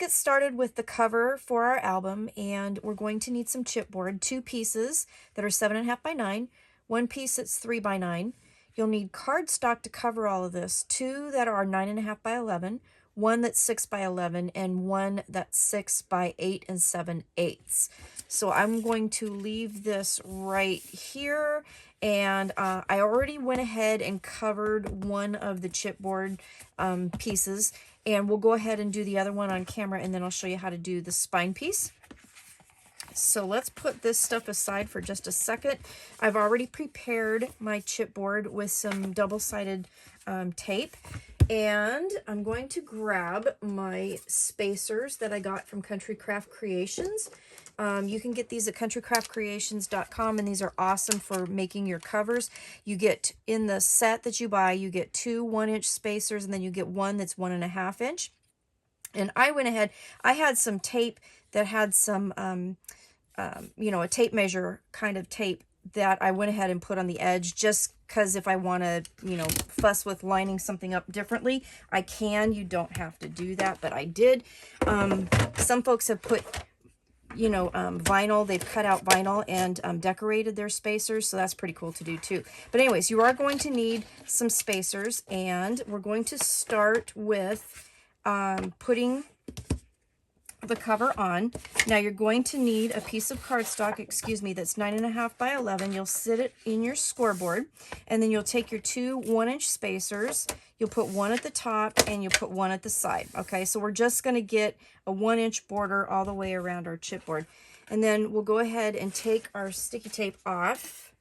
get started with the cover for our album, and we're going to need some chipboard, 2 pieces that are 7.5 by 9, 1 piece that's 3 by 9. You'll need cardstock to cover all of this, 2 that are 9.5 by 11, 1 that's 6 by 11, and 1 that's 6 by 8 and 7/8. So I'm going to leave this right here, and I already went ahead and covered one of the chipboard pieces, and we'll go ahead and do the other one on camera, and then I'll show you how to do the spine piece. So let's put this stuff aside for just a second. I've already prepared my chipboard with some double-sided tape, and I'm going to grab my spacers that I got from Country Craft Creations. You can get these at countrycraftcreations.com, and these are awesome for making your covers. You get, in the set that you buy, you get 2 1-inch spacers, and then you get one that's 1.5 inch. And I went ahead, I had some tape that had some, you know, a tape measure kind of tape that I went ahead and put on the edge, just because if I want to, you know, fuss with lining something up differently, I can. You don't have to do that, but I did. Some folks have put, you know, vinyl. They've cut out vinyl and decorated their spacers, so that's pretty cool to do too. But anyways, you are going to need some spacers, and we're going to start with putting the cover on. Now you're going to need a piece of cardstock, excuse me, that's 9.5 by 11. You'll sit it in your scoreboard, and then you'll take your 2 1-inch spacers. You'll put one at the top and you'll put one at the side. Okay, so we're just going to get a 1-inch border all the way around our chipboard. And then we'll go ahead and take our sticky tape off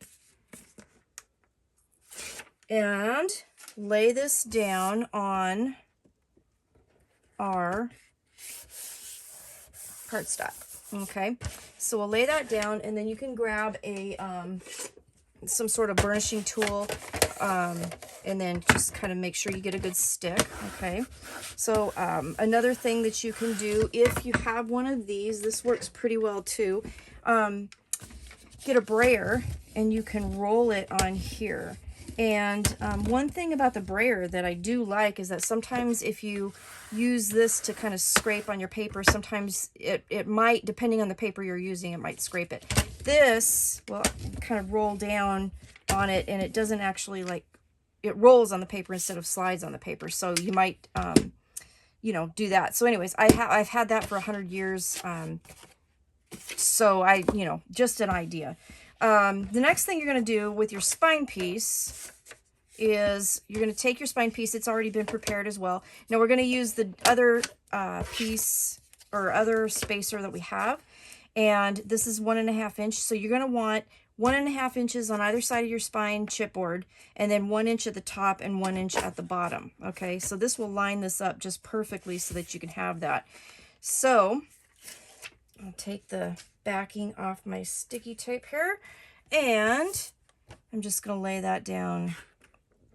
and lay this down on our cardstock. Okay, so we'll lay that down, and then you can grab a some sort of burnishing tool, and then just kind of make sure you get a good stick. Okay, so another thing that you can do, if you have one of these, this works pretty well too, get a brayer and you can roll it on here. And one thing about the brayer that I do like is that sometimes if you use this to kind of scrape on your paper, sometimes it might, depending on the paper you're using, it might scrape it. This will kind of roll down on it, and it doesn't actually, like, it rolls on the paper instead of slides on the paper. So you might, you know, do that. So anyways, I've had that for 100 years. So you know, just an idea. The next thing you're going to do with your spine piece is you're going to take your spine piece. It's already been prepared as well. Now we're going to use the other piece or other spacer that we have. And this is 1.5 inch. So you're going to want 1.5 inches on either side of your spine chipboard, and then 1 inch at the top and 1 inch at the bottom. Okay, so this will line this up just perfectly so that you can have that. So I'll take the backing off my sticky tape here, and I'm just going to lay that down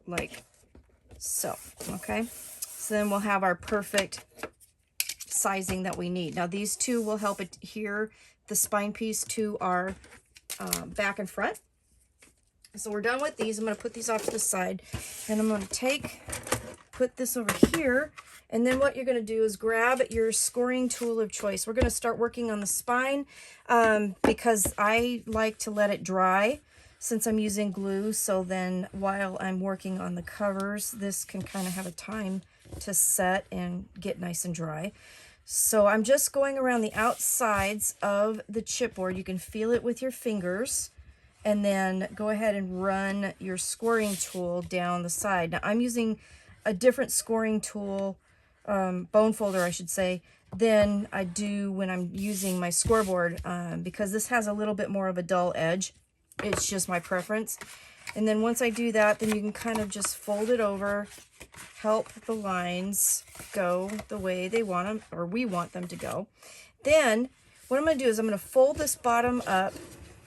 like so. Okay, so then we'll have our perfect sizing that we need. Now these two will help adhere the spine piece to our back and front. So we're done with these. I'm going to put these off to the side, and I'm going to put this over here. And then what you're going to do is grab your scoring tool of choice. We're going to start working on the spine because I like to let it dry since I'm using glue. So then while I'm working on the covers, this can kind of have a time to set and get nice and dry. So I'm just going around the outsides of the chipboard. You can feel it with your fingers, and then go ahead and run your scoring tool down the side. Now I'm using a different scoring tool, bone folder I should say, than I do when I'm using my scoreboard, because this has a little bit more of a dull edge. It's just my preference. And then once I do that, then you can kind of just fold it over, help the lines go the way they want them, or we want them to go. Then what I'm going to do is I'm going to fold this bottom up,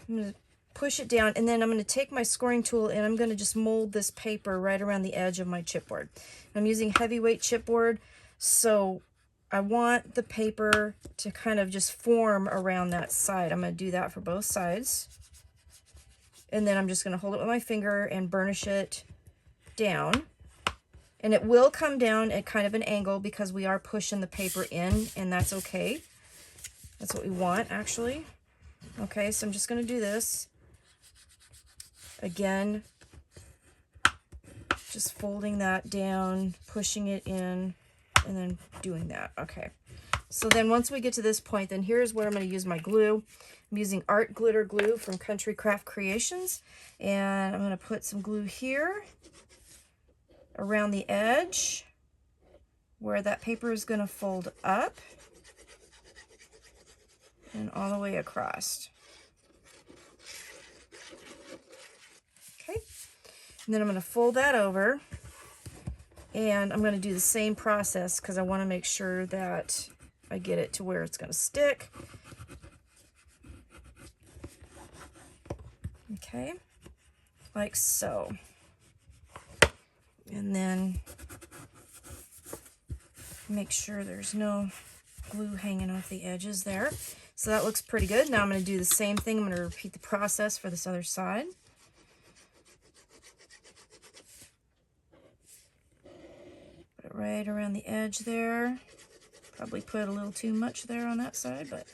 I'm going to push it down, and then I'm going to take my scoring tool and I'm going to just mold this paper right around the edge of my chipboard. I'm using heavyweight chipboard, so I want the paper to kind of just form around that side. I'm going to do that for both sides. And then I'm just going to hold it with my finger and burnish it down. And it will come down at kind of an angle because we are pushing the paper in, and that's okay. That's what we want, actually. Okay, so I'm just going to do this. Again, just folding that down, pushing it in, and then doing that. Okay. So then once we get to this point, then here's where I'm going to use my glue. I'm using Art Glitter Glue from Country Craft Creations. And I'm going to put some glue here around the edge where that paper is going to fold up and all the way across. Okay. And then I'm going to fold that over, and I'm going to do the same process because I want to make sure that I get it to where it's going to stick. Okay, like so. And then make sure there's no glue hanging off the edges there. So that looks pretty good. Now I'm going to do the same thing. I'm going to repeat the process for this other side. Put it right around the edge there. Probably put a little too much there on that side, but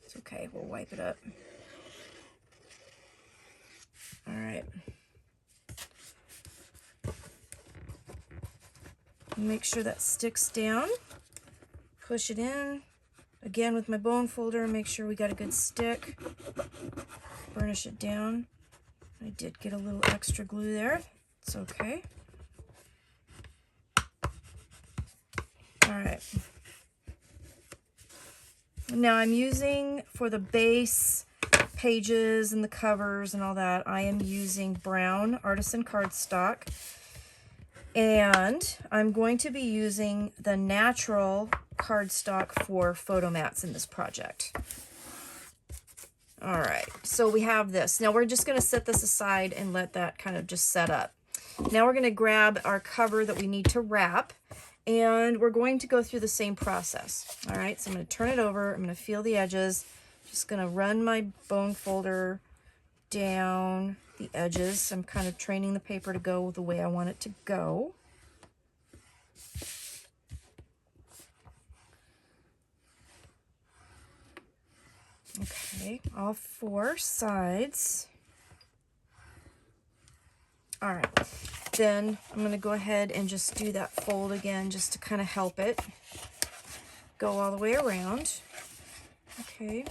it's okay. We'll wipe it up. All right. Make sure that sticks down. Push it in. Again with my bone folder, make sure we got a good stick. Burnish it down. I did get a little extra glue there. It's okay. All right. Now I'm using, for the base pages and the covers and all that, I am using brown artisan cardstock. And I'm going to be using the natural cardstock for photo mats in this project. All right, so we have this. Now we're just going to set this aside and let that kind of just set up. Now we're going to grab our cover that we need to wrap, and we're going to go through the same process. All right, so I'm going to turn it over. I'm going to feel the edges. Just going to run my bone folder down the edges. I'm kind of training the paper to go the way I want it to go. Okay, all four sides. All right, then I'm going to go ahead and just do that fold again just to kind of help it go all the way around. Okay.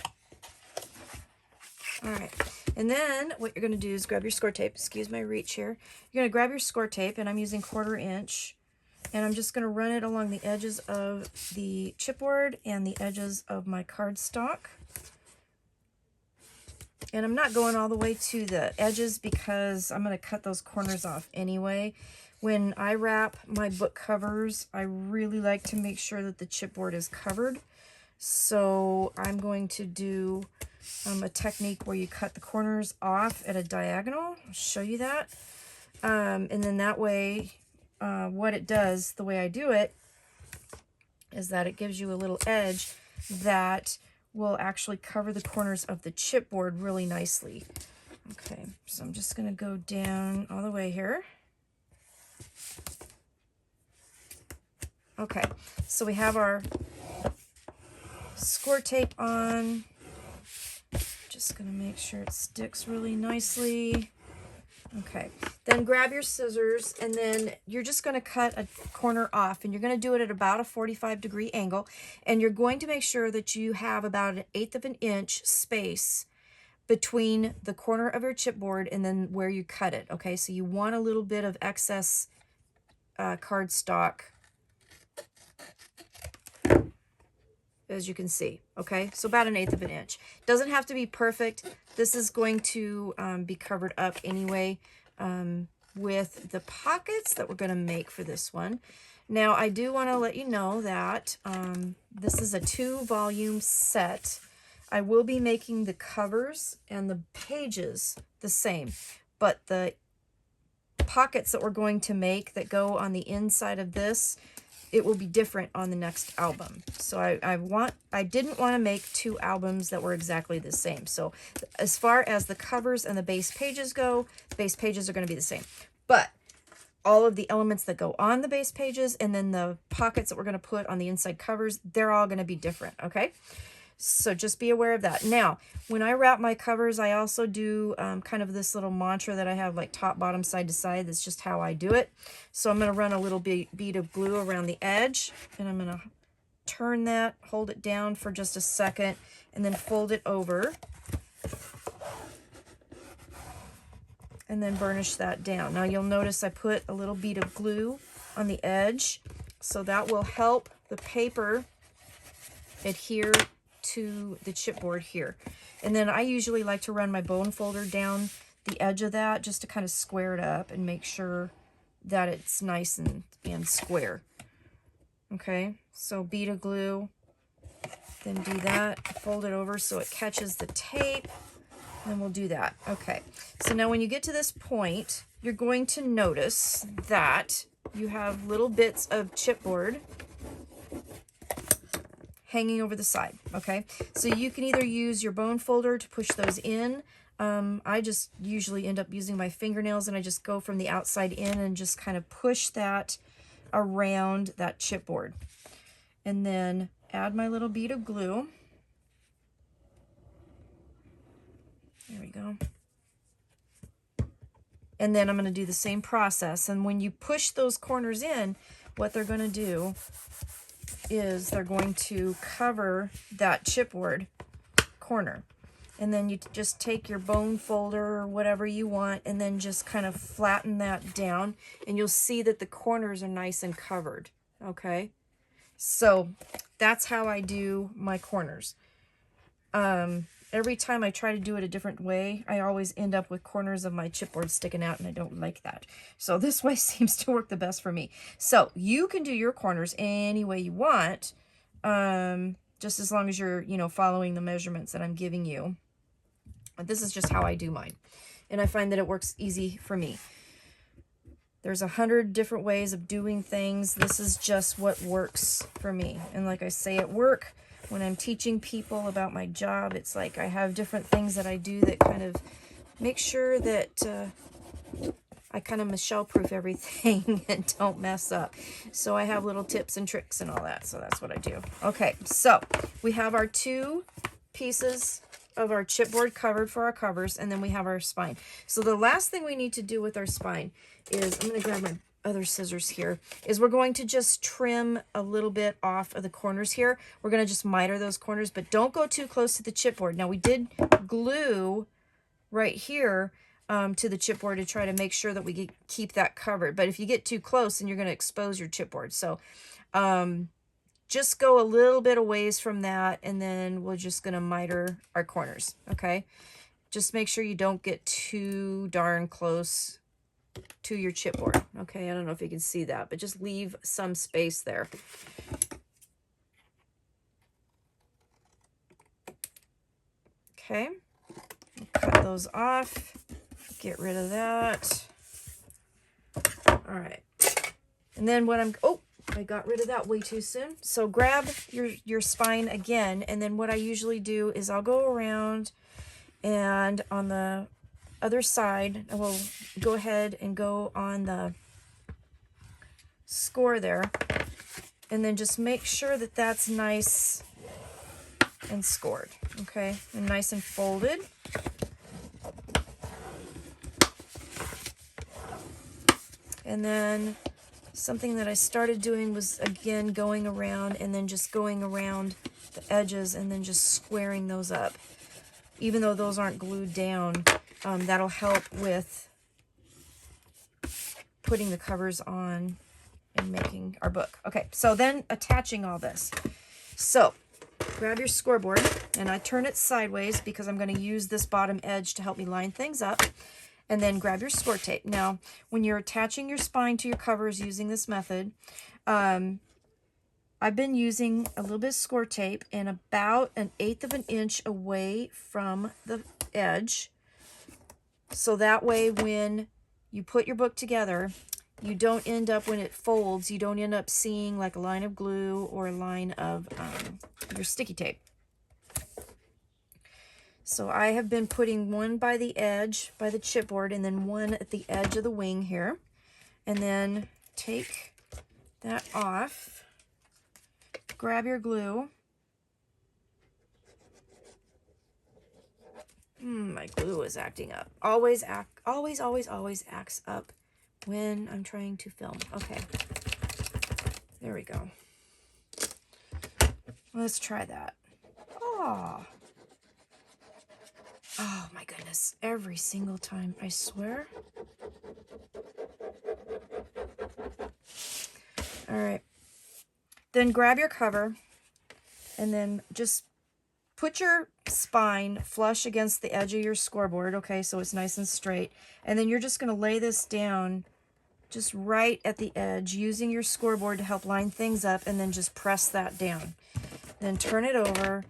All right. And then what you're going to do is grab your score tape. Excuse my reach here. You're going to grab your score tape, and I'm using 1/4 inch. And I'm just going to run it along the edges of the chipboard and the edges of my cardstock. And I'm not going all the way to the edges because I'm going to cut those corners off anyway. When I wrap my book covers, I really like to make sure that the chipboard is covered. So I'm going to do a technique where you cut the corners off at a diagonal. I'll show you that. And then that way, what it does, the way I do it, is that it gives you a little edge that will actually cover the corners of the chipboard really nicely. Okay, so I'm just going to go down all the way here. Okay, so we have our score tape on. Just going to make sure it sticks really nicely. Okay, then grab your scissors, and then you're just going to cut a corner off, and you're going to do it at about a 45-degree angle, and you're going to make sure that you have about 1/8 of an inch space between the corner of your chipboard and then where you cut it. Okay, so you want a little bit of excess cardstock, as you can see. Okay, so about 1/8 of an inch. Doesn't have to be perfect. This is going to be covered up anyway with the pockets that we're going to make for this one. Now, I do want to let you know that this is a 2-volume set. I will be making the covers and the pages the same, but the pockets that we're going to make that go on the inside of this, it will be different on the next album. So I didn't want to make 2 albums that were exactly the same. So as far as the covers and the base pages go, the base pages are going to be the same. But all of the elements that go on the base pages, and then the pockets that we're going to put on the inside covers, they're all going to be different, okay? So just be aware of that. Now, when I wrap my covers, I also do kind of this little mantra that I have, like top, bottom, side to side. That's just how I do it. So I'm going to run a little bead of glue around the edge, and I'm going to turn that, hold it down for just a second, and then fold it over. And then burnish that down. Now you'll notice I put a little bead of glue on the edge, so that will help the paper adhere to the chipboard here. And then I usually like to run my bone folder down the edge of that just to kind of square it up and make sure that it's nice and square. Okay, so bead of glue, then do that, fold it over so it catches the tape. And we'll do that. Okay, so now when you get to this point, you're going to notice that you have little bits of chipboard hanging over the side, okay? So you can either use your bone folder to push those in. I just usually end up using my fingernails, and I just go from the outside in and just kind of push that around that chipboard. And then add my little bead of glue. There we go. And then I'm going to do the same process. And when you push those corners in, what they're going to do is they're going to cover that chipboard corner. And then you just take your bone folder or whatever you want and then just kind of flatten that down. And you'll see that the corners are nice and covered. Okay? So that's how I do my corners. Every time I try to do it a different way, I always end up with corners of my chipboard sticking out, and I don't like that. So this way seems to work the best for me. So you can do your corners any way you want, just as long as you're, you know, following the measurements that I'm giving you. But this is just how I do mine, and I find that it works easy for me. There's 100 different ways of doing things. This is just what works for me. And like I say at work, when I'm teaching people about my job, it's like I have different things that I do that kind of make sure that I kind of Michelle-proof everything and don't mess up. So I have little tips and tricks and all that. So that's what I do. Okay, so we have our 2 pieces of our chipboard covered for our covers, and then we have our spine. So the last thing we need to do with our spine is, I'm going to grab my other scissors here, is we're going to just trim a little bit off of the corners here. We're going to just miter those corners, but don't go too close to the chipboard. Now we did glue right here to the chipboard to try to make sure that we keep that covered. But if you get too close, then you're going to expose your chipboard. So just go a little bit away from that, and then we're just going to miter our corners, okay? Just make sure you don't get too darn close to your chipboard. Okay, I don't know if you can see that, but just leave some space there. Okay, cut those off, get rid of that. All right, and then what I got rid of that way too soon. So grab your spine again, and then what I usually do is I'll go around, and on the other side, I will go ahead and go on the score there, and then just make sure that that's nice and scored, okay, and nice and folded. And then something that I started doing was, again, going around and then just going around the edges and then just squaring those up. Even though those aren't glued down, that'll help with putting the covers on and making our book. Okay, so then attaching all this. So grab your scoreboard, and I turn it sideways because I'm going to use this bottom edge to help me line things up. And then grab your score tape. Now, when you're attaching your spine to your covers using this method, I've been using a little bit of score tape and about 1/8 of an inch away from the edge. So that way when you put your book together, you don't end up, when it folds, you don't end up seeing like a line of glue or a line of your sticky tape. So I have been putting one by the edge, by the chipboard, and then one at the edge of the wing here. and then take that off. Grab your glue. My glue is acting up. Always acts up when I'm trying to film. Okay. There we go. Let's try that. Oh my goodness. Every single time, I swear. All right. Then grab your cover and then just put your spine flush against the edge of your scoreboard, okay, so it's nice and straight. And then you're just going to lay this down just right at the edge using your scoreboard to help line things up, and then just press that down. Then turn it over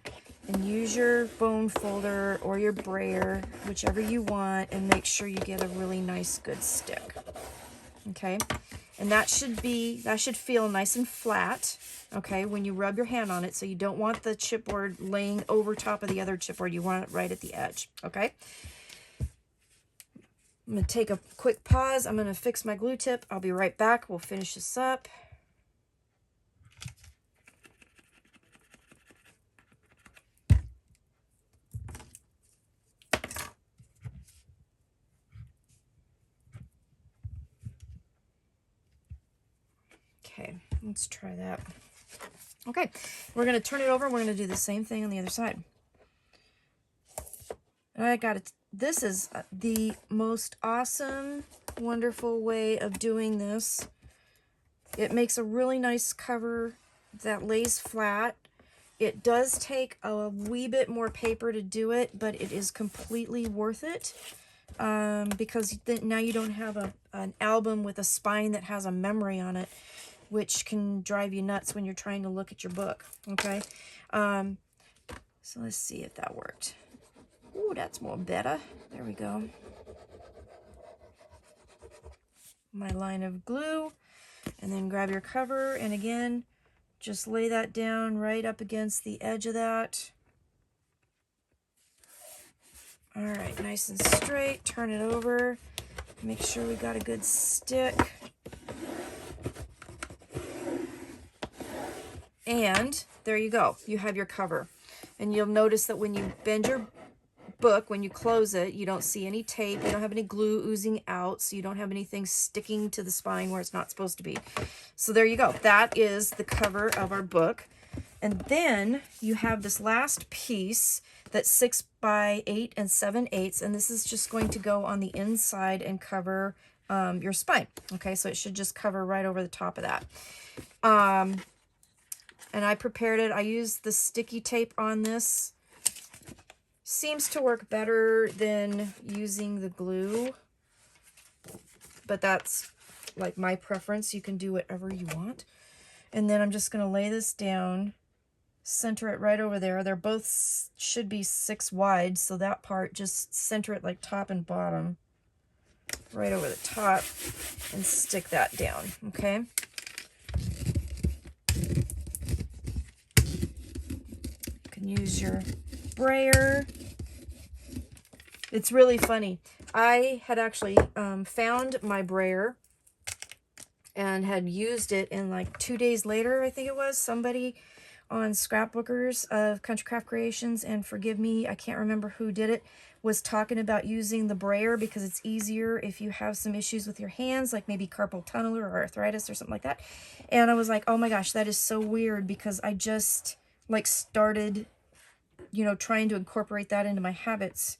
and use your bone folder or your brayer, whichever you want, and make sure you get a really nice good stick. Okay, and that should feel nice and flat, okay, when you rub your hand on it. So you don't want the chipboard laying over top of the other chipboard. You want it right at the edge, okay? I'm going to take a quick pause. I'm going to fix my glue tip. I'll be right back. We'll finish this up. Okay, let's try that. Okay, we're going to turn it over. We're going to do the same thing on the other side. I got it. This is the most awesome, wonderful way of doing this. It makes a really nice cover that lays flat. It does take a wee bit more paper to do it, but it is completely worth it, because now you don't have an album with a spine that has a memory on it, which can drive you nuts when you're trying to look at your book, okay? So let's see if that worked. Ooh, that's more better. There we go. My line of glue, and then grab your cover, and again, just lay that down right up against the edge of that. All right, nice and straight. Turn it over. Make sure we got a good stick. And there you go. You have your cover. And you'll notice that when you bend your book, when you close it, you don't see any tape, you don't have any glue oozing out, so you don't have anything sticking to the spine where it's not supposed to be. So there you go. That is the cover of our book. And then you have this last piece that's 6 by 8 and 7/8, and this is just going to go on the inside and cover your spine. Okay, so it should just cover right over the top of that. And I prepared it. I used the sticky tape on this. Seems to work better than using the glue, but that's like my preference. You can do whatever you want. And then I'm just going to lay this down, center it right over there. They're both should be 6 wide, so that part, just center it like top and bottom, right over the top, and stick that down, okay? You can use your brayer. It's really funny. I had actually found my brayer and had used it, and like 2 days later, I think it was, somebody on Scrapbookers of Country Craft Creations, and forgive me, I can't remember who did it, was talking about using the brayer because it's easier if you have some issues with your hands, like maybe carpal tunnel or arthritis or something like that. And I was like, oh my gosh, that is so weird, because I just like started, you know, trying to incorporate that into my habits,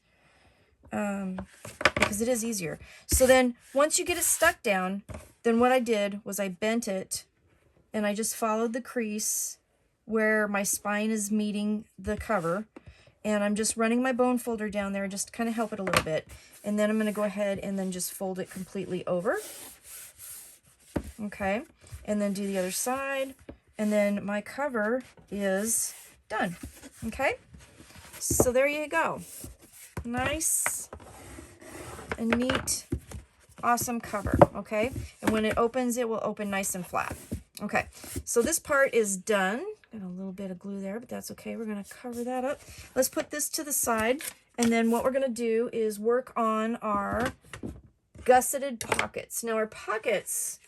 because it is easier. So then once you get it stuck down, then what I did was I bent it, and I just followed the crease where my spine is meeting the cover, and I'm just running my bone folder down there just to kind of help it a little bit. And then I'm going to go ahead and then just fold it completely over. Okay, and then do the other side, and then my cover is done. Okay, so there you go. Nice and neat, awesome cover. Okay, and when it opens, it will open nice and flat. Okay, so this part is done. Got a little bit of glue there, but that's okay. We're going to cover that up. Let's put this to the side, and then what we're going to do is work on our gusseted pockets. Now our pockets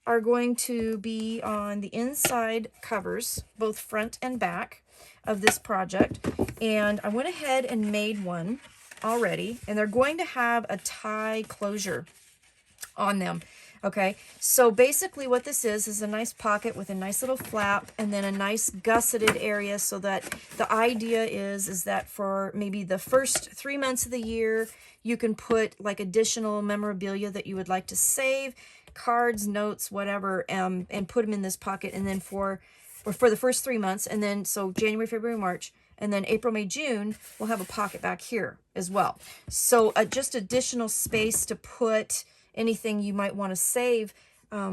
are going to be on the inside covers, both front and back of this project. And I went ahead and made one already, and they're going to have a tie closure on them. Okay, so basically what this is a nice pocket with a nice little flap and then a nice gusseted area, so that the idea is that for maybe the first 3 months of the year, you can put like additional memorabilia that you would like to save, cards, notes, whatever, and put them in this pocket. And then for the first 3 months, and then so January, February, March, and then April, May, June, we'll have a pocket back here as well. So just additional space to put anything you might want to save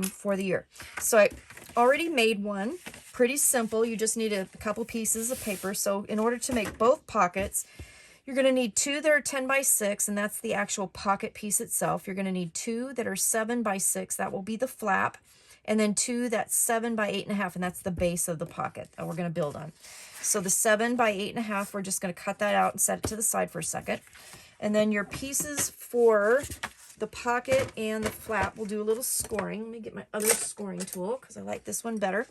for the year. So I already made one, pretty simple. You just need a couple pieces of paper. So in order to make both pockets, you're going to need 2 that are 10 by 6, and that's the actual pocket piece itself. You're going to need 2 that are 7 by 6, that will be the flap, and then 2 that's 7 by 8.5, and that's the base of the pocket that we're going to build on. So the 7 by 8.5, we're just going to cut that out and set it to the side for a second. And then your pieces for the pocket and the flap, we'll do a little scoring. Let me get my other scoring tool because I like this one better.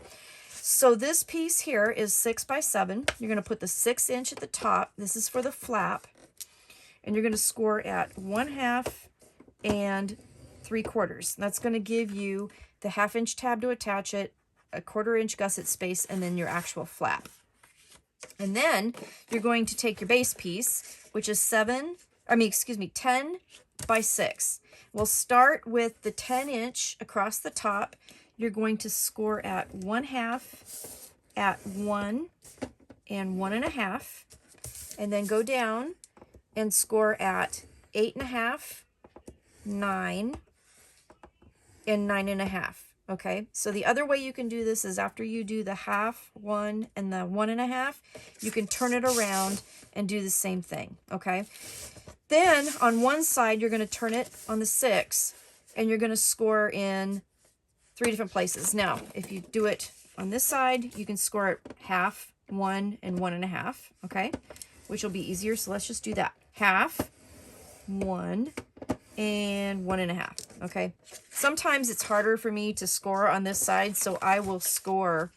So this piece here is 6 by 7. You're going to put the 6" at the top. This is for the flap. And you're going to score at 1/2 and 3/4. That's going to give you the 1/2" tab to attach it, a 1/4" gusset space, and then your actual flap. And then you're going to take your base piece, which is 10 by 6. We'll start with the 10" across the top. You're going to score at 1/2, at 1 and 1.5, and then go down and score at 8.5, 9, and 9.5. Okay, so the other way you can do this is after you do the 1/2, 1, and the 1.5, you can turn it around and do the same thing. Okay, then on one side, you're going to turn it on the 6, and you're going to score in 3 different places. Now, if you do it on this side, you can score it 1/2, 1, and 1.5, okay, which will be easier. So let's just do that. 1/2, 1, and 1.5, okay. Sometimes it's harder for me to score on this side, so I will score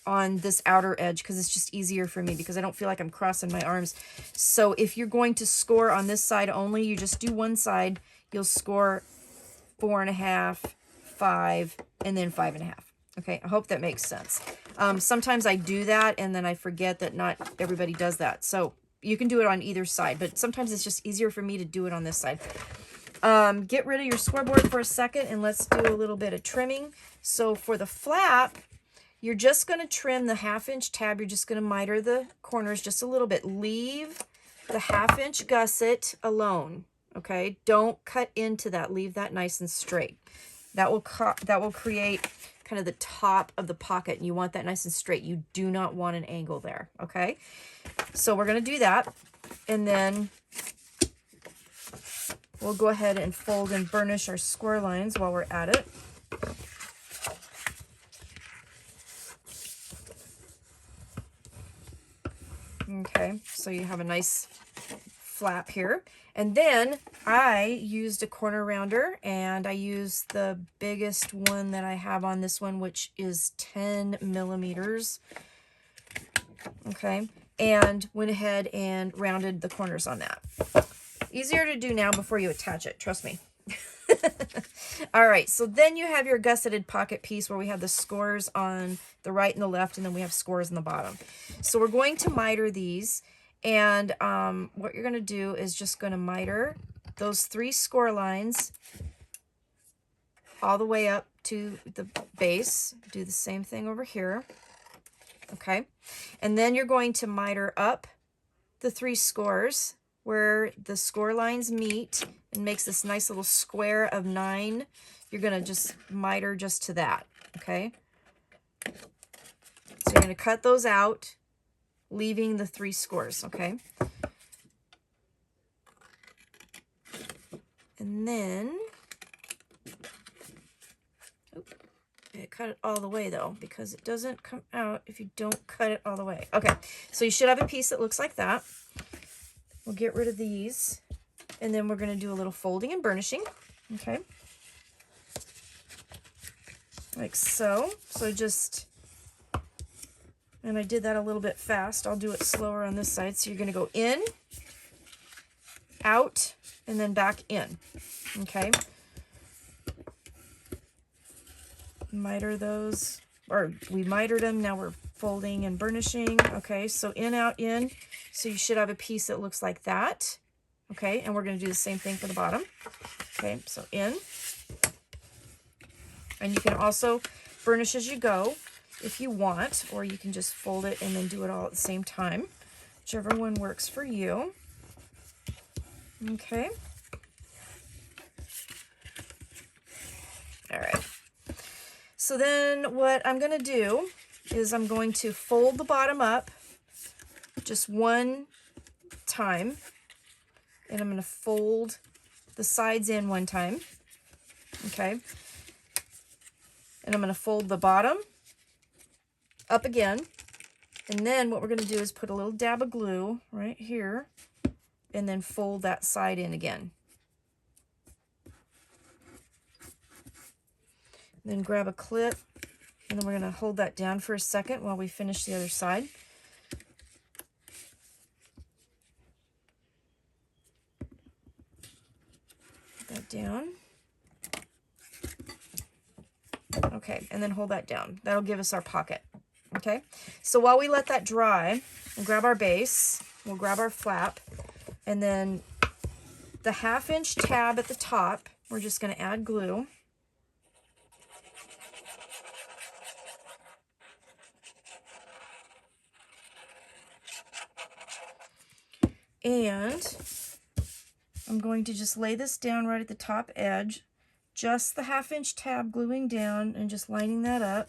on this outer edge because it's just easier for me because I don't feel like I'm crossing my arms. So if you're going to score on this side only, you just do one side. You'll score 4.5, 5, and then 5.5. Okay, I hope that makes sense. Sometimes I do that and then I forget that not everybody does that. So you can do it on either side, but sometimes it's just easier for me to do it on this side. Get rid of your scoreboard for a second and let's do a little bit of trimming. So for the flap, you're just going to trim the 1/2" tab. You're just going to miter the corners just a little bit. Leave the 1/2" gusset alone. Okay, don't cut into that. Leave that nice and straight. That will create kind of the top of the pocket, and you want that nice and straight. You do not want an angle there. Okay, so we're going to do that, and then we'll go ahead and fold and burnish our score lines while we're at it. Okay, so you have a nice flap here. And then I used a corner rounder, and I used the biggest one that I have on this one, which is 10 millimeters. Okay, and went ahead and rounded the corners on that. Easier to do now before you attach it, trust me. All right, so then you have your gusseted pocket piece where we have the scores on the right and the left, and then we have scores on the bottom. So we're going to miter these, and what you're going to do is just going to miter those 3 score lines all the way up to the base. Do the same thing over here. Okay, and then you're going to miter up the 3 scores where the score lines meet and makes this nice little square of 9. You're going to just miter just to that, okay? So you're going to cut those out, leaving the 3 scores, okay? And then, cut it all the way though, because it doesn't come out if you don't cut it all the way. Okay, so you should have a piece that looks like that. We'll get rid of these. And then we're going to do a little folding and burnishing. Okay. Like so. So just, and I did that a little bit fast. I'll do it slower on this side. So you're going to go in, out, and then back in. Okay. Miter those, or we mitered them. Now we're folding and burnishing. Okay. So in, out, in. So you should have a piece that looks like that. Okay. And we're going to do the same thing for the bottom. Okay. So in. And you can also burnish as you go if you want, or you can just fold it and then do it all at the same time, whichever one works for you. Okay. All right. So then what I'm going to do is I'm going to fold the bottom up just one time, and I'm going to fold the sides in one time. Okay. And I'm going to fold the bottom up again. And then what we're going to do is put a little dab of glue right here and then fold that side in again. Then grab a clip, and then we're going to hold that down for a second while we finish the other side. Put that down. Okay, and then hold that down. That'll give us our pocket. Okay, so while we let that dry, we'll grab our base, we'll grab our flap, and then the 1/2 inch tab at the top, we're just going to add glue. And I'm going to just lay this down right at the top edge, just the 1/2 inch tab gluing down and just lining that up.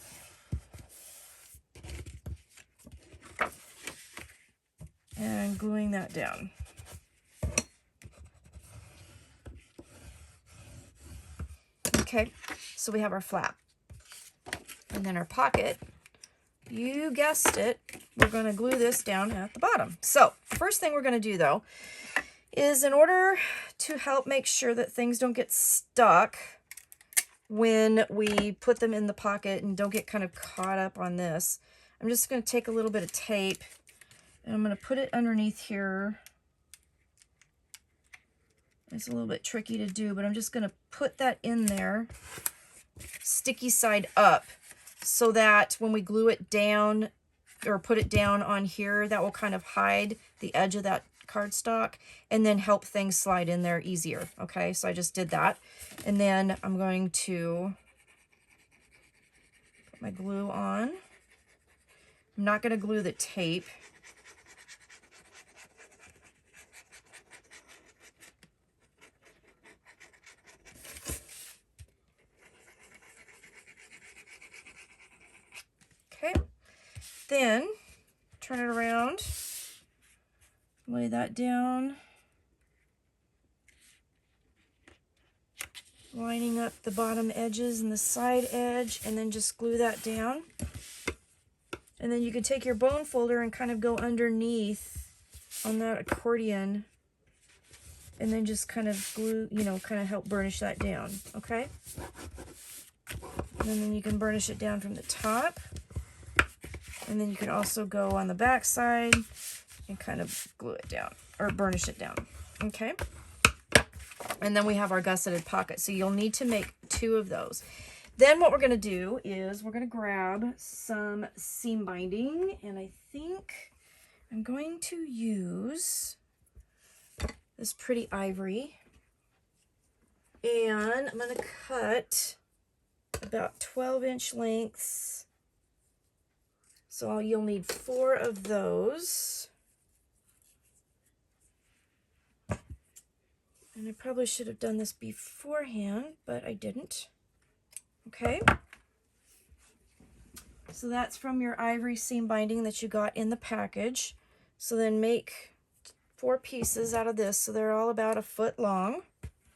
And gluing that down. Okay, so we have our flap. And then our pocket, you guessed it, we're going to glue this down at the bottom. So the first thing we're going to do though is, in order to help make sure that things don't get stuck when we put them in the pocket and don't get kind of caught up on this, I'm just going to take a little bit of tape and I'm going to put it underneath here. It's a little bit tricky to do, but I'm just going to put that in there, sticky side up, so that when we glue it down or put it down on here, that will kind of hide the edge of that cardstock and then help things slide in there easier. Okay, so I just did that. And then I'm going to put my glue on. I'm not going to glue the tape. Okay, then turn it around, lay that down, lining up the bottom edges and the side edge, and then just glue that down. And then you can take your bone folder and kind of go underneath on that accordion and then just kind of glue, you know, kind of help burnish that down, okay? And then you can burnish it down from the top. And then you can also go on the back side and kind of glue it down or burnish it down. Okay. And then we have our gusseted pocket. So you'll need to make 2 of those. Then what we're going to do is we're going to grab some seam binding. And I think I'm going to use this pretty ivory. And I'm going to cut about 12-inch lengths. So you'll need 4 of those. And I probably should have done this beforehand, but I didn't. Okay. So that's from your ivory seam binding that you got in the package. So then make 4 pieces out of this. So they're all about 1 foot long.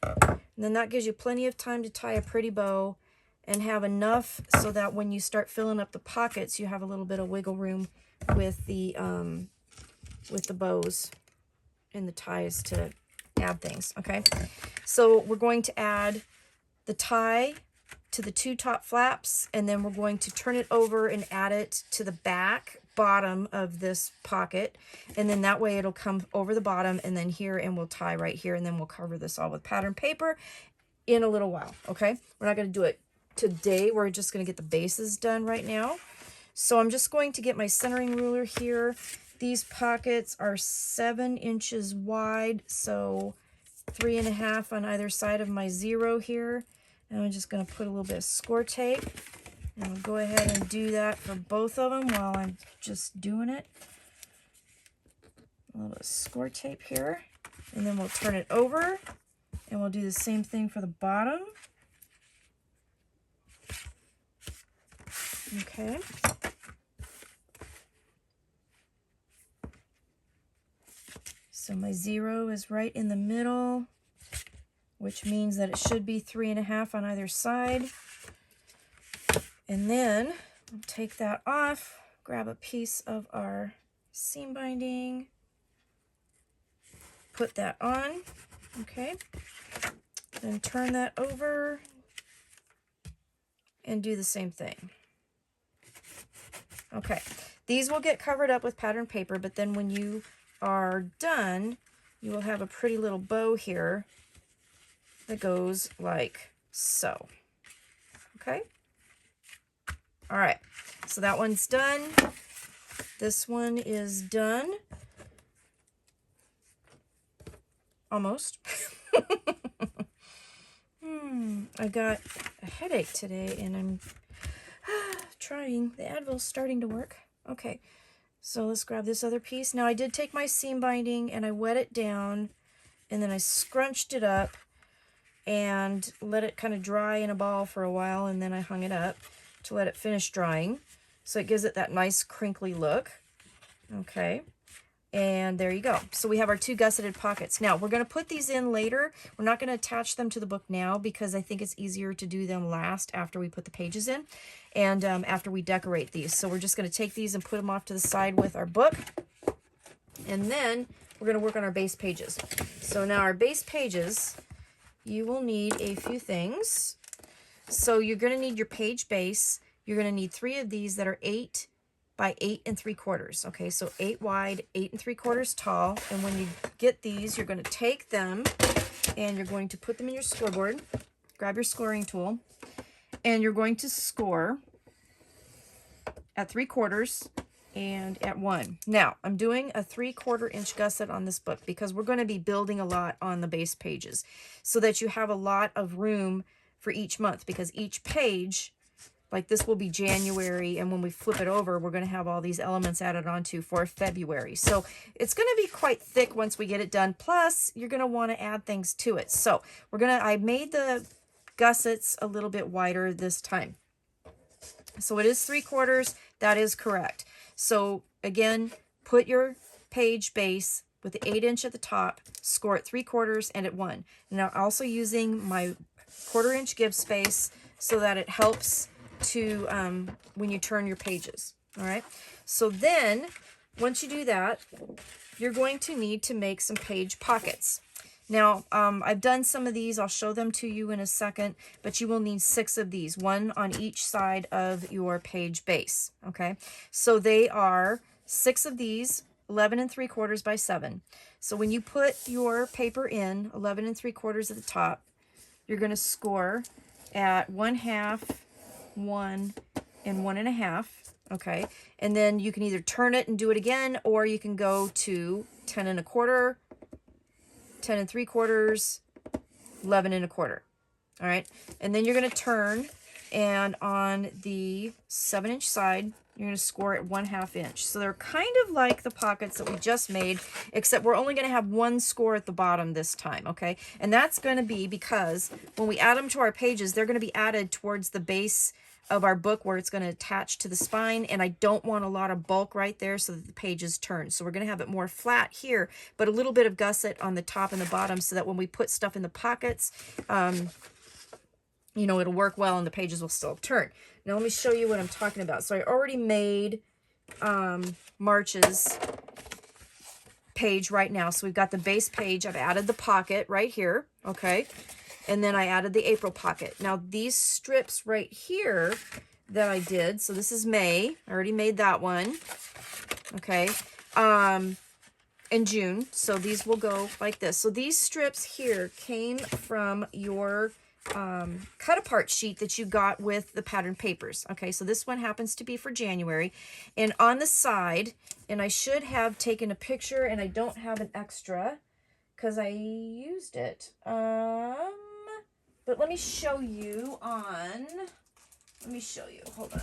And then that gives you plenty of time to tie a pretty bow and have enough so that when you start filling up the pockets, you have a little bit of wiggle room with the bows and the ties to add things, okay? So we're going to add the tie to the 2 top flaps, and then we're going to turn it over and add it to the back bottom of this pocket, and then that way it'll come over the bottom and then here, and we'll tie right here, and then we'll cover this all with pattern paper in a little while, okay? We're not going to do it today. We're just going to get the bases done right now. So I'm just going to get my centering ruler here. These pockets are 7 inches wide, so 3.5 on either side of my 0 here. And I'm just going to put a little bit of score tape. And I'll go ahead and do that for both of them while I'm just doing it. A little bit of score tape here. And then we'll turn it over. And we'll do the same thing for the bottom. Okay. So my 0 is right in the middle, which means that it should be 3.5 on either side. And then we'll take that off, grab a piece of our seam binding, put that on, okay, then turn that over and do the same thing. Okay, these will get covered up with pattern paper, but then when you are done, you will have a pretty little bow here that goes like so. Okay? All right, so that one's done. This one is done. Almost. I got a headache today, and I'm trying. The Advil's starting to work. Okay, so let's grab this other piece. Now, I did take my seam binding, and I wet it down, and then I scrunched it up and let it kind of dry in a ball for a while, and then I hung it up to let it finish drying. So it gives it that nice crinkly look. Okay. And there you go. So we have our 2 gusseted pockets. Now, we're going to put these in later. We're not going to attach them to the book now because I think it's easier to do them last after we put the pages in and after we decorate these. So we're just going to take these and put them off to the side with our book. And then we're going to work on our base pages. So now our base pages, you will need a few things. So you're going to need your page base. You're going to need 3 of these that are 8 by 8 3/4. Okay, so 8 wide, 8 3/4 tall. And when you get these, you're going to take them and you're going to put them in your scoreboard. Grab your scoring tool, and you're going to score at 3/4 and at 1. Now, I'm doing a 3/4 inch gusset on this book because we're going to be building a lot on the base pages so that you have a lot of room for each month, because each page, like this will be January, and when we flip it over, we're going to have all these elements added onto for February. So it's going to be quite thick once we get it done. Plus, you're going to want to add things to it. So I made the gussets a little bit wider this time. So it is 3/4. That is correct. So again, put your page base with the 8 inch at the top, score at 3/4 and at 1. Now, also using my 1/4 inch give space so that it helps to when you turn your pages. All right. So then once you do that, you're going to need to make some page pockets. Now, I've done some of these. I'll show them to you in a second, but you will need 6 of these, 1 on each side of your page base. Okay. So they are 6 of these, 11 3/4 by 7. So when you put your paper in 11 3/4 at the top, you're going to score at 1/2, 1, and 1.5. Okay. And then you can either turn it and do it again, or you can go to 10 1/4, 10 3/4, 11 1/4. All right. And then you're going to turn, and on the 7 inch side, you're going to score at 1/2 inch. So they're kind of like the pockets that we just made, except we're only going to have 1 score at the bottom this time. Okay. And that's going to be because when we add them to our pages, they're going to be added towards the base of our book where it's going to attach to the spine, and I don't want a lot of bulk right there so that the pages turn. So we're going to have it more flat here, but a little bit of gusset on the top and the bottom so that when we put stuff in the pockets, you know, it'll work well and the pages will still turn. Now let me show you what I'm talking about. So I already made March's page right now. So we've got the base page. I've added the pocket right here, okay? And then I added the April pocket. Now these strips right here that I did, so this is May. I already made that one, okay? In June, so these will go like this. So these strips here came from your cut apart sheet that you got with the pattern papers. Okay, so this one happens to be for January. And on the side, and I should have taken a picture, and I don't have an extra because I used it. But let me show you on, hold on.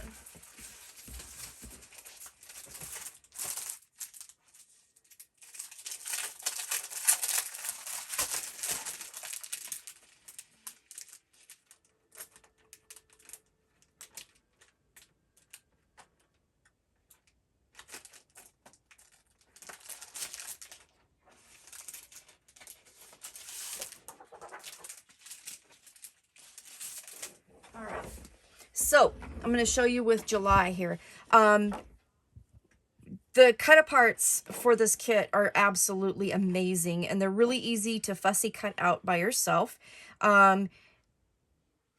So I'm going to show you with July here. The cut aparts for this kit are absolutely amazing, and they're really easy to fussy cut out by yourself.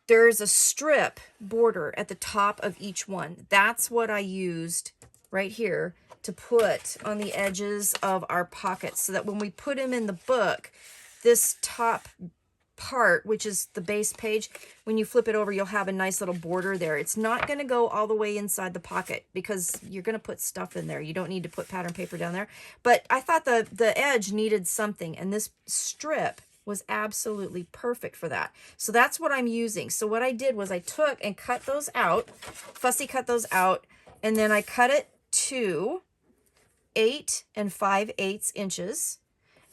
There's a strip border at the top of each one. That's what I used right here to put on the edges of our pockets, so that when we put them in the book, this top part, which is the base page, when you flip it over, you'll have a nice little border there. It's not going to go all the way inside the pocket because you're going to put stuff in there. You don't need to put pattern paper down there. But I thought the edge needed something, and this strip was absolutely perfect for that. So that's what I'm using. So what I did was I took and cut those out, fussy cut those out, and then I cut it to 8 5/8 inches.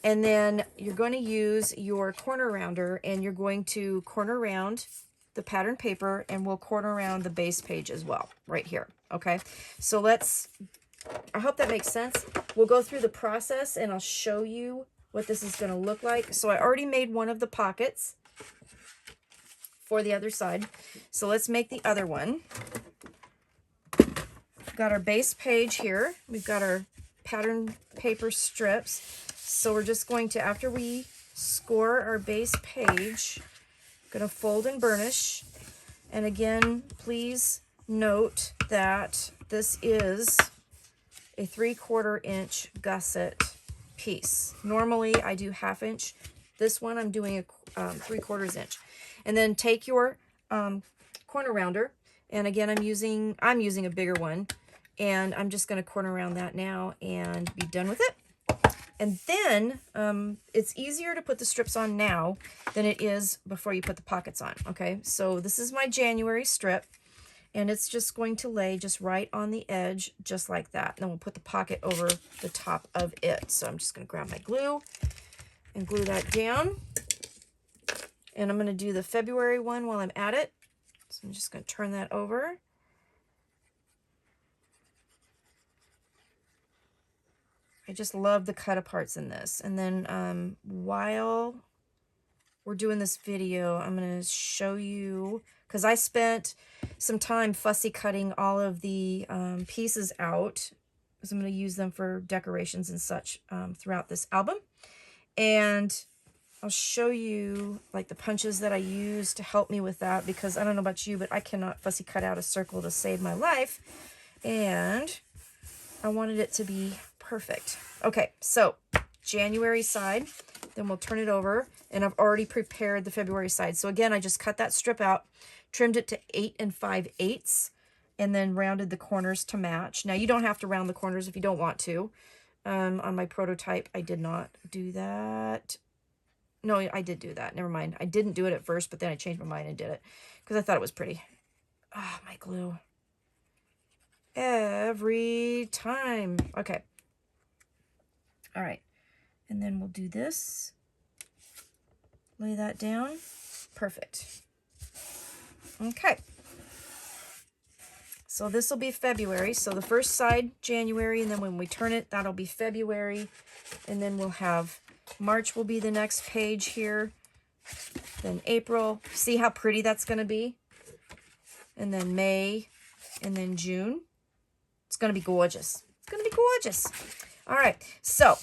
And then you're going to use your corner rounder, and you're going to corner round the pattern paper, and we'll corner around the base page as well right here. Okay, so I hope that makes sense. We'll go through the process and I'll show you what this is going to look like. So I already made one of the pockets for the other side. So let's make the other one. We've got our base page here. We've got our pattern paper strips. So we're just going to, after we score our base page, going to fold and burnish. And again, please note that this is a 3/4 inch gusset piece. Normally I do 1/2 inch. This one I'm doing a 3/4 inch. And then take your corner rounder, and again I'm using a bigger one, and I'm just going to corner around that now and be done with it. And then it's easier to put the strips on now than it is before you put the pockets on. Okay, so this is my January strip, and it's just going to lay just right on the edge, just like that. And then we'll put the pocket over the top of it. So I'm just going to grab my glue and glue that down. And I'm going to do the February one while I'm at it. So I'm just going to turn that over. I just love the cut aparts in this. And then while we're doing this video, I'm going to show you, because I spent some time fussy cutting all of the pieces out, because I'm going to use them for decorations and such throughout this album. And I'll show you like the punches that I use to help me with that, because I don't know about you, but I cannot fussy cut out a circle to save my life. And I wanted it to be perfect. Okay, so January side, then we'll turn it over, and I've already prepared the February side. So again, I just cut that strip out, trimmed it to 8 5/8, and then rounded the corners to match. Now you don't have to round the corners if you don't want to. On my prototype, I did not do that. No, I did do that. Never mind. I didn't do it at first, but then I changed my mind and did it because I thought it was pretty. Ah, my glue. Every time. Okay. All right. And then we'll do this. Lay that down. Perfect. Okay. So this will be February. So the first side, January, and then when we turn it, that'll be February. And then we'll have March will be the next page here. Then April. See how pretty that's going to be? And then May. And then June. It's going to be gorgeous. It's going to be gorgeous. All right. So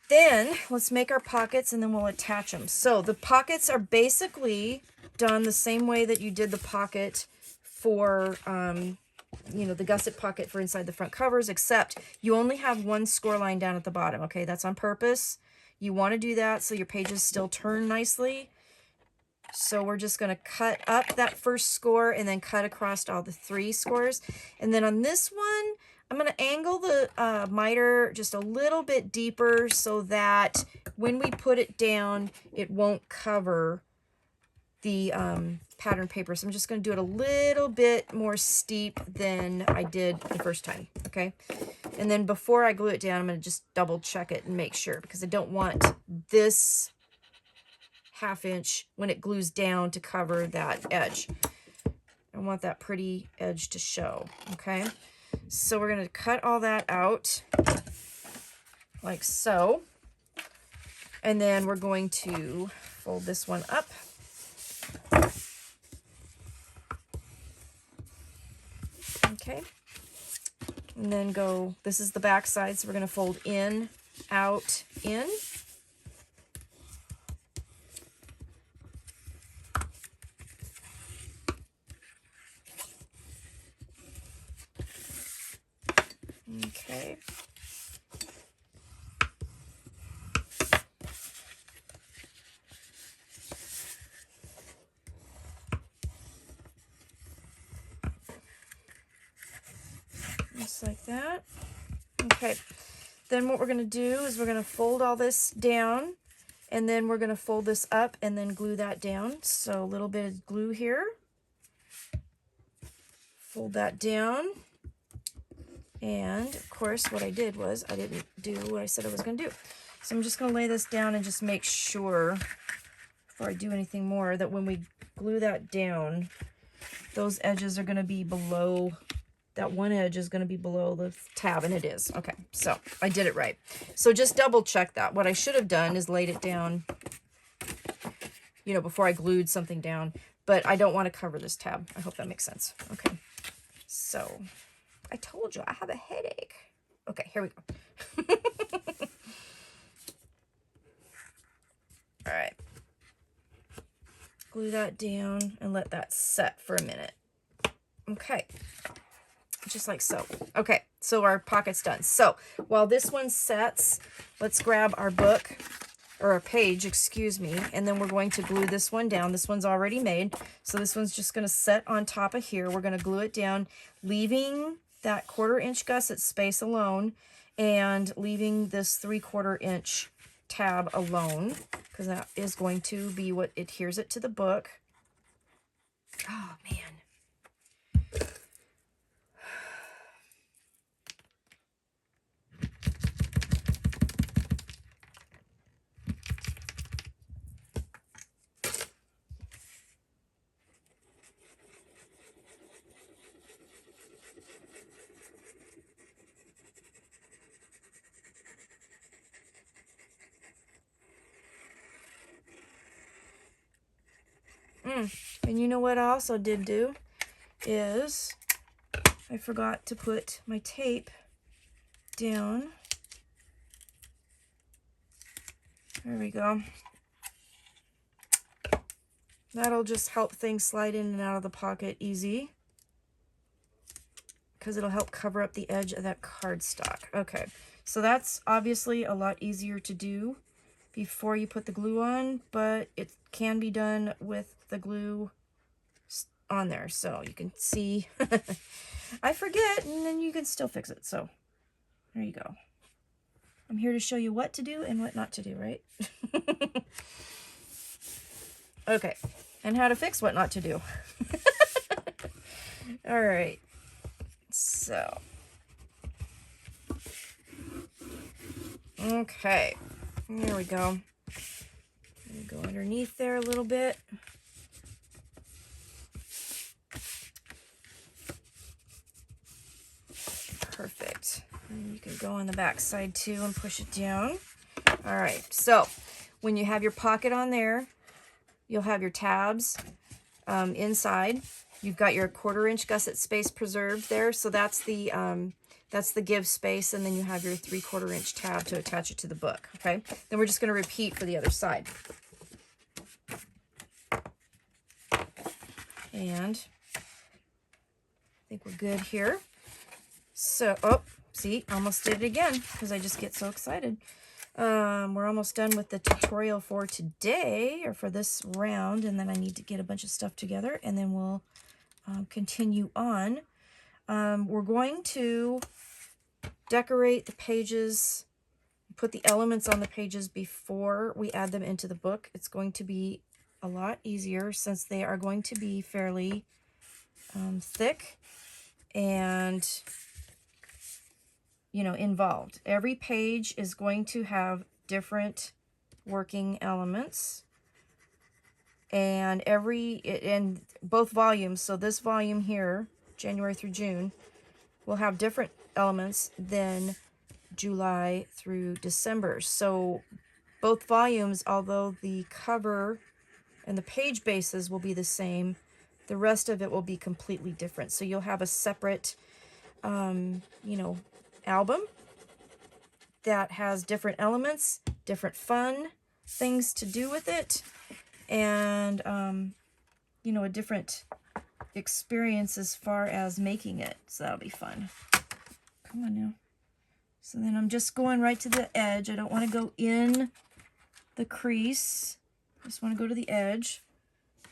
Then let's make our pockets and then we'll attach them. So the pockets are basically done the same way that you did the pocket for, you know, the gusset pocket for inside the front covers, except you only have one score line down at the bottom. Okay, that's on purpose. You want to do that so your pages still turn nicely. So we're just going to cut up that first score and then cut across all the 3 scores. And then on this one, I'm going to angle the miter just a little bit deeper so that when we put it down, it won't cover the pattern paper. So I'm just going to do it a little bit more steep than I did the first time. Okay. And then before I glue it down, I'm going to just double check it and make sure, because I don't want this 1/2 inch when it glues down to cover that edge. I want that pretty edge to show. Okay. So we're going to cut all that out like so. And then we're going to fold this one up. Okay. And then go, this is the back side, so we're going to fold in, out, in. Okay. Just like that. Okay. Then what we're going to do is we're going to fold all this down, and then we're going to fold this up and then glue that down. So a little bit of glue here. Fold that down. And of course, what I did was I didn't do what I said I was going to do. So I'm just going to lay this down and just make sure before I do anything more that when we glue that down, those edges are going to be below, that one edge is going to be below the tab, and it is. Okay, so I did it right. So just double check that. What I should have done is laid it down, you know, before I glued something down, but I don't want to cover this tab. I hope that makes sense. Okay, so I told you I have a headache. Okay, here we go. All right. Glue that down and let that set for a minute. Okay. Just like so. Okay, so our pocket's done. So while this one sets, let's grab our book, or our page, excuse me, and then we're going to glue this one down. This one's already made, so this one's just going to set on top of here. We're going to glue it down, leaving that 1/4 inch gusset space alone and leaving this 3/4 inch tab alone, because that is going to be what adheres it to the book. Oh, man. And you know what I also did do is I forgot to put my tape down. There we go. That'll just help things slide in and out of the pocket easy, because it'll help cover up the edge of that cardstock. Okay, so that's obviously a lot easier to do before you put the glue on, but it can be done with the glue on there, so you can see. I forget, and then you can still fix it. So there you go. I'm here to show you what to do and what not to do, right? Okay, and how to fix what not to do. All right, so okay, there we go. Go underneath there a little bit. Perfect. And you can go on the back side too and push it down. All right, so when you have your pocket on there, you'll have your tabs inside. You've got your 1/4 inch gusset space preserved there, so that's the That's the give space, and then you have your 3/4 inch tab to attach it to the book, okay? Then we're just going to repeat for the other side. And I think we're good here. So, oh, see, almost did it again because I just get so excited. We're almost done with the tutorial for today, or for this round, and then I need to get a bunch of stuff together, and then we'll continue on. We're going to decorate the pages, put the elements on the pages before we add them into the book. It's going to be a lot easier since they are going to be fairly thick and, you know, involved. Every page is going to have different working elements, and in both volumes, so this volume here, January through June, will have different elements than July through December. So both volumes, although the cover and the page bases will be the same, the rest of it will be completely different. So you'll have a separate, you know, album that has different elements, different fun things to do with it, and, you know, a different experience as far as making it. So that'll be fun. Come on now. So then I'm just going right to the edge. I don't want to go in the crease. I just want to go to the edge.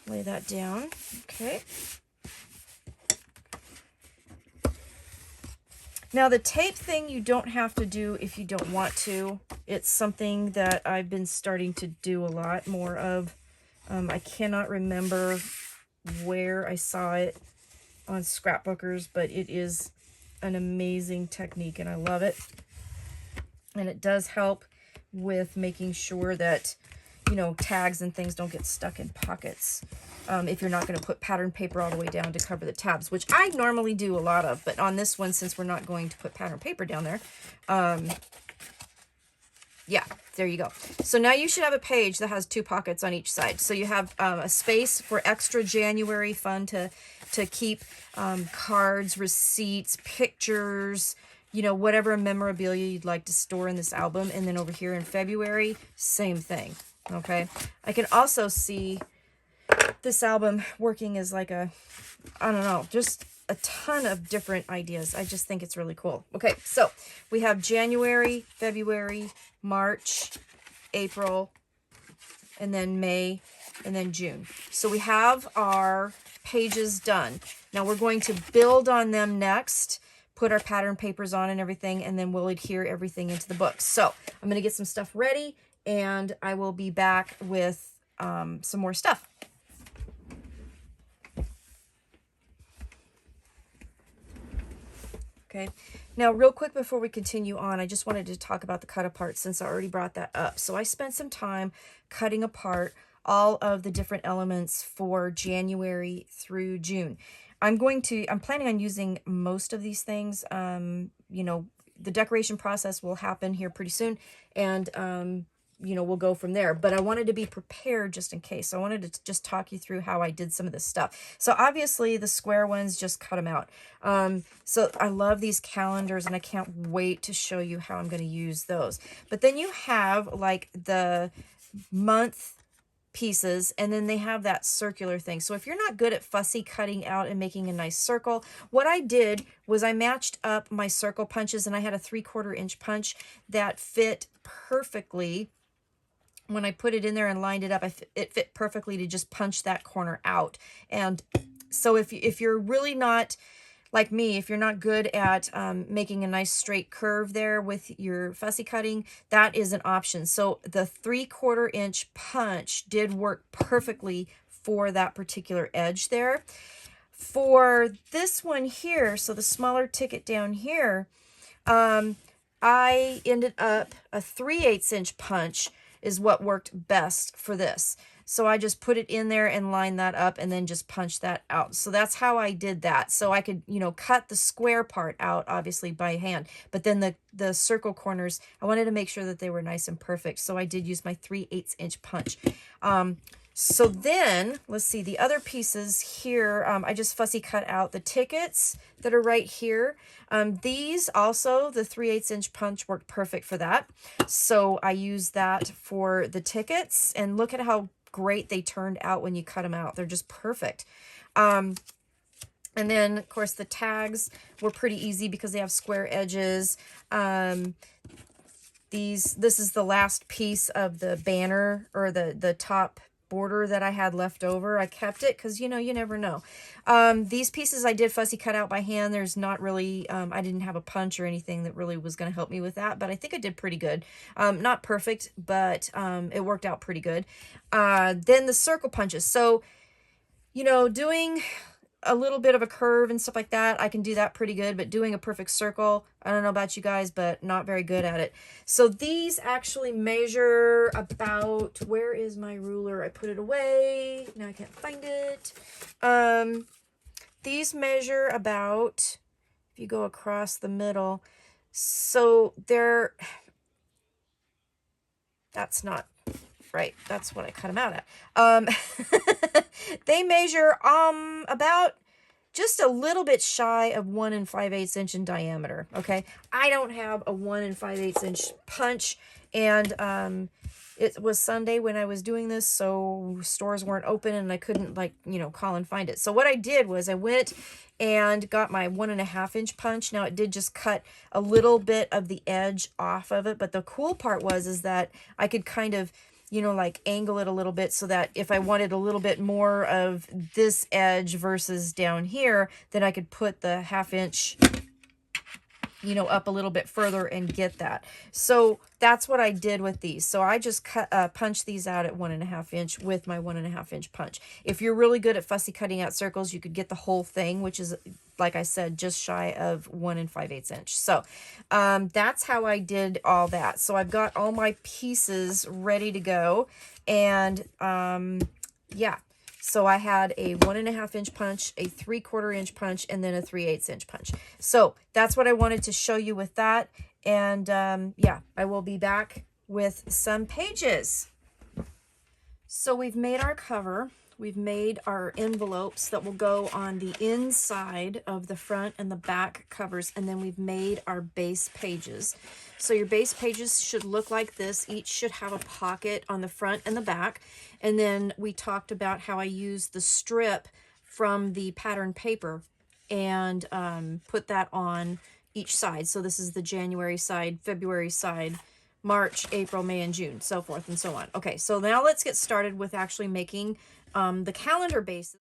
Lay that down. Okay. Now the tape thing you don't have to do if you don't want to. It's something that I've been starting to do a lot more of. I cannot remember where I saw it on Scrapbookers, but it is an amazing technique and I love it. And it does help with making sure that, you know, tags and things don't get stuck in pockets. If you're not going to put pattern paper all the way down to cover the tabs, which I normally do a lot of, but on this one, since we're not going to put pattern paper down there, yeah, there you go. So now you should have a page that has 2 pockets on each side. So you have a space for extra January fun to keep cards, receipts, pictures, you know, whatever memorabilia you'd like to store in this album. And then over here in February, same thing. Okay. I can also see this album working as like a, I don't know, just a ton of different ideas. I just think it's really cool. Okay, so we have January, February, March, April, and then May, and then June. So we have our pages done. Now we're going to build on them next, put our pattern papers on and everything, and then we'll adhere everything into the book. So I'm going to get some stuff ready, and I will be back with some more stuff. Okay, now real quick before we continue on, I just wanted to talk about the cut apart since I already brought that up. So I spent some time cutting apart all of the different elements for January through June. I'm planning on using most of these things. You know, the decoration process will happen here pretty soon, and you know, we'll go from there. But I wanted to be prepared just in case. So I wanted to just talk you through how I did some of this stuff. So obviously the square ones, just cut them out. So I love these calendars, and I can't wait to show you how I'm going to use those. But then you have like the month pieces, and then they have that circular thing. So if you're not good at fussy cutting out and making a nice circle, what I did was I matched up my circle punches, and I had a 3/4 inch punch that fit perfectly. When I put it in there and lined it up, it fit perfectly to just punch that corner out. And so if you're really not like me, if you're not good at making a nice straight curve there with your fussy cutting, that is an option. So the 3/4 inch punch did work perfectly for that particular edge there. For this one here, so the smaller ticket down here, I ended up a 3/8 inch punch is what worked best for this. So I just put it in there and line that up and then just punch that out. So that's how I did that. So I could, you know, cut the square part out obviously by hand, but then the circle corners, I wanted to make sure that they were nice and perfect. So I did use my 3/8 inch punch. So then, let's see, the other pieces here, I just fussy cut out the tickets that are right here. These also, the 3/8 inch punch worked perfect for that. So I used that for the tickets, and look at how great they turned out when you cut them out. They're just perfect. And then, of course, the tags were pretty easy because they have square edges. This is the last piece of the banner, or the top border that I had left over. I kept it because, you know, you never know. These pieces I did fussy cut out by hand. There's not really, I didn't have a punch or anything that really was going to help me with that, but I think I did pretty good. Not perfect, but it worked out pretty good. Then the circle punches. So, you know, doing a little bit of a curve and stuff like that, I can do that pretty good, but doing a perfect circle, I don't know about you guys, but not very good at it. So these actually measure about, where is my ruler? I put it away. Now I can't find it. These measure about, if you go across the middle, so they're, that's not right. That's what I cut them out at. They measure about just a little bit shy of 1 5/8 inch in diameter. Okay, I don't have a 1 5/8 inch punch, and it was Sunday when I was doing this, so stores weren't open and I couldn't, like, you know, call and find it. So what I did was I went and got my 1 1/2 inch punch. Now it did just cut a little bit of the edge off of it, but the cool part is that I could kind of, you know, like angle it a little bit so that if I wanted a little bit more of this edge versus down here, then I could put the 1/2 inch, you know, up a little bit further and get that. So that's what I did with these. So I just punched these out at 1 1/2 inch with my 1 1/2 inch punch. If you're really good at fussy cutting out circles, you could get the whole thing, which is, like I said, just shy of 1 5/8 inch. So that's how I did all that. So I've got all my pieces ready to go. And yeah. So I had a 1 1/2 inch punch, a 3/4 inch punch, and then a 3/8 inch punch. So that's what I wanted to show you with that. And yeah, I will be back with some pages. So we've made our cover. We've made our envelopes that will go on the inside of the front and the back covers. And then we've made our base pages. So your base pages should look like this. Each should have a pocket on the front and the back. And then we talked about how I used the strip from the pattern paper and put that on each side. So this is the January side, February side, March, April, May, and June, so forth and so on. Okay, so now let's get started with actually making the calendar bases.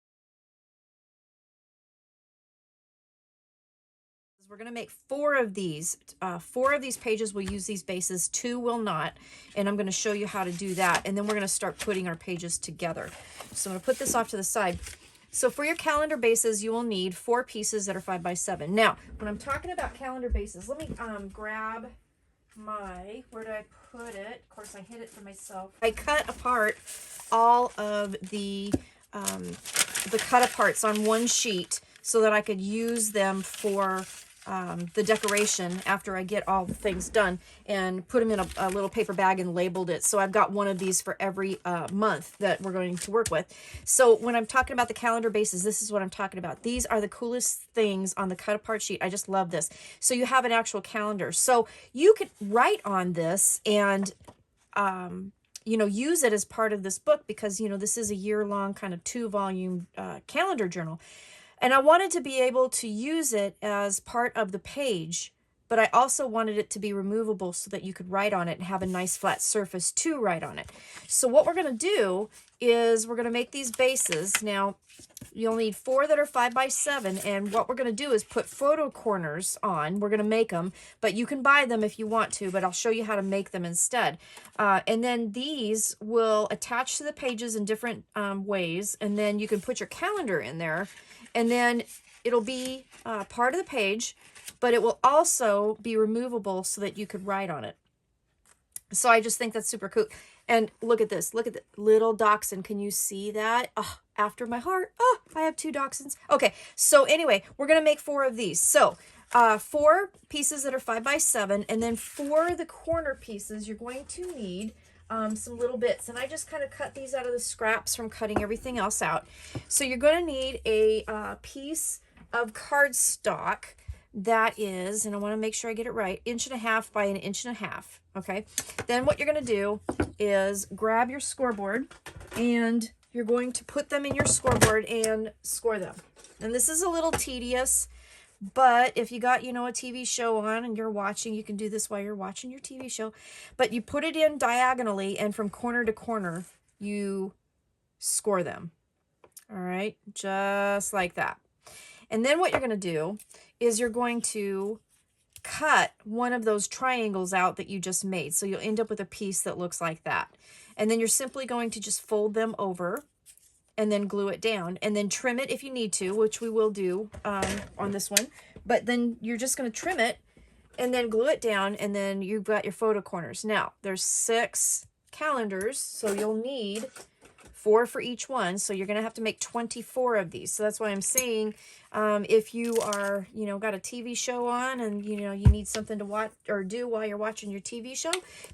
We're going to make 4 of these. 4 of these pages will use these bases, 2 will not, and I'm going to show you how to do that, and then we're going to start putting our pages together. So I'm going to put this off to the side. So for your calendar bases, you will need 4 pieces that are 5 by 7. Now, when I'm talking about calendar bases, let me grab my, where did I put it? Of course, I hid it for myself. I cut apart all of the cut aparts on one sheet so that I could use them for the decoration after I get all the things done, and put them in a little paper bag and labeled it. So I've got one of these for every month that we're going to work with. So when I'm talking about the calendar bases, this is what I'm talking about. These are the coolest things on the cut apart sheet. I just love this. So you have an actual calendar. So you could write on this and you know, use it as part of this book, because, you know, this is a year-long kind of 2-volume calendar journal. And I wanted to be able to use it as part of the page, but I also wanted it to be removable so that you could write on it and have a nice flat surface to write on it. So what we're going to do is we're going to make these bases. Now, you'll need 4 that are 5 by 7, and what we're going to do is put photo corners on. We're going to make them, but you can buy them if you want to, but I'll show you how to make them instead. And then these will attach to the pages in different ways, and then you can put your calendar in there, and then it'll be part of the page, but it will also be removable so that you could write on it. So I just think that's super cool. And look at this. Look at the little dachshund. Can you see that? Oh, after my heart. Oh, I have 2 dachshunds. Okay, so anyway, we're going to make 4 of these. So 4 pieces that are 5 by 7, and then for the corner pieces, you're going to need some little bits, and I just kind of cut these out of the scraps from cutting everything else out. So you're going to need a piece of cardstock that is, and I want to make sure I get it right, 1.5 by 1.5 inches. Okay, then what you're going to do is grab your scoreboard, and you're going to put them in your scoreboard and score them. And this is a little tedious, but if you got, you know, a TV show on and you're watching, you can do this while you're watching your TV show. But you put it in diagonally, and from corner to corner, you score them. All right, just like that. And then what you're going to do is you're going to cut one of those triangles out that you just made. So you'll end up with a piece that looks like that. And then you're simply going to just fold them over and then glue it down, and then trim it if you need to, which we will do on this one. But then you're just going to trim it and then glue it down, and then you've got your photo corners. Now, there's 6 calendars, so you'll need 4 for each one. So you're going to have to make 24 of these. So that's why I'm saying if you are, you know, got a TV show on and, you know, you need something to watch or do while you're watching your TV show,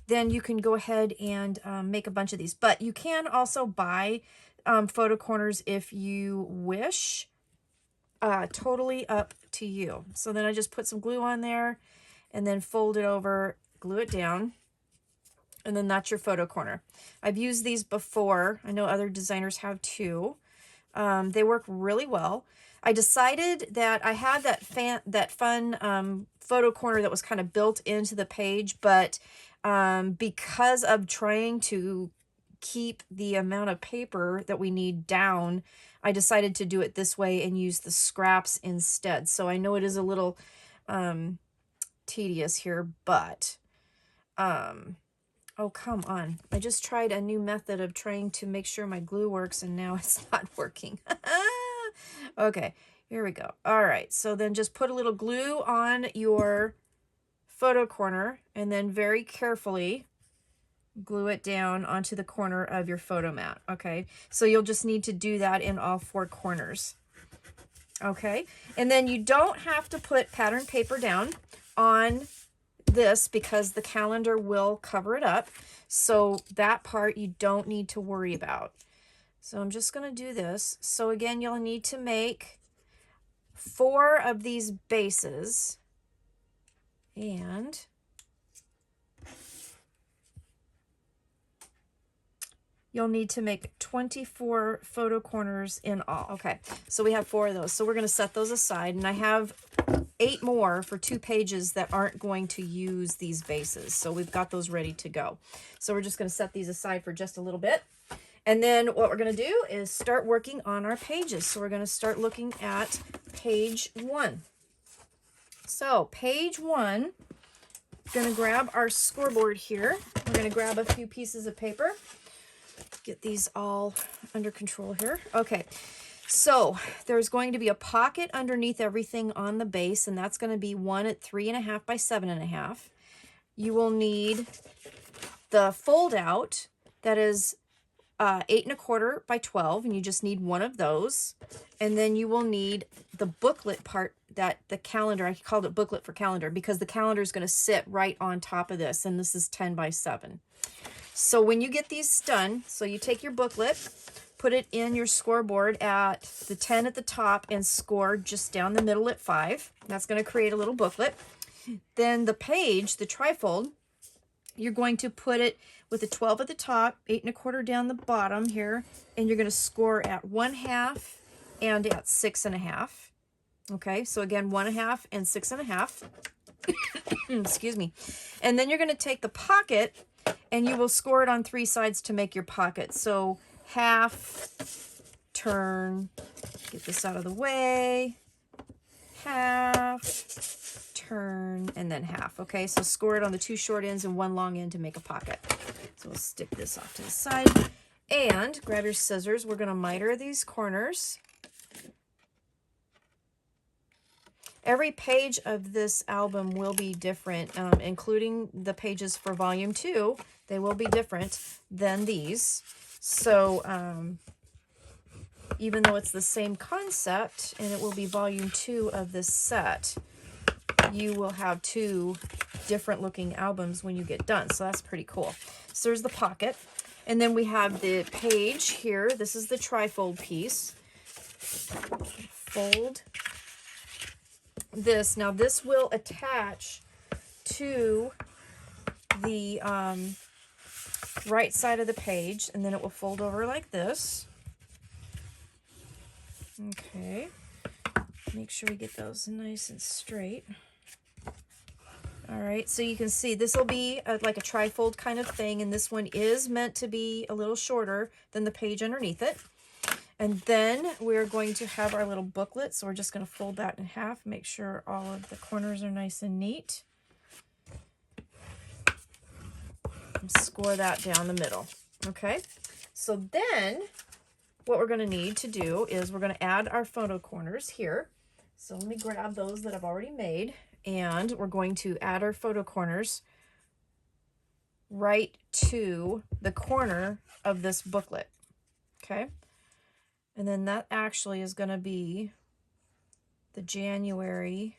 then you can go ahead and make a bunch of these. But you can also buy photo corners if you wish. Totally up to you. So then I just put some glue on there and then fold it over, glue it down, and then that's your photo corner. I've used these before. I know other designers have too. They work really well. I decided that I had that fun photo corner that was kind of built into the page, but because of trying to keep the amount of paper that we need down, I decided to do it this way and use the scraps instead. So I know it is a little tedious here, but oh, come on. I just tried a new method of trying to make sure my glue works, and now it's not working. Okay, here we go. All right, so then just put a little glue on your photo corner, and then very carefully glue it down onto the corner of your photo mat. Okay, so you'll just need to do that in all 4 corners. Okay, and then you don't have to put pattern paper down on this because the calendar will cover it up. So that part you don't need to worry about. So I'm just going to do this. So again, you'll need to make 4 of these bases, and you'll need to make 24 photo corners in all. Okay, so we have 4 of those. So we're going to set those aside, and I have 8 more for 2 pages that aren't going to use these bases. So we've got those ready to go. So we're just going to set these aside for just a little bit. And then what we're going to do is start working on our pages. So we're going to start looking at page 1. So page 1, going to grab our scoreboard here. We're going to grab a few pieces of paper. Get these all under control here. Okay, so there's going to be a pocket underneath everything on the base, and that's going to be 1 at 3.5 by 7.5. You will need the fold out that is 8.25 by 12, and you just need 1 of those. And then you will need the booklet part, that the calendar, I called it booklet for calendar because the calendar is going to sit right on top of this, and this is 10 by 7. So when you get these done, so you take your booklet, put it in your scoreboard at the 10 at the top, and score just down the middle at 5. That's going to create a little booklet. Then the page, the trifold, you're going to put it with a 12 at the top, 8.25 down the bottom here, and you're going to score at 1/2 and at 6.5. Okay, so again, 1/2 and 6.5. Excuse me. And then you're going to take the pocket, and you will score it on 3 sides to make your pocket. So half, turn, get this out of the way, half, turn, and then half. Okay, so score it on the 2 short ends and 1 long end to make a pocket. So we'll stick this off to the side, and grab your scissors. We're going to miter these corners. Every page of this album will be different, including the pages for volume 2. They will be different than these. So even though it's the same concept, and it will be volume 2 of this set, you will have 2 different looking albums when you get done. So that's pretty cool. So there's the pocket. And then we have the page here. This is the trifold piece. Fold this. Now this will attach to the right side of the page, and then it will fold over like this. Okay. Make sure we get those nice and straight. All right, so you can see this will be like a trifold kind of thing, and this one is meant to be a little shorter than the page underneath it. And then we're going to have our little booklet, so we're just going to fold that in half, make sure all of the corners are nice and neat. And score that down the middle. Okay, so then what we're going to need to do is we're going to add our photo corners here. So let me grab those that I've already made, and we're going to add our photo corners right to the corner of this booklet. Okay, and then that actually is going to be the January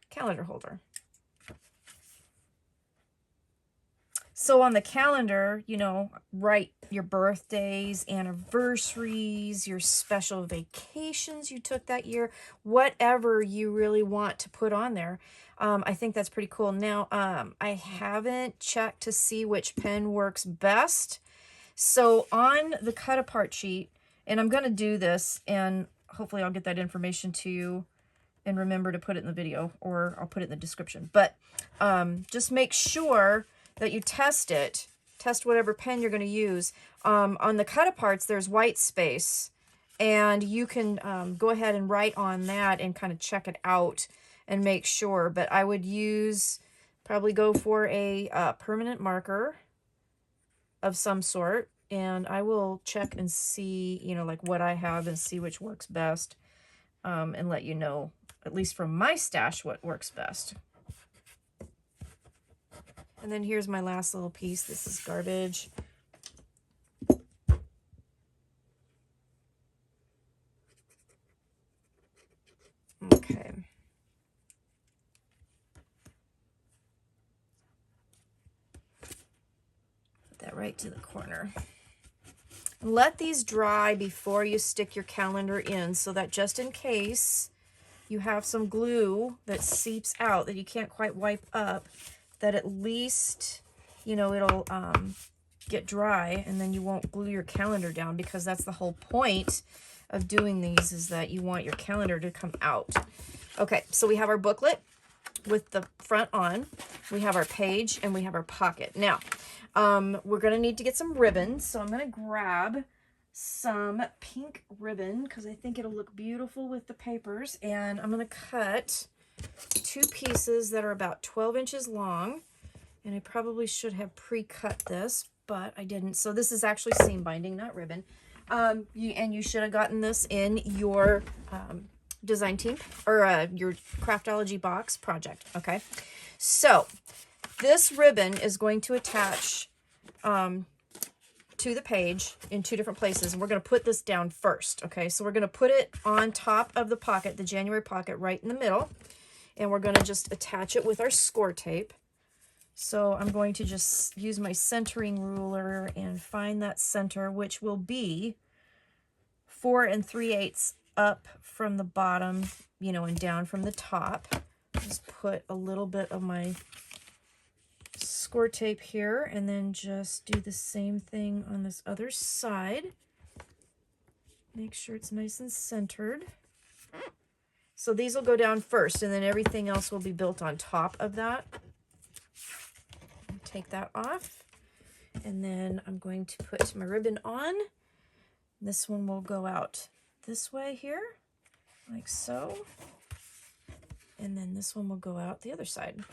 calendar holder. So on the calendar, you know, write your birthdays, anniversaries, your special vacations you took that year, whatever you really want to put on there. I think that's pretty cool. Now, I haven't checked to see which pen works best. So on the cut apart sheet, and I'm going to do this, and hopefully I'll get that information to you and remember to put it in the video, or I'll put it in the description. But just make sure that you test it. Test whatever pen you're going to use. On the cut aparts, there's white space, and you can go ahead and write on that and kind of check it out and make sure. But I would probably go for a permanent marker of some sort, and I will check and see, you know, like what I have and see which works best, and let you know, at least from my stash, what works best. And then here's my last little piece. This is garbage. Okay. Put that right to the corner. Let these dry before you stick your calendar in, so that just in case you have some glue that seeps out that you can't quite wipe up, that at least, you know, it'll get dry, and then you won't glue your calendar down, because that's the whole point of doing these, is that you want your calendar to come out. Okay, so we have our booklet with the front on, we have our page, and we have our pocket. Now, we're going to need to get some ribbon, so I'm going to grab some pink ribbon because I think it'll look beautiful with the papers, and I'm going to cut 2 pieces that are about 12 inches long, and I probably should have pre-cut this, but I didn't. So this is actually seam binding, not ribbon. You should have gotten this in your design team, or your Craftology box project. Okay, so this ribbon is going to attach to the page in 2 different places, and we're going to put this down first. Okay, so we're going to put it on top of the pocket, the January pocket, right in the middle. And we're going to just attach it with our score tape. So I'm going to just use my centering ruler and find that center, which will be 4 3/8 up from the bottom, you know, and down from the top. Just put a little bit of my score tape here, and then just do the same thing on this other side. Make sure it's nice and centered. So these will go down first, and then everything else will be built on top of that. Take that off, and then I'm going to put my ribbon on. This one will go out this way here, like so. And then this one will go out the other side.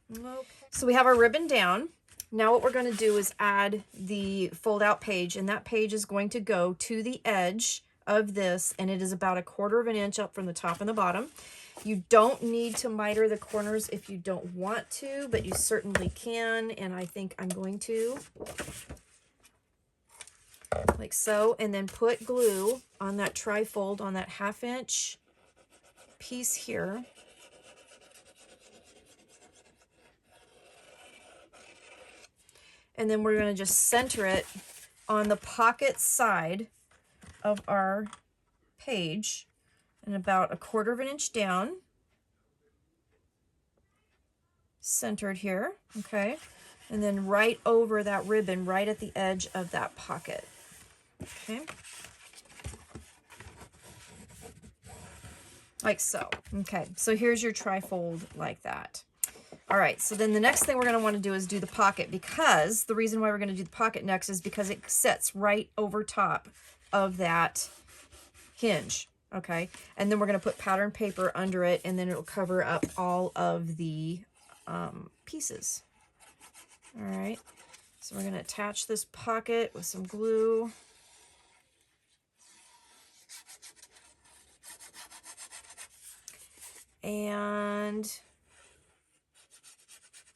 Okay. So we have our ribbon down. Now what we're going to do is add the fold-out page, and that page is going to go to the edge of this, and it is about 1/4 inch up from the top and the bottom. You don't need to miter the corners if you don't want to, but you certainly can, and I think I'm going to, like so. And then put glue on that trifold, on that 1/2 inch piece here, and then we're going to just center it on the pocket side of our page and about 1/4 of an inch down, centered here, okay, and then right over that ribbon, right at the edge of that pocket, okay, like so. Okay, so here's your trifold like that. All right, so then the next thing we're going to want to do is do the pocket, because the reason why we're going to do the pocket next is because it sits right over top of that hinge, okay? And then we're going to put pattern paper under it, and then it'll cover up all of the pieces. All right, so we're going to attach this pocket with some glue. And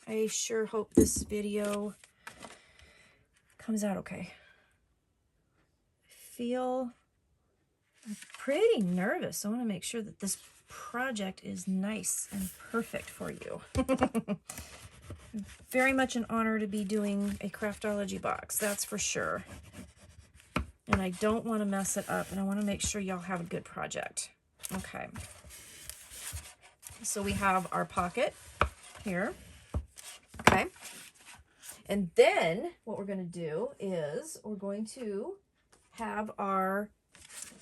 I sure hope this video comes out okay. I'm pretty nervous. I want to make sure that this project is nice and perfect for you. Very much an honor to be doing a Craftology box, that's for sure. And I don't want to mess it up, and I want to make sure y'all have a good project. Okay. So we have our pocket here. Okay. And then what we're going to do is we're going to have our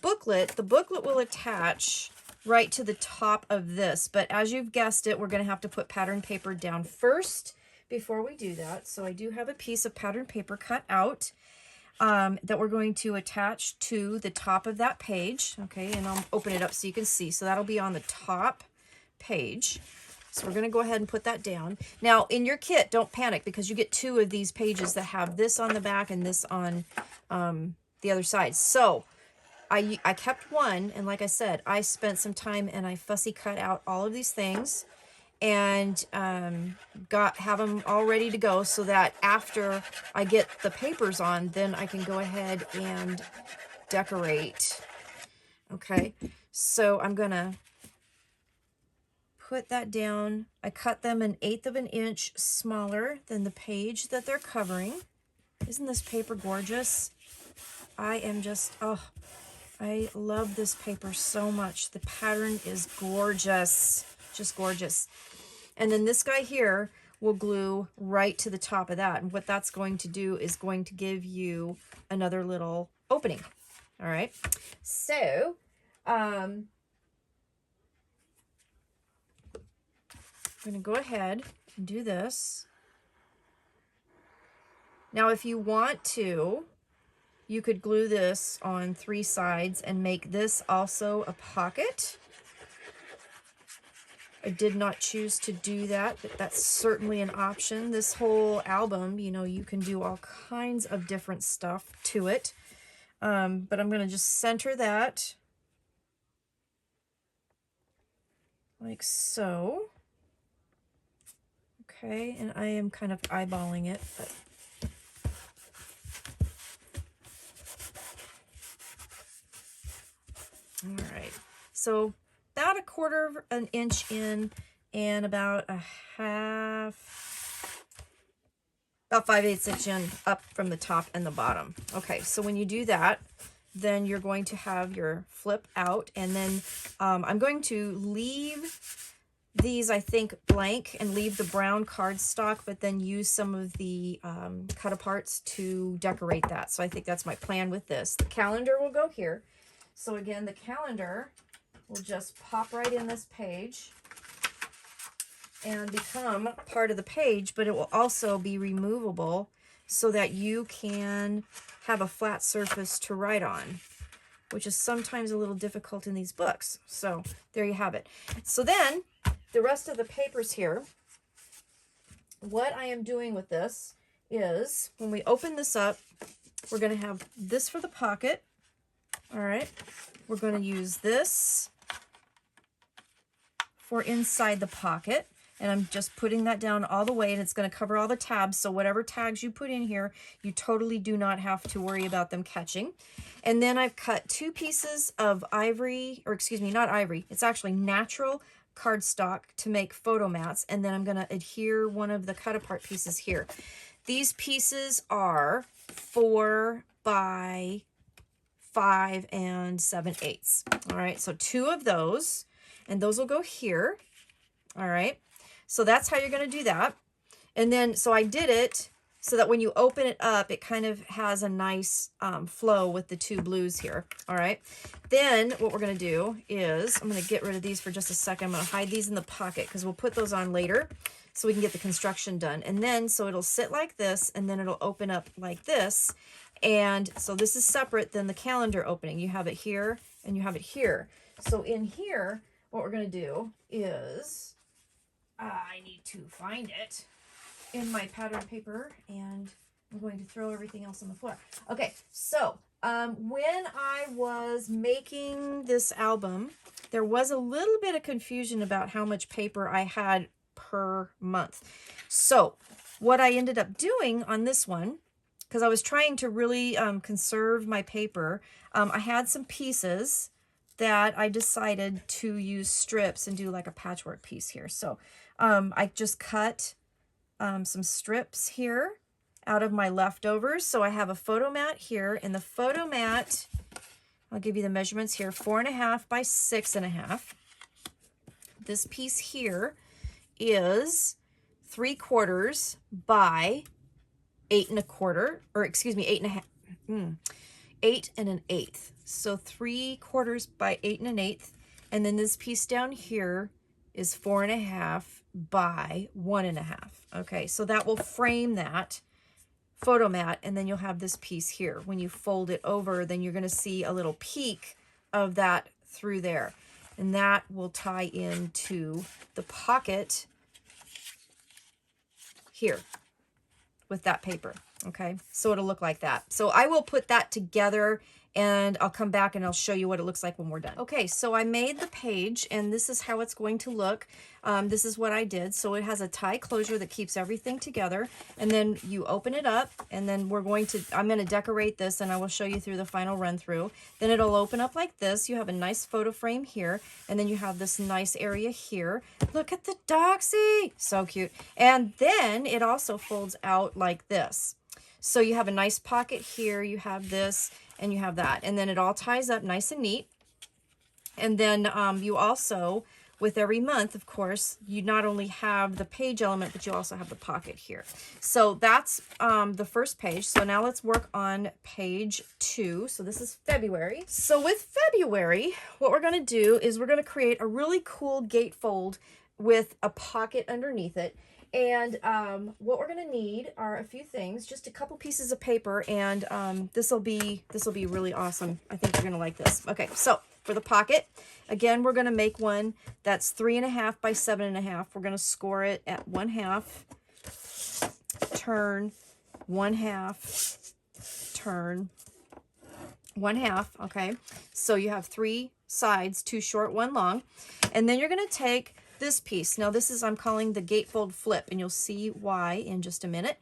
booklet. The booklet will attach right to the top of this, but as you've guessed it, we're going to have to put pattern paper down first before we do that. So I do have a piece of pattern paper cut out that we're going to attach to the top of that page. Okay, and I'll open it up so you can see. So that'll be on the top page. So we're going to go ahead and put that down. Now, in your kit, don't panic, because you get 2 of these pages that have this on the back and this on the other side. So I kept one, and like I said, I spent some time and I fussy cut out all of these things and have them all ready to go, so that after I get the papers on, then I can go ahead and decorate. Okay, so I'm going to put that down. I cut them 1/8 of an inch smaller than the page that they're covering. Isn't this paper gorgeous? I am just, oh, I love this paper so much. The pattern is gorgeous, just gorgeous. And then this guy here will glue right to the top of that. And what that's going to do is going to give you another little opening. All right. So, I'm going to go ahead and do this. Now, if you want to, you could glue this on 3 sides and make this also a pocket. I did not choose to do that, but that's certainly an option. This whole album, you know, you can do all kinds of different stuff to it. But I'm going to just center that like so. Okay, and I am kind of eyeballing it, but all right. So about 1/4 of an inch in and about 5/8 inch in up from the top and the bottom. Okay, so when you do that, then you're going to have your flip out, and then I'm going to leave these, I think, blank and leave the brown cardstock, but then use some of the cut aparts to decorate that. So I think that's my plan with this. The calendar will go here. So again, the calendar will just pop right in this page and become part of the page, but it will also be removable so that you can have a flat surface to write on, which is sometimes a little difficult in these books. So there you have it. So then the rest of the papers here, what I am doing with this is when we open this up, we're going to have this for the pocket. All right. We're going to use this for inside the pocket. And I'm just putting that down all the way, and it's going to cover all the tabs. So whatever tags you put in here, you totally do not have to worry about them catching. And then I've cut 2 pieces of ivory, or excuse me, not ivory. It's actually natural cardstock to make photo mats. And then I'm going to adhere one of the cut apart pieces here. These pieces are 4 by 5 and 7/8. All right, so 2 of those, and those will go here. All right, so that's how you're going to do that. And then, so I did it so that when you open it up, it kind of has a nice flow with the 2 blues here. All right, then what we're going to do is, I'm going to get rid of these for just a second. I'm going to hide these in the pocket because we'll put those on later so we can get the construction done. And then, so it'll sit like this, and then it'll open up like this. And so this is separate than the calendar opening. You have it here and you have it here. So in here, what we're going to do is, I need to find it in my pattern paper, and I'm going to throw everything else on the floor. Okay, so when I was making this album, there was a little bit of confusion about how much paper I had per month. So what I ended up doing on this one, because I was trying to really conserve my paper, I had some pieces that I decided to use strips and do like a patchwork piece here. So I just cut some strips here out of my leftovers. So I have a photo mat here, and the photo mat, I'll give you the measurements here, 4.5 by 6.5. This piece here is 3/4 by 8.25, or excuse me, 8.5, 8 1/8. So 3/4 by 8 1/8. And then this piece down here is 4.5 by 1.5. Okay, so that will frame that photo mat, and then you'll have this piece here. When you fold it over, then you're going to see a little peek of that through there, and that will tie into the pocket here with that paper. Okay, so it'll look like that. So I will put that together, and I'll come back and I'll show you what it looks like when we're done. Okay, so I made the page, and this is how it's going to look. This is what I did. So it has a tie closure that keeps everything together, and then you open it up, and then I'm going to decorate this, and I will show you through the final run through. Then it'll open up like this. You have a nice photo frame here, and then you have this nice area here. Look at the doxy, so cute. And then it also folds out like this. So you have a nice pocket here, you have this, and you have that. And then it all ties up nice and neat. And then you also, with every month, of course, you not only have the page element, but you also have the pocket here. So that's the first page. So now let's work on page 2. So this is February. So with February, what we're going to do is we're going to create a really cool gatefold with a pocket underneath it. And what we're going to need are a few things, just a couple pieces of paper, and this will be really awesome. I think you're going to like this. Okay, so for the pocket, again, we're going to make one that's 3.5 by 7.5. We're going to score it at 1/2, turn, 1/2, turn, 1/2. Okay, so you have 3 sides, 2 short, 1 long, and then you're going to take this piece. Now this is, I'm calling the gatefold flip, and you'll see why in just a minute.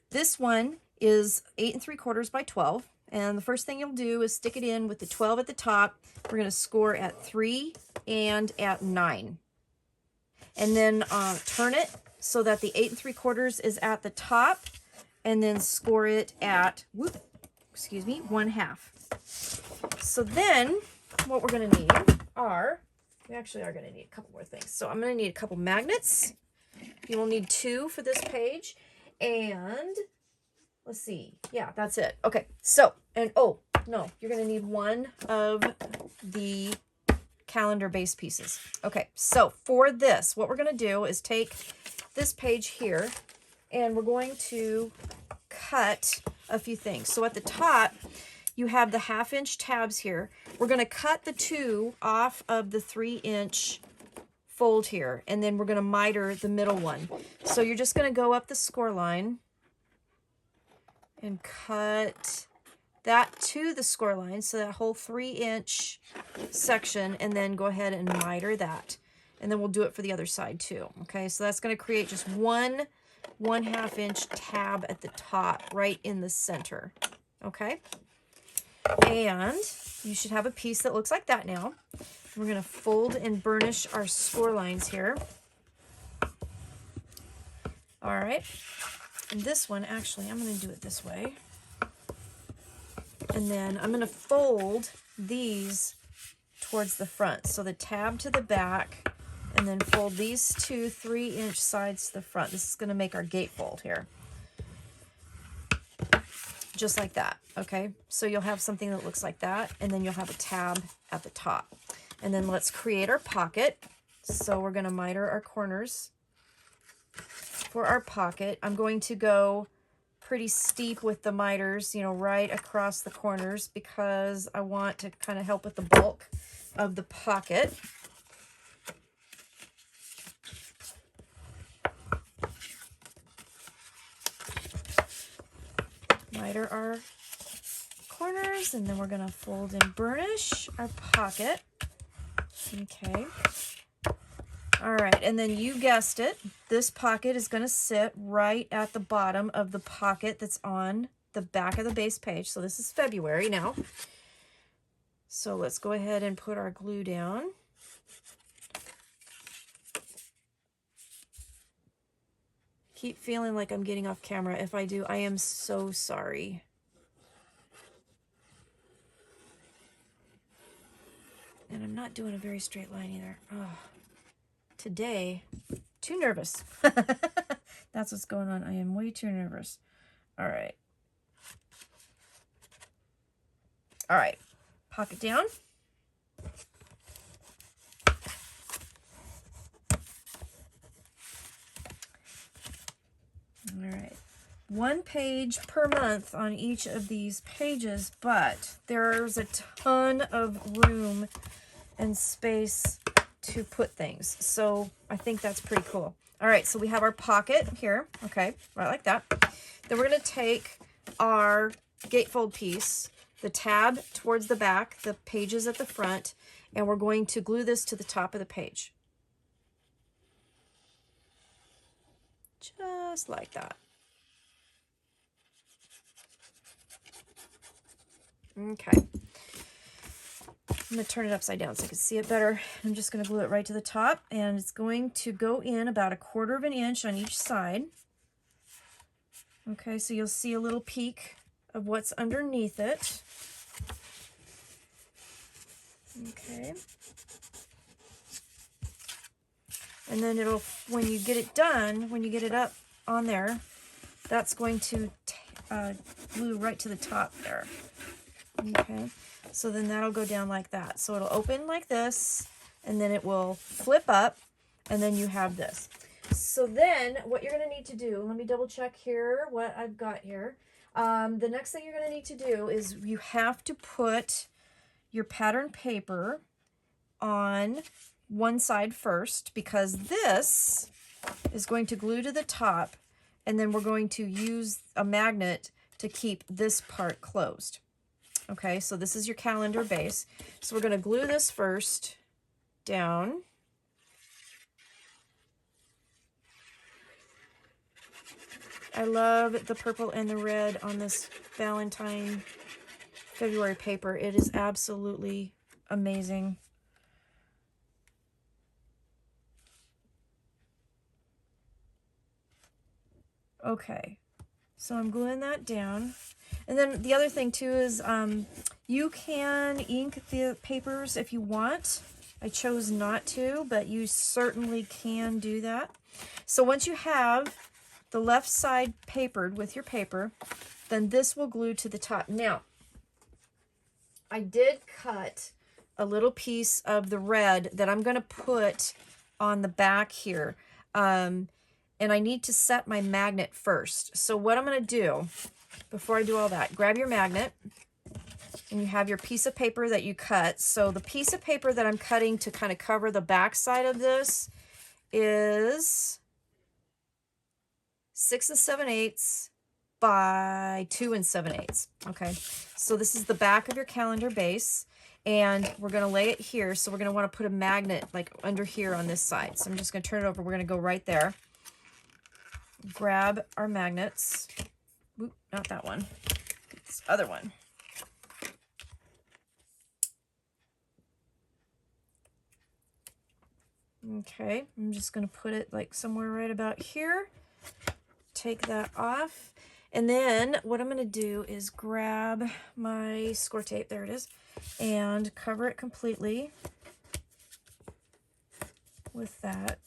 This one is 8 3/4 by 12. And the first thing you'll do is stick it in with the 12 at the top. We're going to score at 3 and at 9. And then turn it so that the 8 3/4 is at the top, and then score it at, 1/2. So then what we're going to need are, we actually are going to need a couple more things. So I'm going to need a couple magnets. You will need 2 for this page. And let's see. Yeah, that's it. Okay. So, and oh, no, you're going to need 1 of the calendar base pieces. Okay. So for this, what we're going to do is take this page here, and we're going to cut a few things. So at the top, you have the 1/2 inch tabs here. We're going to cut the 2 off of the 3-inch fold here, and then we're going to miter the middle one. So you're just going to go up the score line and cut that to the score line, so that whole 3-inch section, and then go ahead and miter that. And then we'll do it for the other side too. Okay, so that's going to create just 1/2 inch tab at the top, right in the center. Okay. And you should have a piece that looks like that now. We're going to fold and burnish our score lines here. All right. And this one, actually, I'm going to do it this way. And then I'm going to fold these towards the front. So the tab to the back, and then fold these two 3-inch sides to the front. This is going to make our gatefold here. Just like that, okay? So you'll have something that looks like that, and then you'll have a tab at the top. And then let's create our pocket. So we're going to miter our corners for our pocket. I'm going to go pretty steep with the miters, you know, right across the corners, because I want to kind of help with the bulk of the pocket. Miter our corners, and then we're going to fold and burnish our pocket. Okay. All right, and then you guessed it, this pocket is going to sit right at the bottom of the pocket that's on the back of the base page. So this is February now. So let's go ahead and put our glue down. Keep feeling like I'm getting off camera. If I do, I am so sorry. And I'm not doing a very straight line either. Oh, today, too nervous. That's what's going on. I am way too nervous. All right. All right. Pocket down. All right. 1 page per month on each of these pages, but there's a ton of room and space to put things. So I think that's pretty cool. All right, so we have our pocket here. Okay, right like that. Then we're going to take our gatefold piece, the tab towards the back, the pages at the front, and we're going to glue this to the top of the page. Just like that. Okay. I'm going to turn it upside down so I can see it better. I'm just going to glue it right to the top, and it's going to go in about 1/4 inch on each side. Okay, so you'll see a little peek of what's underneath it. Okay. And then it'll, when you get it done, when you get it up on there, that's going to glue right to the top there. Okay, so then that'll go down like that. So it'll open like this, and then it will flip up, and then you have this. So then what you're going to need to do, let me double check here what I've got here. The next thing you're going to need to do is you have to put your pattern paper on one side first, because this is going to glue to the top, and then we're going to use a magnet to keep this part closed. Okay, so this is your calendar base. So we're going to glue this first down. I love the purple and the red on this Valentine February paper. It is absolutely amazing. Okay, so I'm gluing that down. And then the other thing too is you can ink the papers if you want. I chose not to, but you certainly can do that. So once you have the left side papered with your paper, then this will glue to the top. Now, I did cut a little piece of the red that I'm going to put on the back here. And I need to set my magnet first. So what I'm going to do, before I do all that, grab your magnet, and you have your piece of paper that you cut. So the piece of paper that I'm cutting to kind of cover the back side of this is 6 7/8 by 2 7/8. Okay, so this is the back of your calendar base, and we're going to lay it here. So we're going to want to put a magnet like under here on this side. So I'm just going to turn it over. We're going to go right there. Grab our magnets. Oop, not that one. This other one. Okay, I'm just going to put it like somewhere right about here. take that off. And then what I'm going to do is grab my score tape, there it is, and cover it completely with that.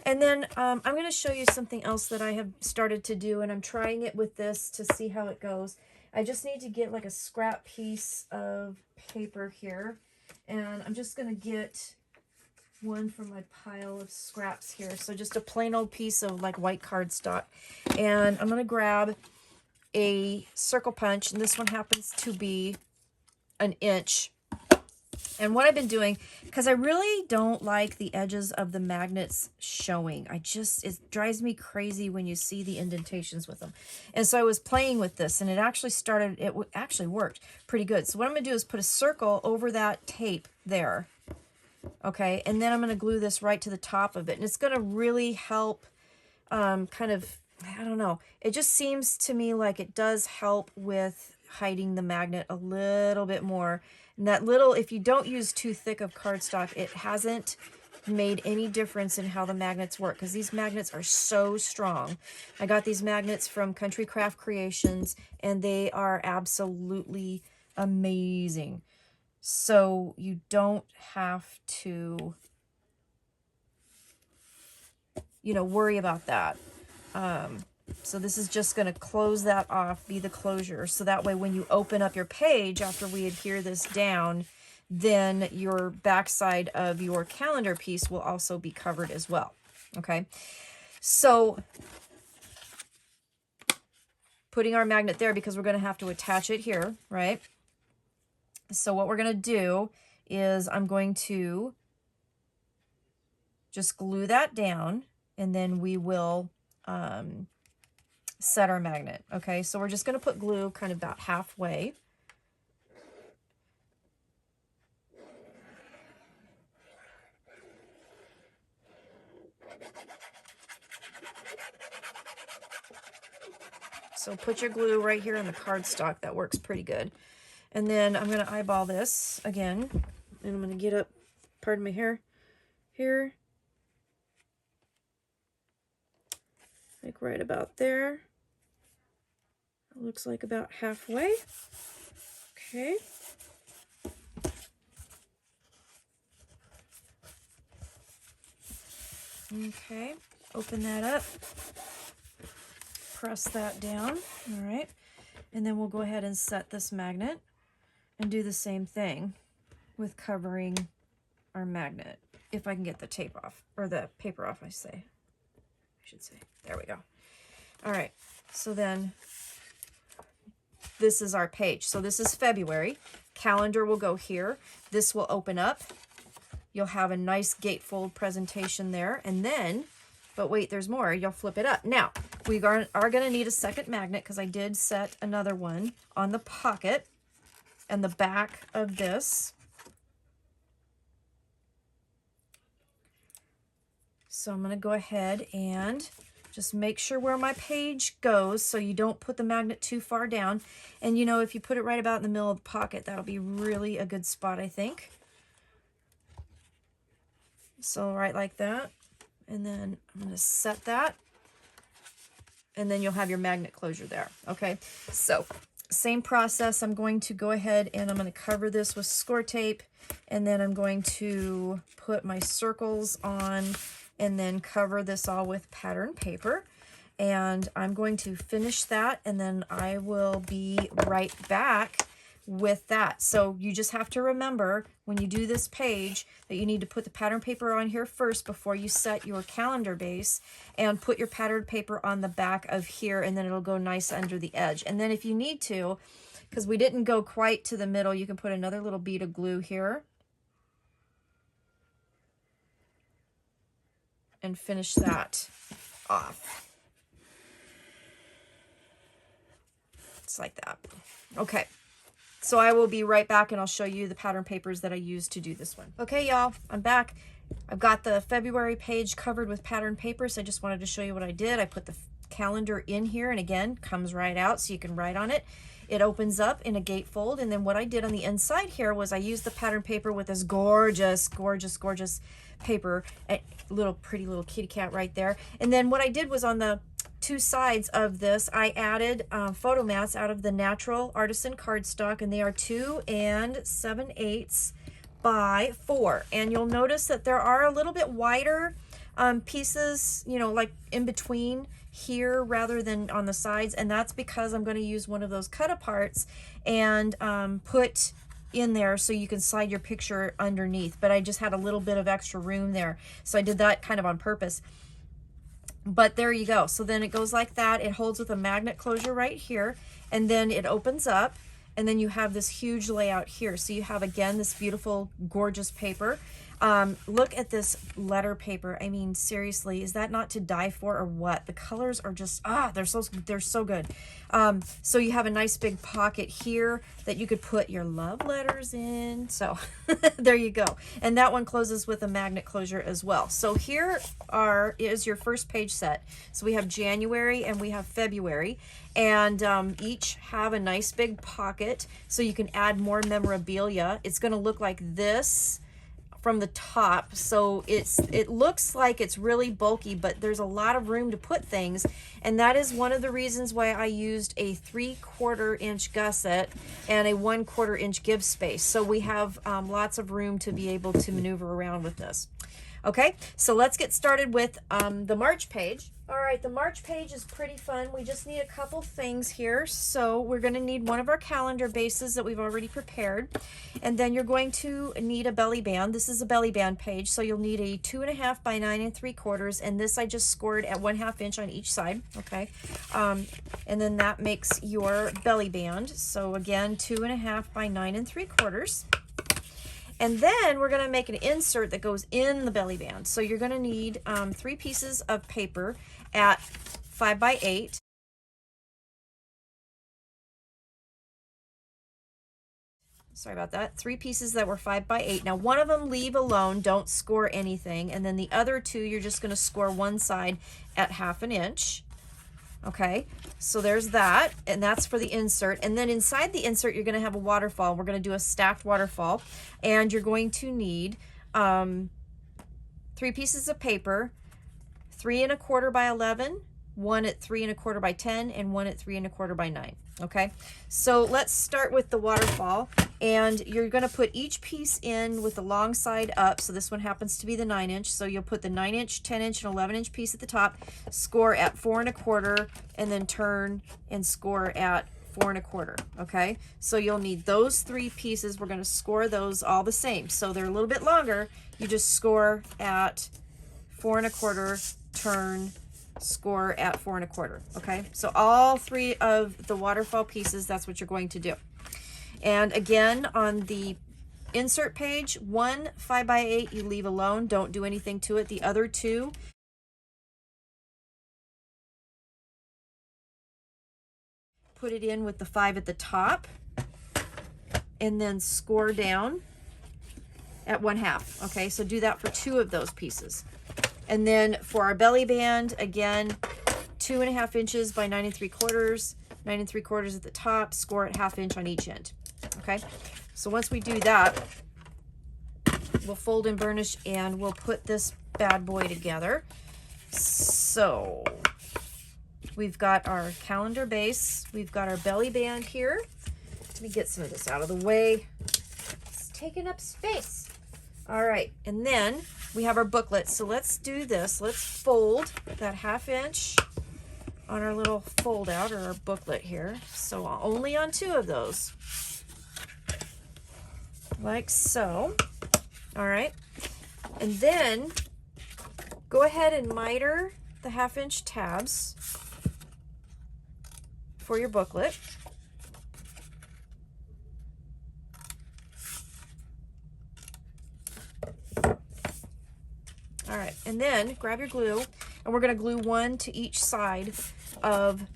And then I'm going to show you something else that I have started to do, and I'm trying it with this to see how it goes. I just need to get like a scrap piece of paper here, and I'm just going to get one from my pile of scraps here. So just a plain old piece of like white cardstock, and I'm going to grab a circle punch, and this one happens to be an inch. And what I've been doing, because I really don't like the edges of the magnets showing. It drives me crazy when you see the indentations with them. And so I was playing with this, and it actually actually worked pretty good. So what I'm going to do is put a circle over that tape there. Okay, and then I'm going to glue this right to the top of it. And it's going to really help kind of, I don't know, it just seems to me like it does help with hiding the magnet a little bit more. And that little, if you don't use too thick of cardstock, it hasn't made any difference in how the magnets work, because these magnets are so strong. I got these magnets from Country Craft Creations, and they are absolutely amazing. So you don't have to, you know, worry about that. So this is just going to close that off, be the closure. So that way when you open up your page after we adhere this down, then your backside of your calendar piece will also be covered as well. Okay. So putting our magnet there because we're going to have to attach it here, right? So what we're going to do is I'm going to just glue that down, and then we will set our magnet. Okay, so we're just going to put glue kind of about halfway. So put your glue right here in the cardstock. That works pretty good. And then I'm going to eyeball this again, and I'm going to get up, pardon my hair, here, like right about there. It looks like about halfway. Okay. Okay, open that up, press that down, all right, and then we'll go ahead and set this magnet and do the same thing with covering our magnet. If I can get the tape off, or the paper off, I should say. There we go. All right, so then this is our page. So this is February. Calendar will go here. This will open up. You'll have a nice gatefold presentation there. And then, but wait, there's more. You'll flip it up. Now, we are going to need a second magnet, because I did set another one on the pocket and the back of this. So I'm going to go ahead and just make sure where my page goes so you don't put the magnet too far down. And you know, if you put it right about in the middle of the pocket, that'll be really a good spot, I think. So right like that. And then I'm going to set that. And then you'll have your magnet closure there. Okay, so same process. I'm going to go ahead and I'm going to cover this with score tape. And then I'm going to put my circles on, and then cover this all with pattern paper. And I'm going to finish that, and then I will be right back with that. So you just have to remember when you do this page that you need to put the pattern paper on here first before you set your calendar base, and put your pattern paper on the back of here, and then it'll go nice under the edge. And then if you need to, because we didn't go quite to the middle, you can put another little bead of glue here and finish that off. It's like that. Okay, so I will be right back, and I'll show you the pattern papers that I used to do this one. Okay, y'all, I'm back. I've got the February page covered with pattern papers. I just wanted to show you what I did. I put the calendar in here, and again, comes right out so you can write on it. It opens up in a gatefold, and then what I did on the inside here was I used the pattern paper with this gorgeous, gorgeous, gorgeous paper, a pretty little kitty cat right there. And then what I did was on the two sides of this, I added photo mats out of the natural artisan cardstock, and they are 2 7/8 by 4. And you'll notice that there are a little bit wider pieces, you know, like in between here rather than on the sides, and that's because I'm going to use one of those cut aparts and put in there so you can slide your picture underneath, but I just had a little bit of extra room there, so I did that kind of on purpose. But there you go. So then it goes like that. It holds with a magnet closure right here, and then it opens up, and then you have this huge layout here. So you have, again, this beautiful, gorgeous paper. Look at this letter paper. I mean, seriously, is that not to die for or what? The colors are just, they're so good. So you have a nice big pocket here that you could put your love letters in. So there you go. And that one closes with a magnet closure as well. So here is your first page set. So we have January and we have February, and each have a nice big pocket so you can add more memorabilia. It's going to look like this from the top, so it looks like it's really bulky, but there's a lot of room to put things, and that is one of the reasons why I used a 3/4 inch gusset and a 1/4 inch give space, so we have lots of room to be able to maneuver around with this. Okay, so let's get started with the March page. All right, the March page is pretty fun. We just need a couple things here. So we're going to need one of our calendar bases that we've already prepared. And then you're going to need a belly band. This is a belly band page. So you'll need a 2.5 by 9 3/4. And this I just scored at 1/2 inch on each side. Okay. And then that makes your belly band. So again, 2.5 by 9 3/4. And then we're going to make an insert that goes in the belly band. So you're going to need 3 pieces of paper at 5 by 8. Sorry about that. 3 pieces that were 5 by 8. Now one of them leave alone, don't score anything. And then the other 2, you're just going to score one side at 1/2 inch. Okay, so there's that, and that's for the insert. And then inside the insert, you're going to have a waterfall. We're going to do a stacked waterfall, and you're going to need 3 pieces of paper, 3 1/4 by 11, 1 at 3 1/4 by 10, and 1 at 3 1/4 by 9. Okay, so let's start with the waterfall, and you're going to put each piece in with the long side up. So this one happens to be the 9 inch, so you'll put the 9 inch, 10 inch, and 11 inch piece at the top, score at 4 1/4, and then turn and score at 4 1/4. Okay, so you'll need those 3 pieces. We're going to score those all the same, so they're a little bit longer. You just score at 4 1/4, turn, score at 4 1/4. Okay, so all 3 of the waterfall pieces, that's what you're going to do. And again, on the insert page, 1 5 by 8 you leave alone, don't do anything to it. The other 2, put it in with the 5 at the top, and then score down at 1/2. Okay, so do that for 2 of those pieces. And then for our belly band, again, 2.5 inches by 9 3/4, 9 3/4 at the top, score at 1/2 inch on each end. Okay, so once we do that, we'll fold and burnish, and we'll put this bad boy together. So we've got our calendar base, we've got our belly band here. Let me get some of this out of the way. It's taking up space. All right, and then we have our booklet. So let's do this. Let's fold that 1/2 inch on our little fold out, or our booklet here. So only on 2 of those, like so. All right, and then go ahead and miter the 1/2 inch tabs for your booklet. All right, and then grab your glue, and we're going to glue 1 to each side of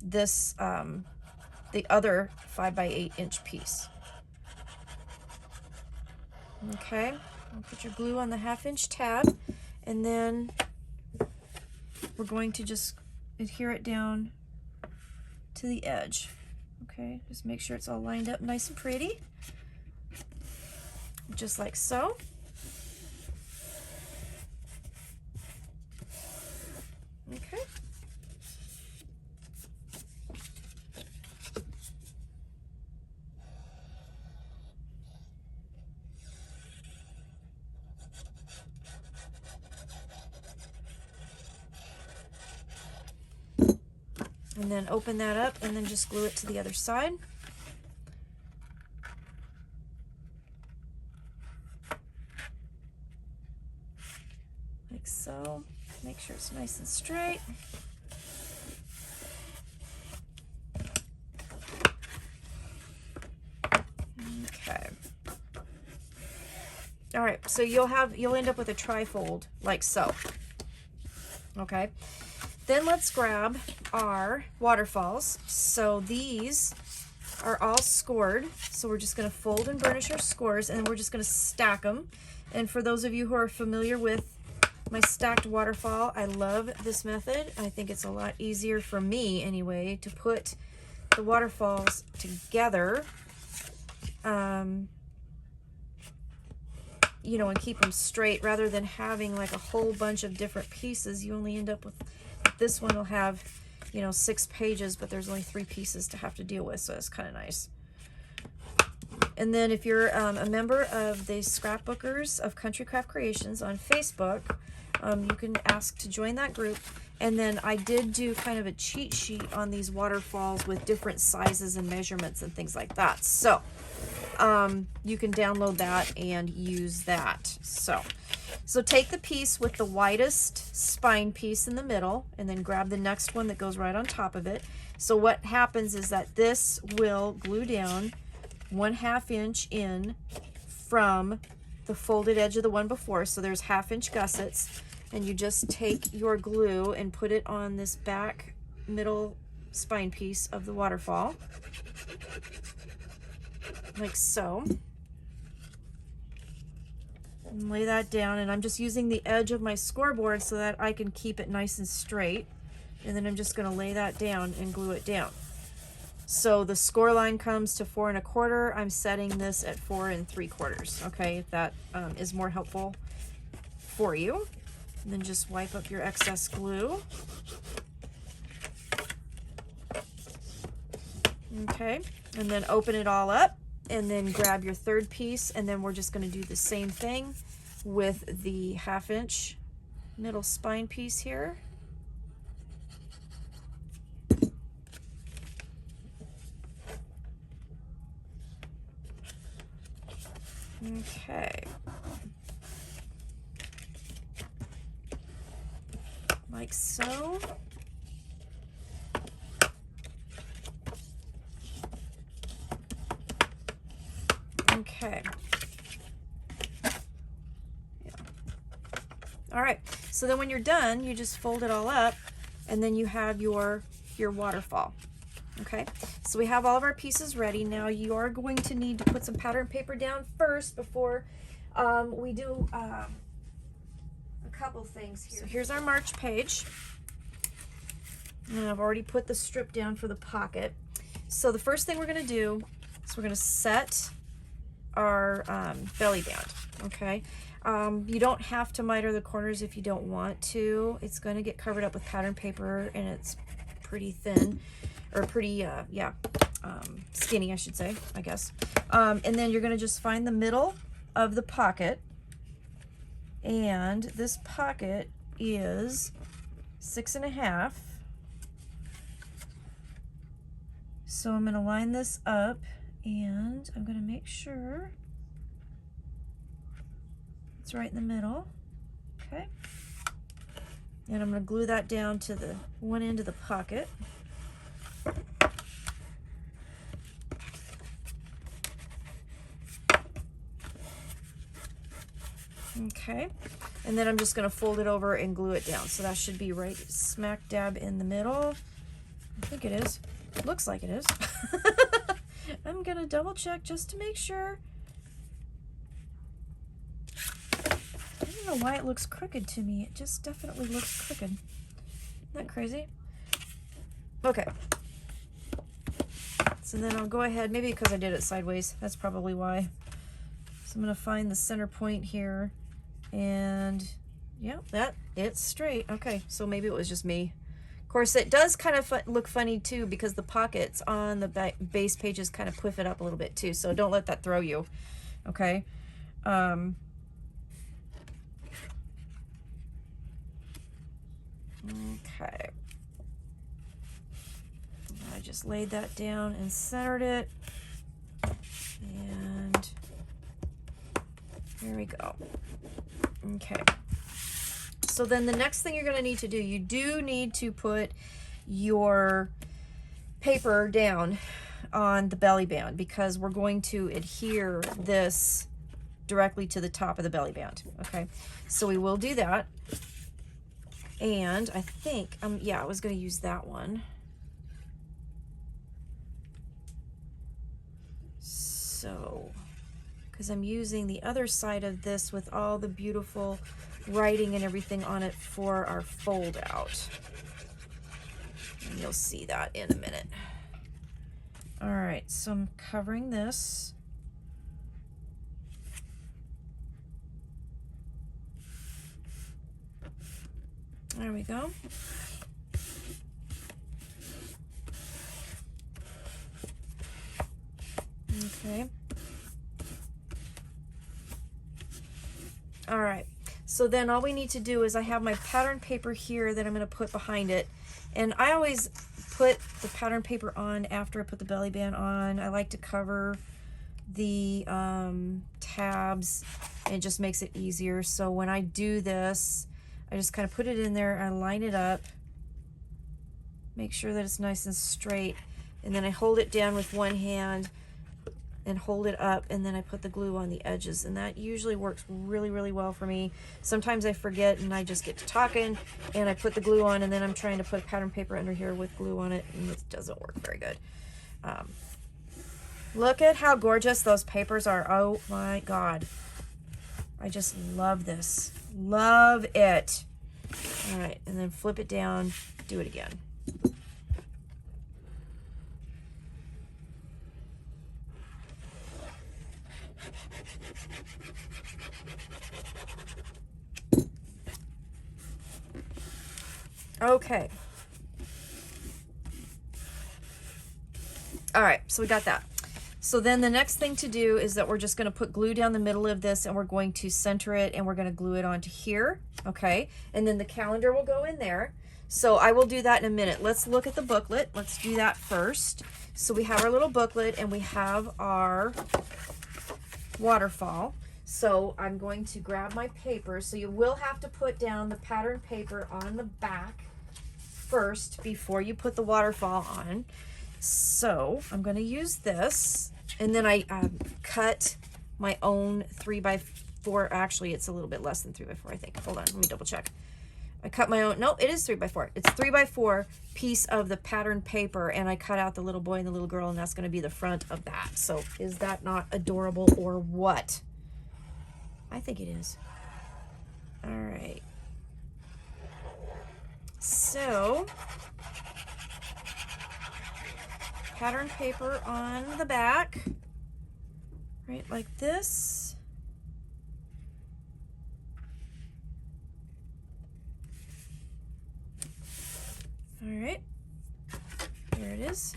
this, the other 5 by 8 inch piece. Okay, put your glue on the 1/2 inch tab, and then we're going to just adhere it down to the edge. Okay, just make sure it's all lined up nice and pretty, just like so. Okay. And then open that up and then just glue it to the other side. Like so. Make sure it's nice and straight. Okay. All right, so you'll end up with a trifold like so. Okay. Then let's grab our waterfalls. So these are all scored. So we're just going to fold and burnish our scores, and we're just going to stack them. And for those of you who are familiar with my stacked waterfall, I love this method. I think it's a lot easier for me anyway to put the waterfalls together, you know, and keep them straight rather than having like a whole bunch of different pieces. You only end up with, this one will have, you know, 6 pages, but there's only 3 pieces to have to deal with, so it's kind of nice. And then if you're a member of the Scrapbookers of Country Craft Creations on Facebook, you can ask to join that group. And then I did do kind of a cheat sheet on these waterfalls with different sizes and measurements and things like that. So you can download that and use that. So take the piece with the widest spine piece in the middle and then grab the next one that goes right on top of it. So what happens is that this will glue down 1/2 inch in from the folded edge of the one before. So there's 1/2 inch gussets, and you just take your glue and put it on this back middle spine piece of the waterfall, like so. And lay that down, and I'm just using the edge of my scoreboard so that I can keep it nice and straight. And then I'm just going to lay that down and glue it down. So the score line comes to 4 1/4. I'm setting this at 4 3/4. Okay, if that is more helpful for you. And then just wipe up your excess glue. Okay, and then open it all up, and then grab your third piece, and then we're just going to do the same thing with the 1/2 inch middle spine piece here. Okay, like so. Okay. Yeah. All right. So then when you're done, you just fold it all up, and then you have your waterfall. Okay. So we have all of our pieces ready. Now you are going to need to put some pattern paper down first before we do a couple things here. So here's our March page. And I've already put the strip down for the pocket. So the first thing we're going to do is we're going to set our belly band. Okay. You don't have to miter the corners if you don't want to. It's going to get covered up with pattern paper, and it's pretty thin, or pretty skinny, I should say, I guess. And then you're going to just find the middle of the pocket, and this pocket is 6 1/2. So I'm going to line this up, and I'm going to make sure it's right in the middle. Okay. And I'm going to glue that down to the one end of the pocket. Okay. And then I'm just going to fold it over and glue it down. So that should be right smack dab in the middle. I think it is. It looks like it is. I'm going to double check just to make sure. I don't know why it looks crooked to me. It just definitely looks crooked. Isn't that crazy? Okay. So then I'll go ahead, maybe because I did it sideways, that's probably why. So I'm going to find the center point here, and yeah, it's straight. Okay, so maybe it was just me. Of course, it does kind of look funny too, because the pockets on the base pages kind of puff it up a little bit too, so don't let that throw you. Okay. Okay. I just laid that down and centered it. And there we go. Okay. So then the next thing you're going to need to do, you do need to put your paper down on the belly band, because we're going to adhere this directly to the top of the belly band. Okay. So we will do that. And I think, yeah, I was going to use that one. So, because I'm using the other side of this with all the beautiful writing and everything on it for our fold out. And you'll see that in a minute. All right, so I'm covering this. There we go. Okay. All right. So then all we need to do is I have my pattern paper here that I'm going to put behind it. And I always put the pattern paper on after I put the belly band on. I like to cover the tabs. It just makes it easier. So when I do this, I just kind of put it in there, I line it up, make sure that it's nice and straight, and then I hold it down with one hand and hold it up, and then I put the glue on the edges, and that usually works really, really well for me. Sometimes I forget and I just get to talking and I put the glue on, and then I'm trying to put pattern paper under here with glue on it, and it doesn't work very good. Look at how gorgeous those papers are. Oh my God. I just love this. Love it. All right, and then flip it down, do it again. Okay. All right, so we got that. So then the next thing to do is that we're just going to put glue down the middle of this, and we're going to center it, and we're going to glue it onto here. Okay, and then the calendar will go in there. So I will do that in a minute. Let's look at the booklet. Let's do that first. So we have our little booklet, and we have our waterfall. So I'm going to grab my paper. So you will have to put down the pattern paper on the back first before you put the waterfall on. So I'm going to use this, and then I cut my own 3x4. Actually, it's a little bit less than 3x4, I think. Hold on, let me double check. I cut my own, no, it is 3x4. It's 3x4 piece of the pattern paper, and I cut out the little boy and the little girl, and that's going to be the front of that. So is that not adorable or what? I think it is. All right. So pattern paper on the back, right like this. All right, here it is.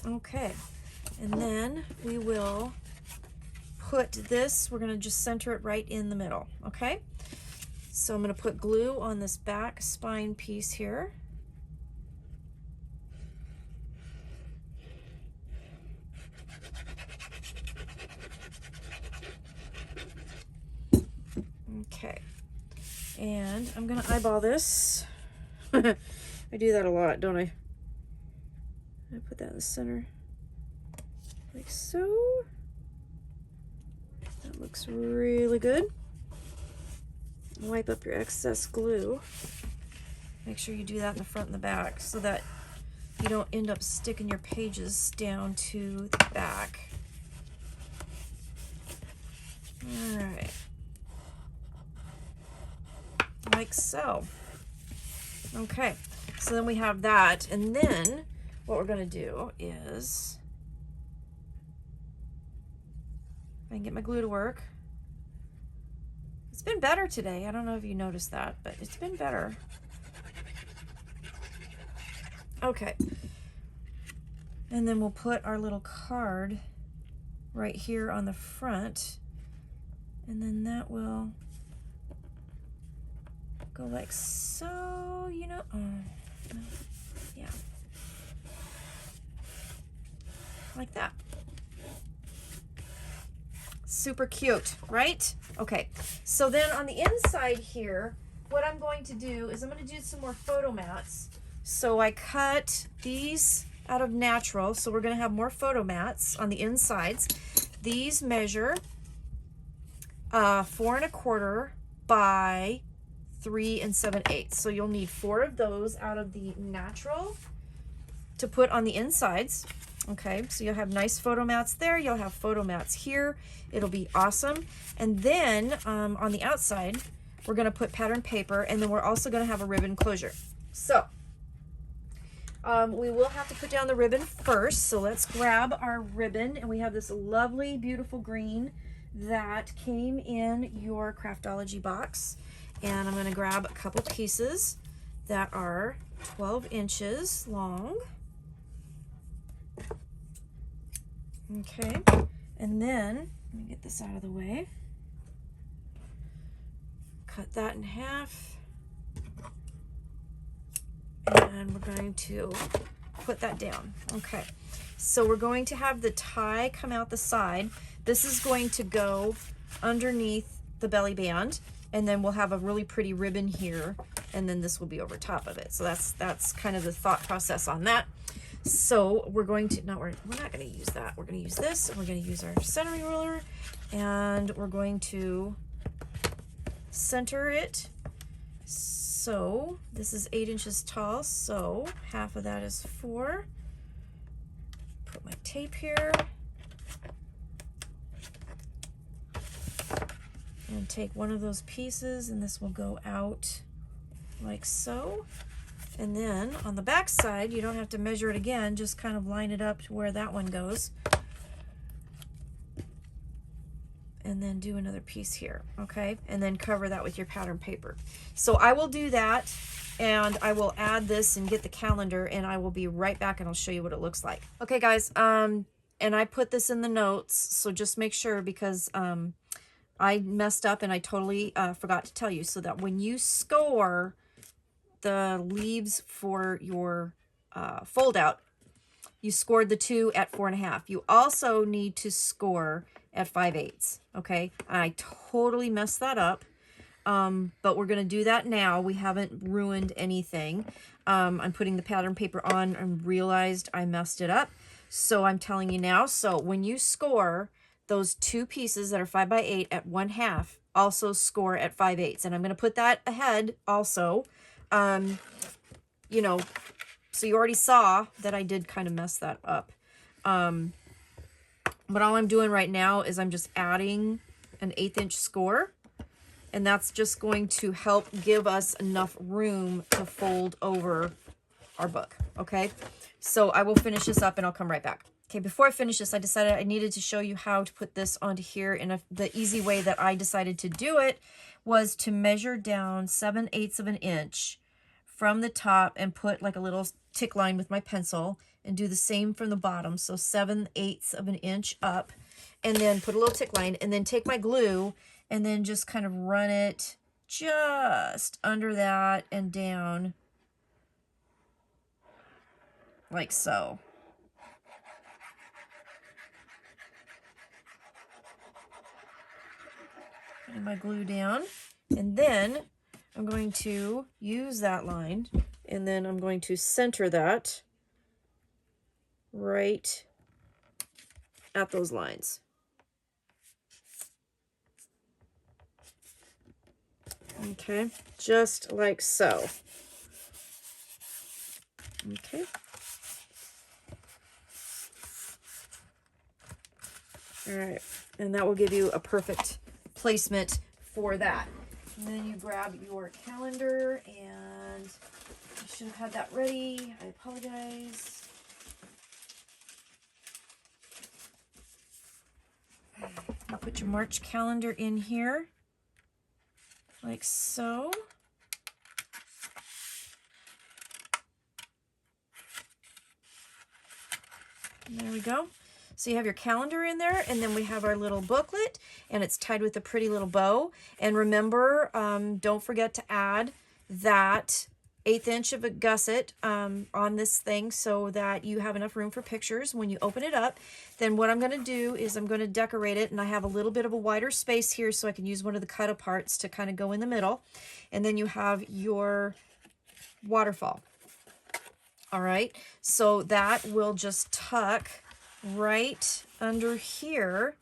Okay, and then we will put this, we're gonna just center it right in the middle, okay? So I'm gonna put glue on this back spine piece here. Okay, and I'm gonna eyeball this. I do that a lot, don't I? I put that in the center, like so. That looks really good. Wipe up your excess glue. Make sure you do that in the front and the back so that you don't end up sticking your pages down to the back. All right. Like so. Okay, so then we have that, and then what we're gonna do is, if I can get my glue to work. It's been better today. I don't know if you noticed that, but it's been better. Okay. And then we'll put our little card right here on the front, and then that will go like so, you know. No, yeah, like that. Super cute, right? Okay, so then on the inside here, what I'm going to do is I'm going to do some more photo mats. So I cut these out of natural, so we're going to have more photo mats on the insides. These measure 4 1/4 by 3 7/8. So you'll need 4 of those out of the natural to put on the insides. Okay, so you'll have nice photo mats there. You'll have photo mats here. It'll be awesome. And then on the outside, we're going to put pattern paper, and then we're also going to have a ribbon closure. So we will have to put down the ribbon first. So let's grab our ribbon, and we have this lovely, beautiful green that came in your Craftology box. And I'm going to grab a couple pieces that are 12 inches long. Okay, and then let me get this out of the way. Cut that in half, and we're going to put that down. Okay, so we're going to have the tie come out the side. This is going to go underneath the belly band, and then we'll have a really pretty ribbon here, and then this will be over top of it. So that's kind of the thought process on that. So we're going to, no, we're not going to use that. We're going to use this, and we're going to use our centering ruler, and we're going to center it. So this is 8 inches tall, so half of that is 4. Put my tape here. And take one of those pieces, and this will go out like so. And then on the back side, you don't have to measure it again, just kind of line it up to where that one goes. And then do another piece here, okay? And then cover that with your pattern paper. So I will do that, and I will add this and get the calendar, and I will be right back, and I'll show you what it looks like. Okay, guys, and I put this in the notes, so just make sure, because I messed up and I totally forgot to tell you, so that when you score the leaves for your fold out, you scored the 2 at 4 1/2. You also need to score at 5/8. Okay, I totally messed that up, but we're gonna do that now. We haven't ruined anything. I'm putting the pattern paper on and realized I messed it up, so I'm telling you now. So when you score those 2 pieces that are 5 by 8 at 1/2, also score at 5/8, and I'm gonna put that ahead also. You know, so you already saw that I did kind of mess that up. But all I'm doing right now is I'm just adding an 1/8 inch score, and that's just going to help give us enough room to fold over our book. Okay, so I will finish this up and I'll come right back. Okay, before I finish this, I decided I needed to show you how to put this onto here, and the easy way that I decided to do it was to measure down 7/8 of an inch from the top and put like a little tick line with my pencil, and do the same from the bottom. So 7/8 of an inch up, and then put a little tick line, and then take my glue and then just kind of run it just under that and down like so. Putting my glue down, and then I'm going to use that line, and then I'm going to center that right at those lines. Okay, just like so. Okay. All right, and that will give you a perfect placement for that. And then you grab your calendar and should have had that ready. I apologize. I'll put your March calendar in here, like so. And there we go. So you have your calendar in there, and then we have our little booklet, and it's tied with a pretty little bow. And remember, don't forget to add that 1/8 inch of a gusset on this thing so that you have enough room for pictures. When you open it up, then what I'm going to do is I'm going to decorate it, and I have a little bit of a wider space here so I can use one of the cut aparts to kind of go in the middle. And then you have your waterfall. All right, so that will just tuck right under here,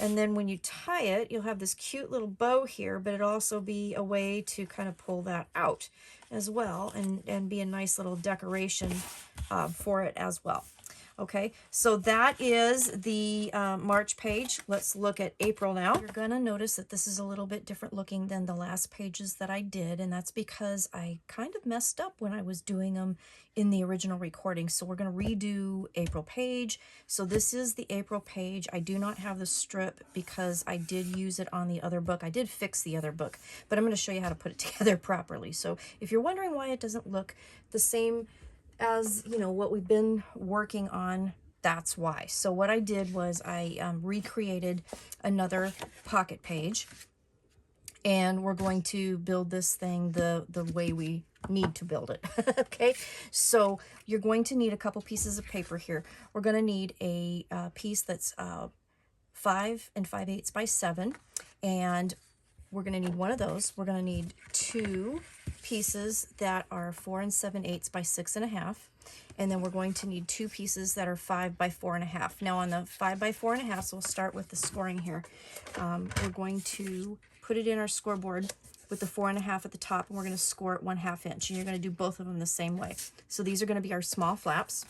and then when you tie it, you'll have this cute little bow here, but it'll also be a way to kind of pull that out as well, and be a nice little decoration for it as well. Okay, so that is the March page. Let's look at April now. You're gonna notice that this is a little bit different looking than the last pages that I did, and that's because I kind of messed up when I was doing them in the original recording. So we're gonna redo April page. So this is the April page. I do not have the strip because I did use it on the other book. I did fix the other book, but I'm gonna show you how to put it together properly. So if you're wondering why it doesn't look the same as, you know, what we've been working on, that's why. So what I did was I recreated another pocket page, and we're going to build this thing the way we need to build it. Okay, so you're going to need a couple pieces of paper here. We're going to need a piece that's 5 5/8 by 7, and we're going to need one of those. We're going to need 2 pieces that are 4 7/8 by 6 1/2, and then we're going to need 2 pieces that are 5 by 4 1/2. Now on the 5 by 4 1/2, so we'll start with the scoring here. We're going to put it in our scoreboard with the 4 1/2 at the top, and we're going to score it 1/2 inch, and you're going to do both of them the same way. So these are going to be our small flaps.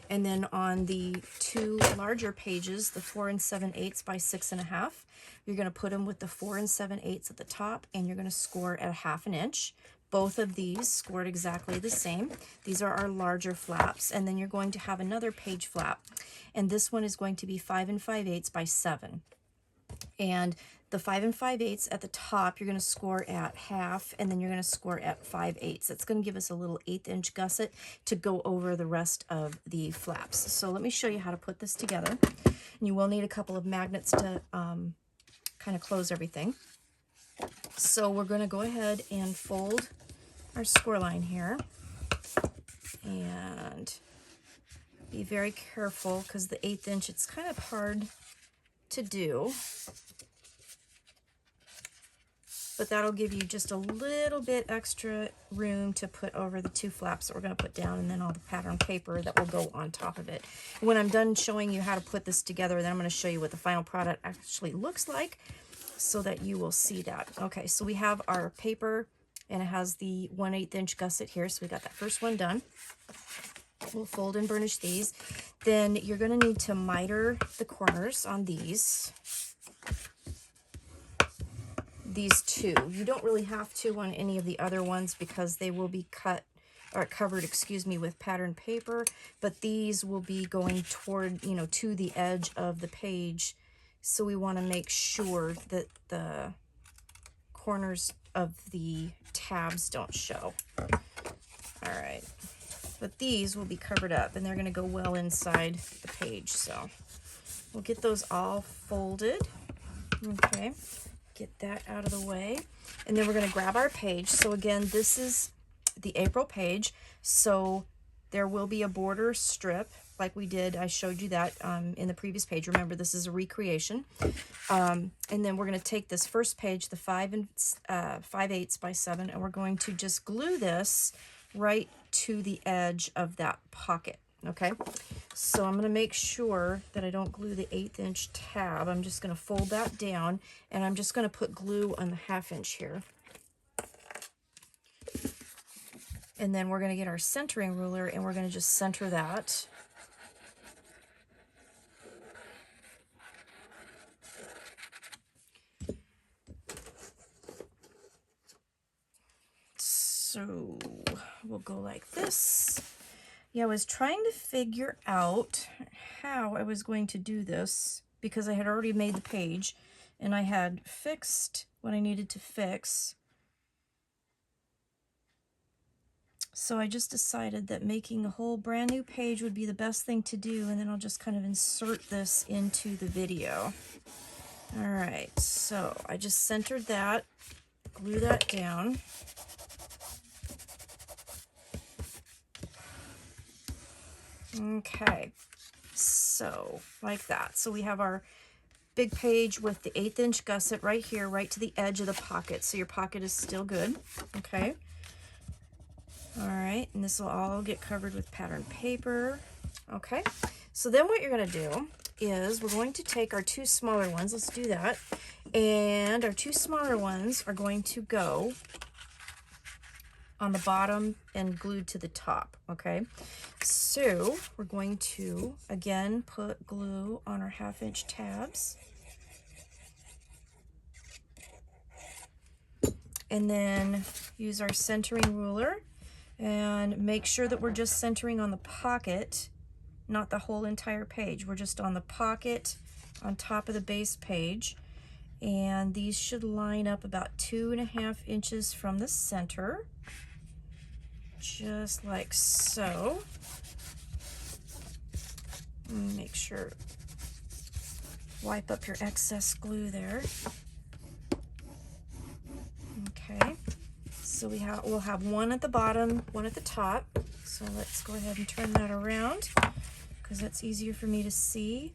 And then on the 2 larger pages, the 4 7/8 by 6 1/2, you're going to put them with the 4 7/8 at the top, and you're going to score at 1/2 inch. Both of these scored exactly the same. These are our larger flaps. And then you're going to have another page flap, and this one is going to be 5 5/8 by 7. And the 5 5/8 at the top, you're going to score at 1/2, and then you're going to score at 5/8. That's going to give us a little 1/8 inch gusset to go over the rest of the flaps. So let me show you how to put this together. And you will need a couple of magnets to kind of close everything. So we're going to go ahead and fold our score line here, and be very careful because the 1/8 inch, it's kind of hard to do, but that'll give you just a little bit extra room to put over the 2 flaps that we're going to put down, and then all the pattern paper that will go on top of it. When I'm done showing you how to put this together, then I'm going to show you what the final product actually looks like so that you will see that. Okay, so we have our paper, and it has the 1/8 inch gusset here, so we got that first one done. We'll fold and burnish these. Then you're going to need to miter the corners on these 2. You don't really have to on any of the other ones because they will be covered, excuse me, with pattern paper, but these will be going toward, you know, to the edge of the page. So we want to make sure that the corners of the tabs don't show. All right, but these will be covered up, and they're going to go well inside the page. So we'll get those all folded. Okay, get that out of the way, and then we're going to grab our page. So again, this is the April page, so there will be a border strip like we did. I showed you that in the previous page. Remember, this is a recreation. And then we're going to take this first page, the 5 5/8 by 7, and we're going to just glue this right to the edge of that pocket. Okay, so I'm going to make sure that I don't glue the 1/8 inch tab. I'm just going to fold that down, and I'm just going to put glue on the 1/2 inch here. And then we're going to get our centering ruler, and we're going to just center that. So we'll go like this. Yeah, I was trying to figure out how I was going to do this because I had already made the page and I had fixed what I needed to fix. So I just decided that making a whole brand new page would be the best thing to do, and then I'll just kind of insert this into the video. All right, so I just centered that, glue that down. Okay, so like that. So we have our big page with the 1/8 inch gusset right here, right to the edge of the pocket. So your pocket is still good, okay? All right, and this will all get covered with pattern paper. Okay, so then what you're gonna do is we're going to take our 2 smaller ones, let's do that, and our 2 smaller ones are going to go on the bottom and glued to the top, okay? So we're going to, again, put glue on our 1/2 inch tabs. And then use our centering ruler and make sure that we're just centering on the pocket, not the whole entire page. We're just on the pocket on top of the base page. And these should line up about 2.5 inches from the center, just like so. Make sure, wipe up your excess glue there. Okay. So we'll have one at the bottom, one at the top. So let's go ahead and turn that around because that's easier for me to see.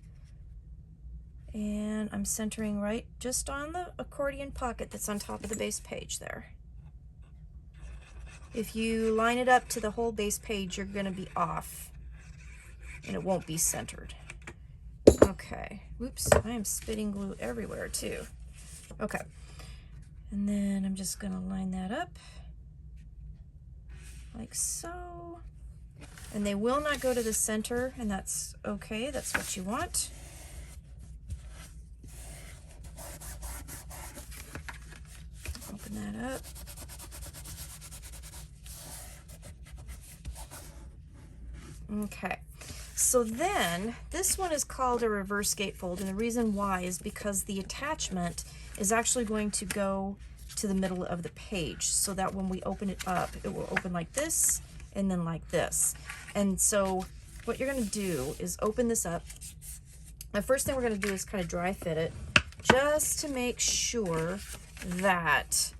And I'm centering right just on the accordion pocket that's on top of the base page there. If you line it up to the whole base page, you're going to be off and it won't be centered. Okay. Oops, I am spitting glue everywhere too. Okay. And then I'm just going to line that up like so. And they will not go to the center, and that's okay. That's what you want. Open that up. Okay. So then this one is called a reverse gatefold, and the reason why is because the attachment is actually going to go to the middle of the page so that when we open it up, it will open like this and then like this. And so what you're going to do is open this up. The first thing we're going to do is kind of dry fit it just to make sure that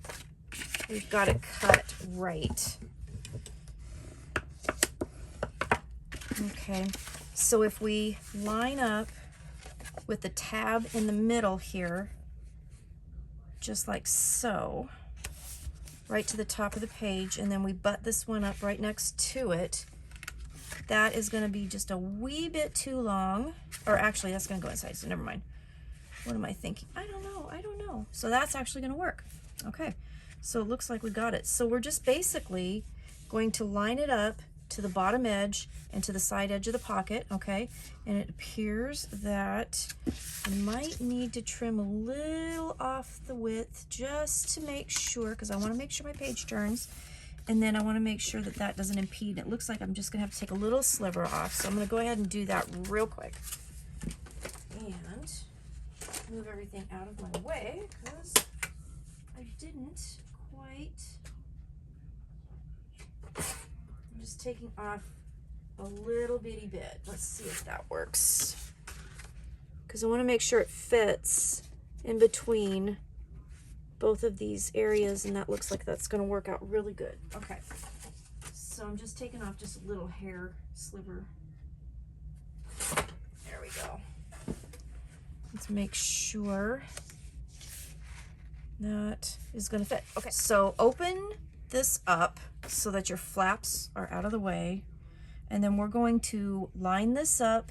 we've got it cut right. Okay, so if we line up with the tab in the middle here, just like so, right to the top of the page, and then we butt this one up right next to it, that is going to be just a wee bit too long, or actually that's going to go inside, so never mind. What am I thinking? I don't know. So that's actually going to work. Okay, so it looks like we got it. So we're just basically going to line it up to the bottom edge and to the side edge of the pocket, okay? And it appears that I might need to trim a little off the width just to make sure, because I want to make sure my page turns, and then I want to make sure that that doesn't impede. It looks like I'm just going to have to take a little sliver off, so I'm going to go ahead and do that real quick. And move everything out of my way, because I didn't quite... I'm just taking off a little bitty bit. Let's see if that works. Because I want to make sure it fits in between both of these areas, and that looks like that's going to work out really good. Okay, so I'm just taking off just a little hair sliver. There we go. Let's make sure that is going to fit. Okay, so open this up so that your flaps are out of the way, and then we're going to line this up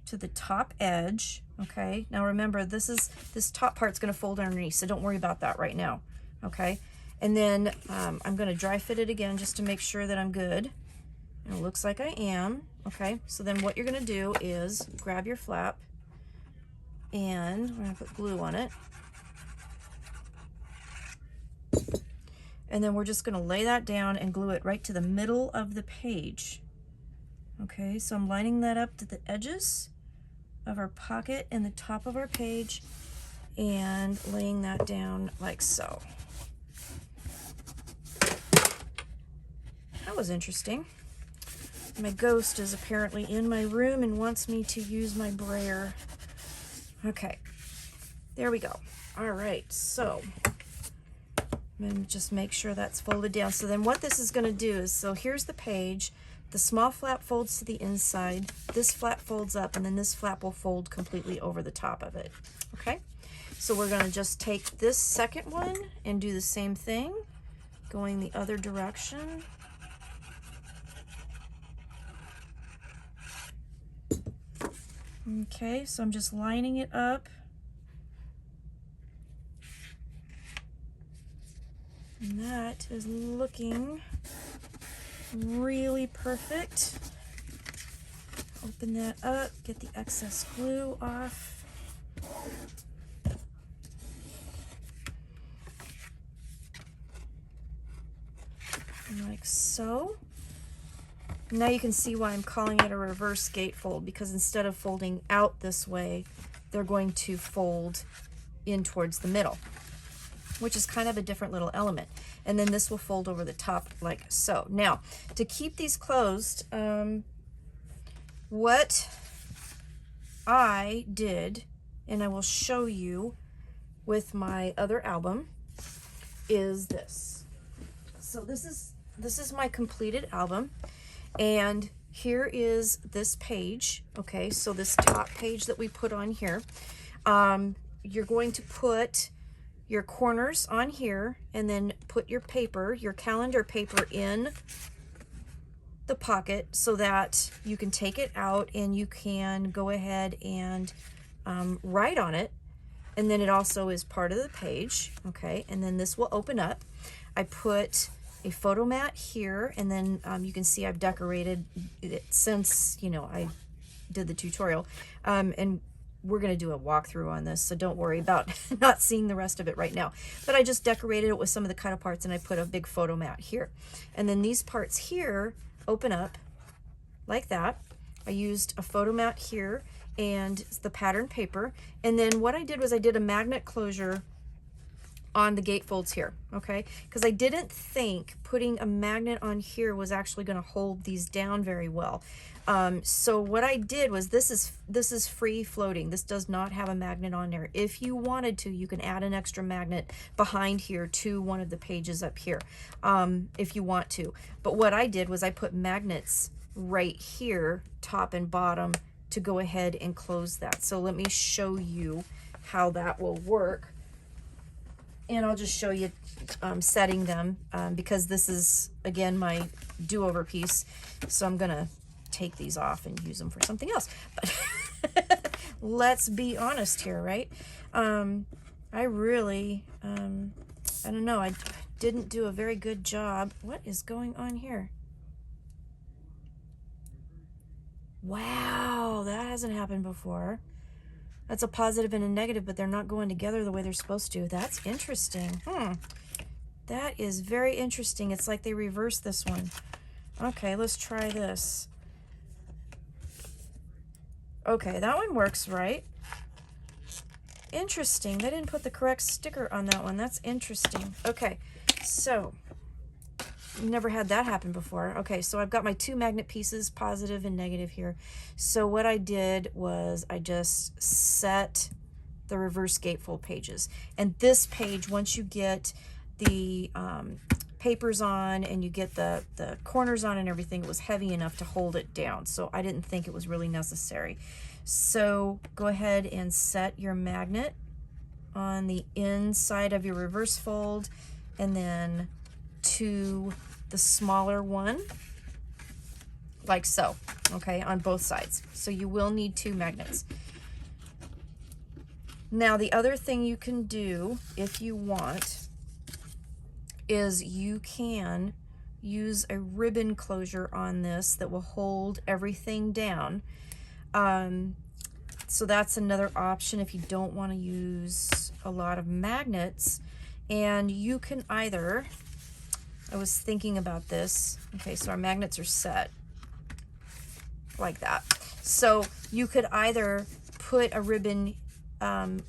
to the top edge. Okay, now remember, this top part's going to fold underneath, so don't worry about that right now. Okay, and then I'm going to dry fit it again just to make sure that I'm good, and it looks like I am. Okay, so then what you're going to do is grab your flap, and we're going to put glue on it. And then we're just going to lay that down and glue it right to the middle of the page. Okay, so I'm lining that up to the edges of our pocket and the top of our page and laying that down like so. That was interesting. My ghost is apparently in my room and wants me to use my brayer. Okay, there we go. All right, so I'm gonna just make sure that's folded down. So then what this is gonna do is, so here's the page. The small flap folds to the inside, this flap folds up, and then this flap will fold completely over the top of it. Okay, so we're gonna just take this second one and do the same thing, going the other direction. Okay, so I'm just lining it up. And that is looking really perfect. Open that up, get the excess glue off. And like so. Now you can see why I'm calling it a reverse gatefold, because instead of folding out this way, they're going to fold in towards the middle, which is kind of a different little element. And then this will fold over the top like so. Now, to keep these closed, what I did, and I will show you with my other album, is this. So this is my completed album. And here is this page, okay, so this top page that we put on here. You're going to put your corners on here and then put your paper, your calendar paper, in the pocket so that you can take it out and you can go ahead and write on it. And then it also is part of the page, okay, and then this will open up. I put a photo mat here, and then you can see I've decorated it since, you know, I did the tutorial, and we're going to do a walkthrough on this, so don't worry about not seeing the rest of it right now. But I just decorated it with some of the cut parts, and I put a big photo mat here. And then these parts here open up like that. I used a photo mat here and the pattern paper, and then what I did was I did a magnet closure on the gatefolds here, okay? Because I didn't think putting a magnet on here was actually going to hold these down very well. So what I did was, this is free floating. This does not have a magnet on there. If you wanted to, you can add an extra magnet behind here to one of the pages up here, if you want to. But what I did was I put magnets right here, top and bottom, to go ahead and close that. So let me show you how that will work. And I'll just show you setting them, because this is, again, my do-over piece. So I'm going to take these off and use them for something else. But let's be honest here, right? I really, I don't know, I didn't do a very good job. What is going on here? Wow, that hasn't happened before. That's a positive and a negative, but they're not going together the way they're supposed to. That's interesting. That is very interesting. It's like they reversed this one. Okay, let's try this. Okay, that one works right. Interesting. They didn't put the correct sticker on that one. That's interesting. Okay, so never had that happen before. Okay, so I've got my two magnet pieces, positive and negative here. So what I did was I just set the reverse gatefold pages. And this page, once you get the papers on and you get the corners on and everything, it was heavy enough to hold it down. So I didn't think it was really necessary. So go ahead and set your magnet on the inside of your reverse fold, and then to the smaller one, like so, okay, on both sides. So you will need two magnets. Now, the other thing you can do, if you want, is you can use a ribbon closure on this that will hold everything down. So that's another option if you don't want to use a lot of magnets. And you can either I was thinking about this. Okay, so our magnets are set like that. So you could either put a ribbon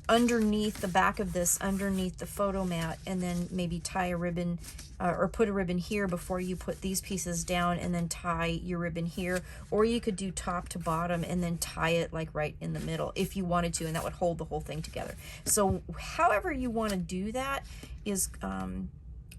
underneath the back of this, underneath the photo mat, and then maybe tie a ribbon or put a ribbon here before you put these pieces down, and then tie your ribbon here. Or you could do top to bottom and then tie it like right in the middle if you wanted to, and that would hold the whole thing together. So however you want to do that is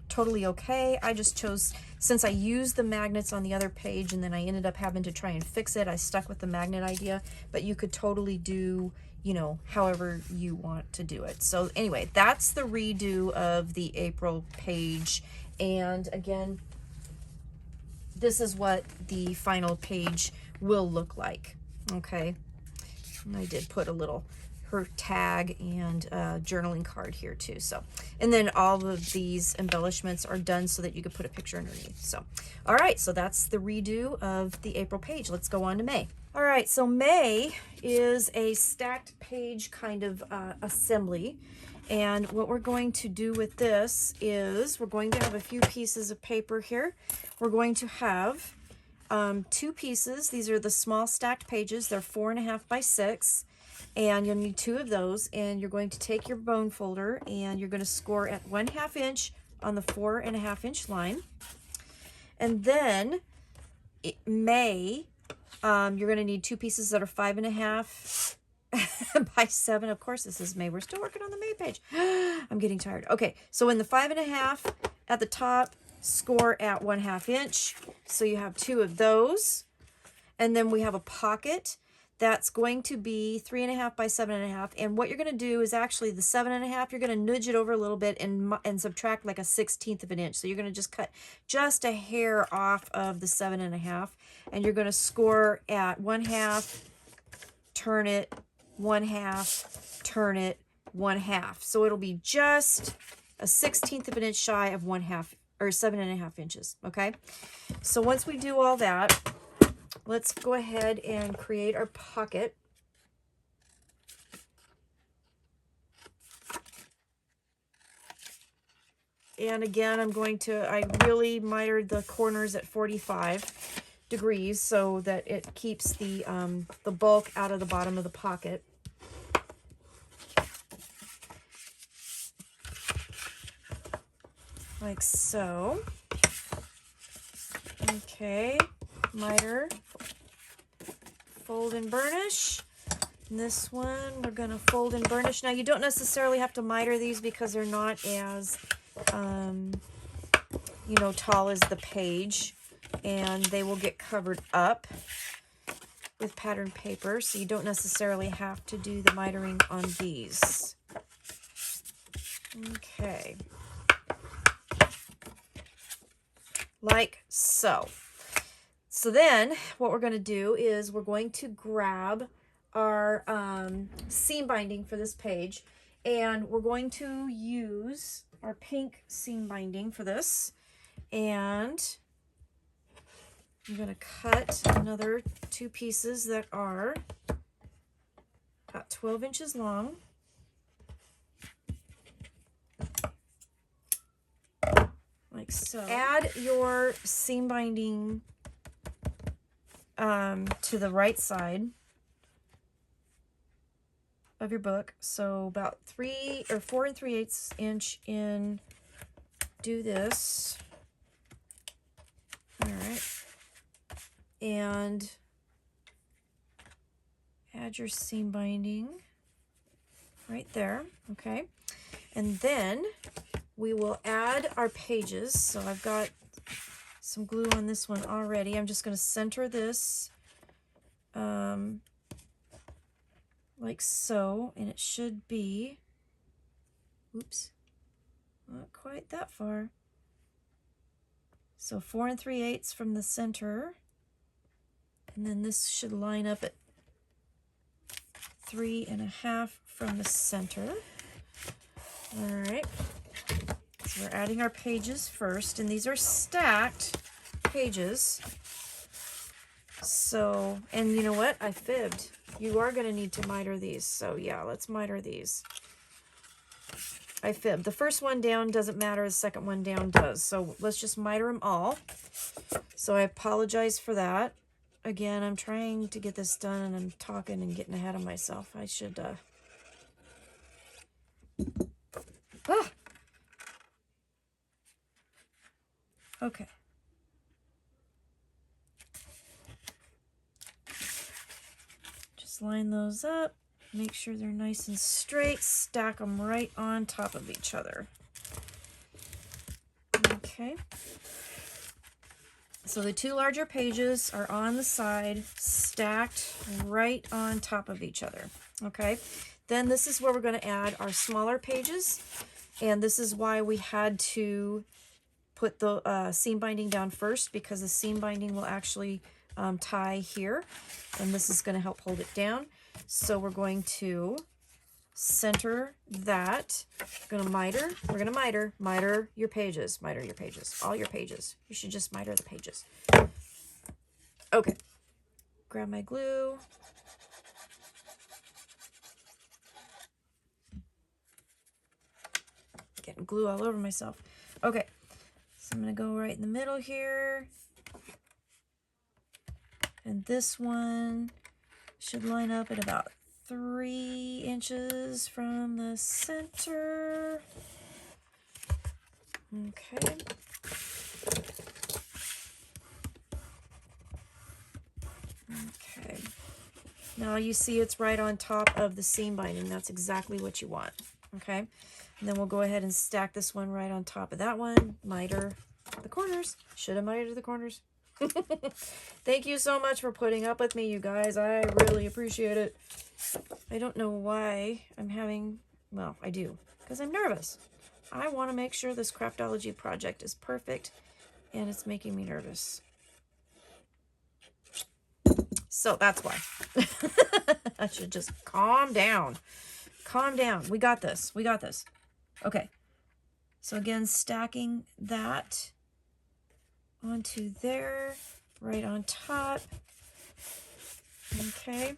totally okay. I just chose, since I used the magnets on the other page and then I ended up having to try and fix it, I stuck with the magnet idea, but you could totally do, you know, however you want to do it. So anyway, that's the redo of the April page. And again, this is what the final page will look like. Okay. And I did put a little her tag and journaling card here too. So, and then all of these embellishments are done so that you could put a picture underneath. So, all right, so that's the redo of the April page. Let's go on to May. All right, so May is a stacked page kind of assembly. And what we're going to do with this is we're going to have a few pieces of paper here. We're going to have 2 pieces. These are the small stacked pages. They're 4.5 by 6. And you'll need 2 of those, and you're going to take your bone folder and you're going to score at 1/2 inch on the 4.5 inch line. And then May, you're going to need 2 pieces that are 5.5 by 7. Of course, this is May. We're still working on the May page. I'm getting tired. Okay, so in the 5.5 at the top, score at 1/2 inch. So you have 2 of those. And then we have a pocket. That's going to be 3.5 by 7.5. And what you're going to do is actually the 7.5, you're going to nudge it over a little bit and subtract like a 1/16 of an inch. So you're going to just cut just a hair off of the 7.5. And you're going to score at 1/2, turn it, 1/2, turn it, 1/2. So it'll be just a 1/16 of an inch shy of 1/2 or 7.5 inches. Okay. So once we do all that, let's go ahead and create our pocket. And again, I really mitered the corners at 45 degrees so that it keeps the bulk out of the bottom of the pocket. Like so. Okay, miter, fold and burnish. And this one we're going to fold and burnish. Now you don't necessarily have to miter these because they're not as you know, tall as the page, and they will get covered up with patterned paper, so you don't necessarily have to do the mitering on these. Okay, like so. So then what we're going to do is we're going to grab our seam binding for this page, and we're going to use our pink seam binding for this, and I'm going to cut another 2 pieces that are about 12 inches long. Like so. Add your seam binding to the right side of your book. So about 4 3/8 inch in. Do this. All right. And add your seam binding right there. Okay. And then we will add our pages. So I've got some glue on this one already. I'm just going to center this like so, and it should be, oops, not quite that far. So 4 3/8 from the center, and then this should line up at 3.5 from the center. All right. So we're adding our pages first, and these are stacked pages. So, and you know what? I fibbed. You are going to need to miter these. So yeah, let's miter these. I fibbed. The first one down doesn't matter. The second one down does. So let's just miter them all. So I apologize for that. Again, I'm trying to get this done and I'm talking and getting ahead of myself. I should, ah! Okay. Just line those up. Make sure they're nice and straight. Stack them right on top of each other. Okay. So the two larger pages are on the side, stacked right on top of each other. Okay. Then this is where we're going to add our smaller pages. And this is why we had to put the seam binding down first, because the seam binding will actually tie here. And this is going to help hold it down. So we're going to center that. We're going to miter. We're going to miter your pages. Miter your pages. All your pages. You should just miter the pages. Okay. Grab my glue. Getting glue all over myself. Okay. So I'm going to go right in the middle here. And this one should line up at about 3 inches from the center. Okay. Okay. Now you see it's right on top of the seam binding. That's exactly what you want. Okay. And then we'll go ahead and stack this one right on top of that one. Miter the corners. Should have mitered the corners. Thank you so much for putting up with me, you guys. I really appreciate it. I don't know why I'm having, well, I do, because I'm nervous. I want to make sure this Craftology project is perfect, and it's making me nervous. So that's why. I should just calm down. Calm down. We got this. We got this. Okay. So again, stacking that onto there, right on top. Okay.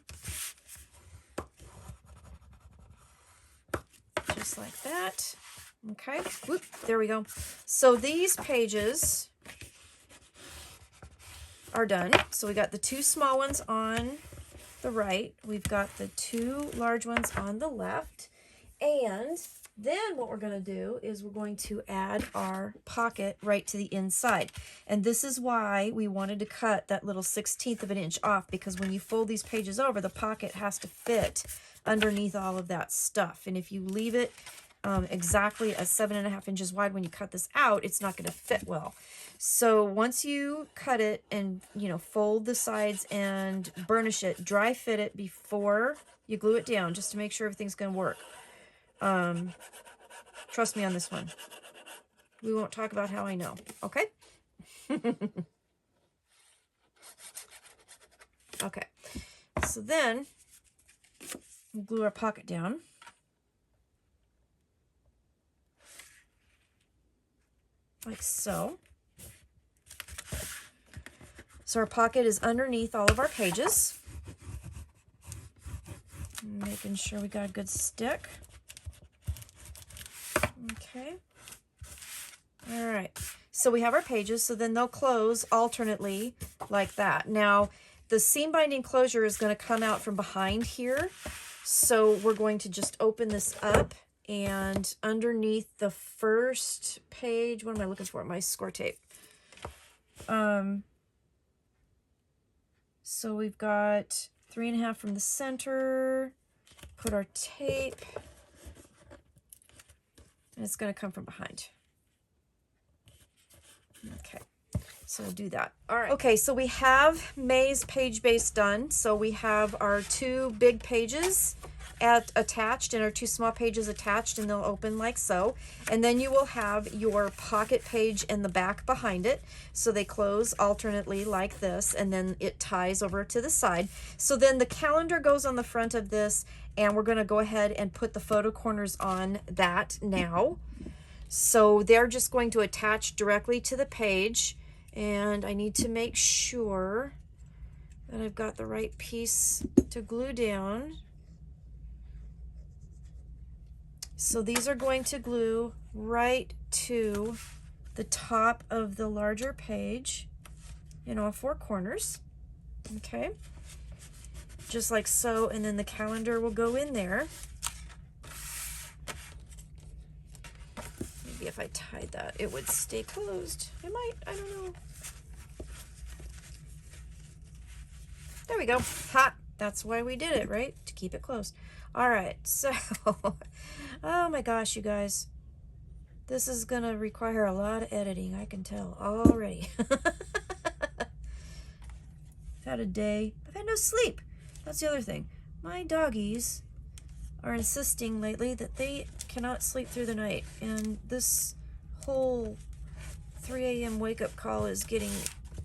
Just like that. Okay. Whoop, there we go. So these pages are done. So we got the 2 small ones on the right. We've got the 2 large ones on the left. And then what we're going to do is we're going to add our pocket right to the inside. And this is why we wanted to cut that little 1/16 of an inch off, because when you fold these pages over, the pocket has to fit underneath all of that stuff. And if you leave it exactly at 7.5 inches wide when you cut this out, it's not going to fit well. So once you cut it and, you know, fold the sides and burnish it, dry fit it before you glue it down, just to make sure everything's going to work. Trust me on this one. We won't talk about how I know, okay? Okay, so then we'll glue our pocket down. Like so. So our pocket is underneath all of our pages. Making sure we got a good stick. Okay. All right. So we have our pages, so then they'll close alternately like that. Now, the seam binding closure is going to come out from behind here. So we're going to just open this up, and underneath the first page, what am I looking for? My score tape. So we've got 3.5 from the center, put our tape, and it's going to come from behind. Okay, so we'll do that. All right. Okay, so we have May's page base done. So we have our 2 big pages attached and our 2 small pages attached, and they'll open like so. And then you will have your pocket page in the back behind it. So they close alternately like this, and then it ties over to the side. So then the calendar goes on the front of this, and we're going to go ahead and put the photo corners on that now. So they're just going to attach directly to the page, and I need to make sure that I've got the right piece to glue down. So these are going to glue right to the top of the larger page in all four corners. Okay, just like so, and then the calendar will go in there. Maybe if I tied that, it would stay closed. It might, I don't know. There we go. Ha! That's why we did it, right? To keep it closed. All right, so, oh my gosh, you guys. This is gonna require a lot of editing, I can tell already. I've had a day. I've had no sleep. That's the other thing. My doggies are insisting lately that they cannot sleep through the night, and this whole 3 a.m. wake-up call is getting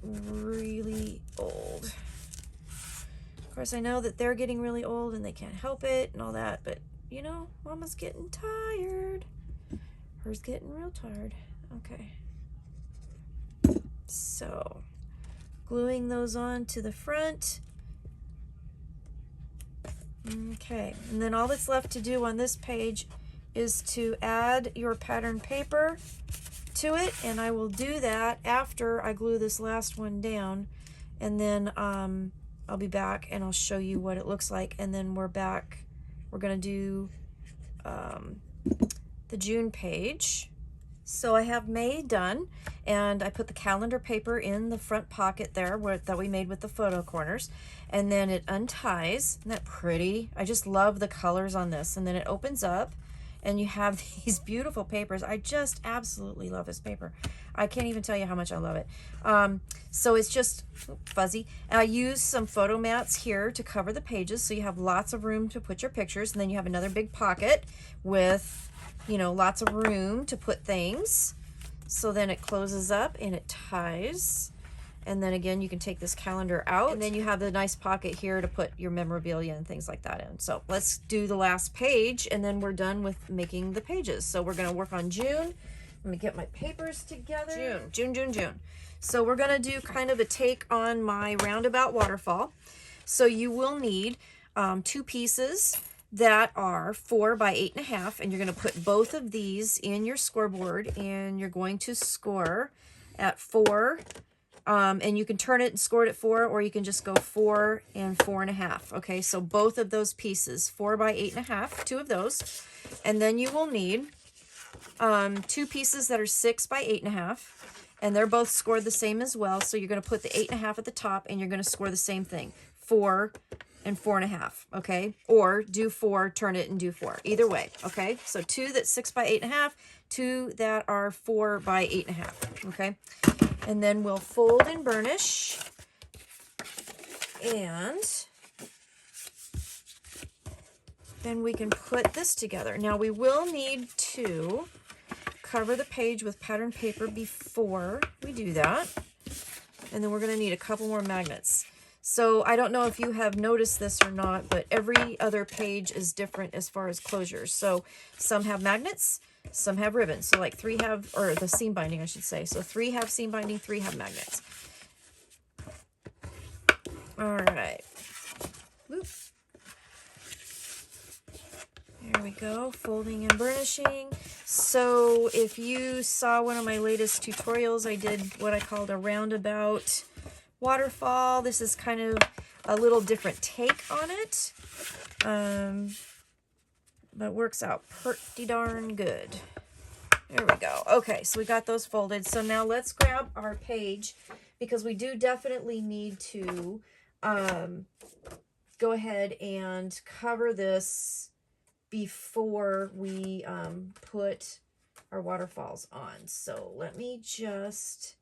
really old. Of course, I know that they're getting really old and they can't help it and all that, but you know, Mama's getting tired. Her's getting real tired. Okay. So, gluing those on to the front. Okay, and then all that's left to do on this page is to add your pattern paper to it, and I will do that after I glue this last one down, and then I'll be back and I'll show you what it looks like, and then we're back. We're gonna do the June page. So I have May done, and I put the calendar paper in the front pocket there that we made with the photo corners, and then it unties. Isn't that pretty? I just love the colors on this. And then it opens up and you have these beautiful papers. I just absolutely love this paper. I can't even tell you how much I love it. So it's just fuzzy. And I use some photo mats here to cover the pages, so you have lots of room to put your pictures, and then you have another big pocket with, you know, lots of room to put things. So then it closes up and it ties. And then again, you can take this calendar out, and then you have the nice pocket here to put your memorabilia and things like that in. So let's do the last page, and then we're done with making the pages. So we're gonna work on June. Let me get my papers together. June. So we're gonna do kind of a take on my roundabout waterfall. So you will need 2 pieces that are 4 by 8.5, and you're going to put both of these in your scoreboard, and you're going to score at 4, and you can turn it and score it at 4, or you can just go 4 and 4.5. Okay, so both of those pieces, 4 by 8.5, 2 of those, and then you will need 2 pieces that are 6 by 8.5, and they're both scored the same as well. So you're going to put the 8.5 at the top, and you're going to score the same thing, 4 and 4.5, okay? Or do 4, turn it and do 4. Either way, okay? So 2 that's 6 by 8.5, 2 that are 4 by 8.5, okay? And then we'll fold and burnish, and then we can put this together. Now we will need to cover the page with pattern paper before we do that, and then we're going to need a couple more magnets. So I don't know if you have noticed this or not, but every other page is different as far as closures. So some have magnets, some have ribbons. So like 3 have, or the seam binding, I should say. So 3 have seam binding, 3 have magnets. All right. Whoop. There we go, folding and burnishing. So if you saw one of my latest tutorials, I did what I called a roundabout waterfall. This is kind of a little different take on it, but works out pretty darn good. There we go. Okay, so we got those folded. So now let's grab our page, because we do definitely need to go ahead and cover this before we put our waterfalls on. So let me just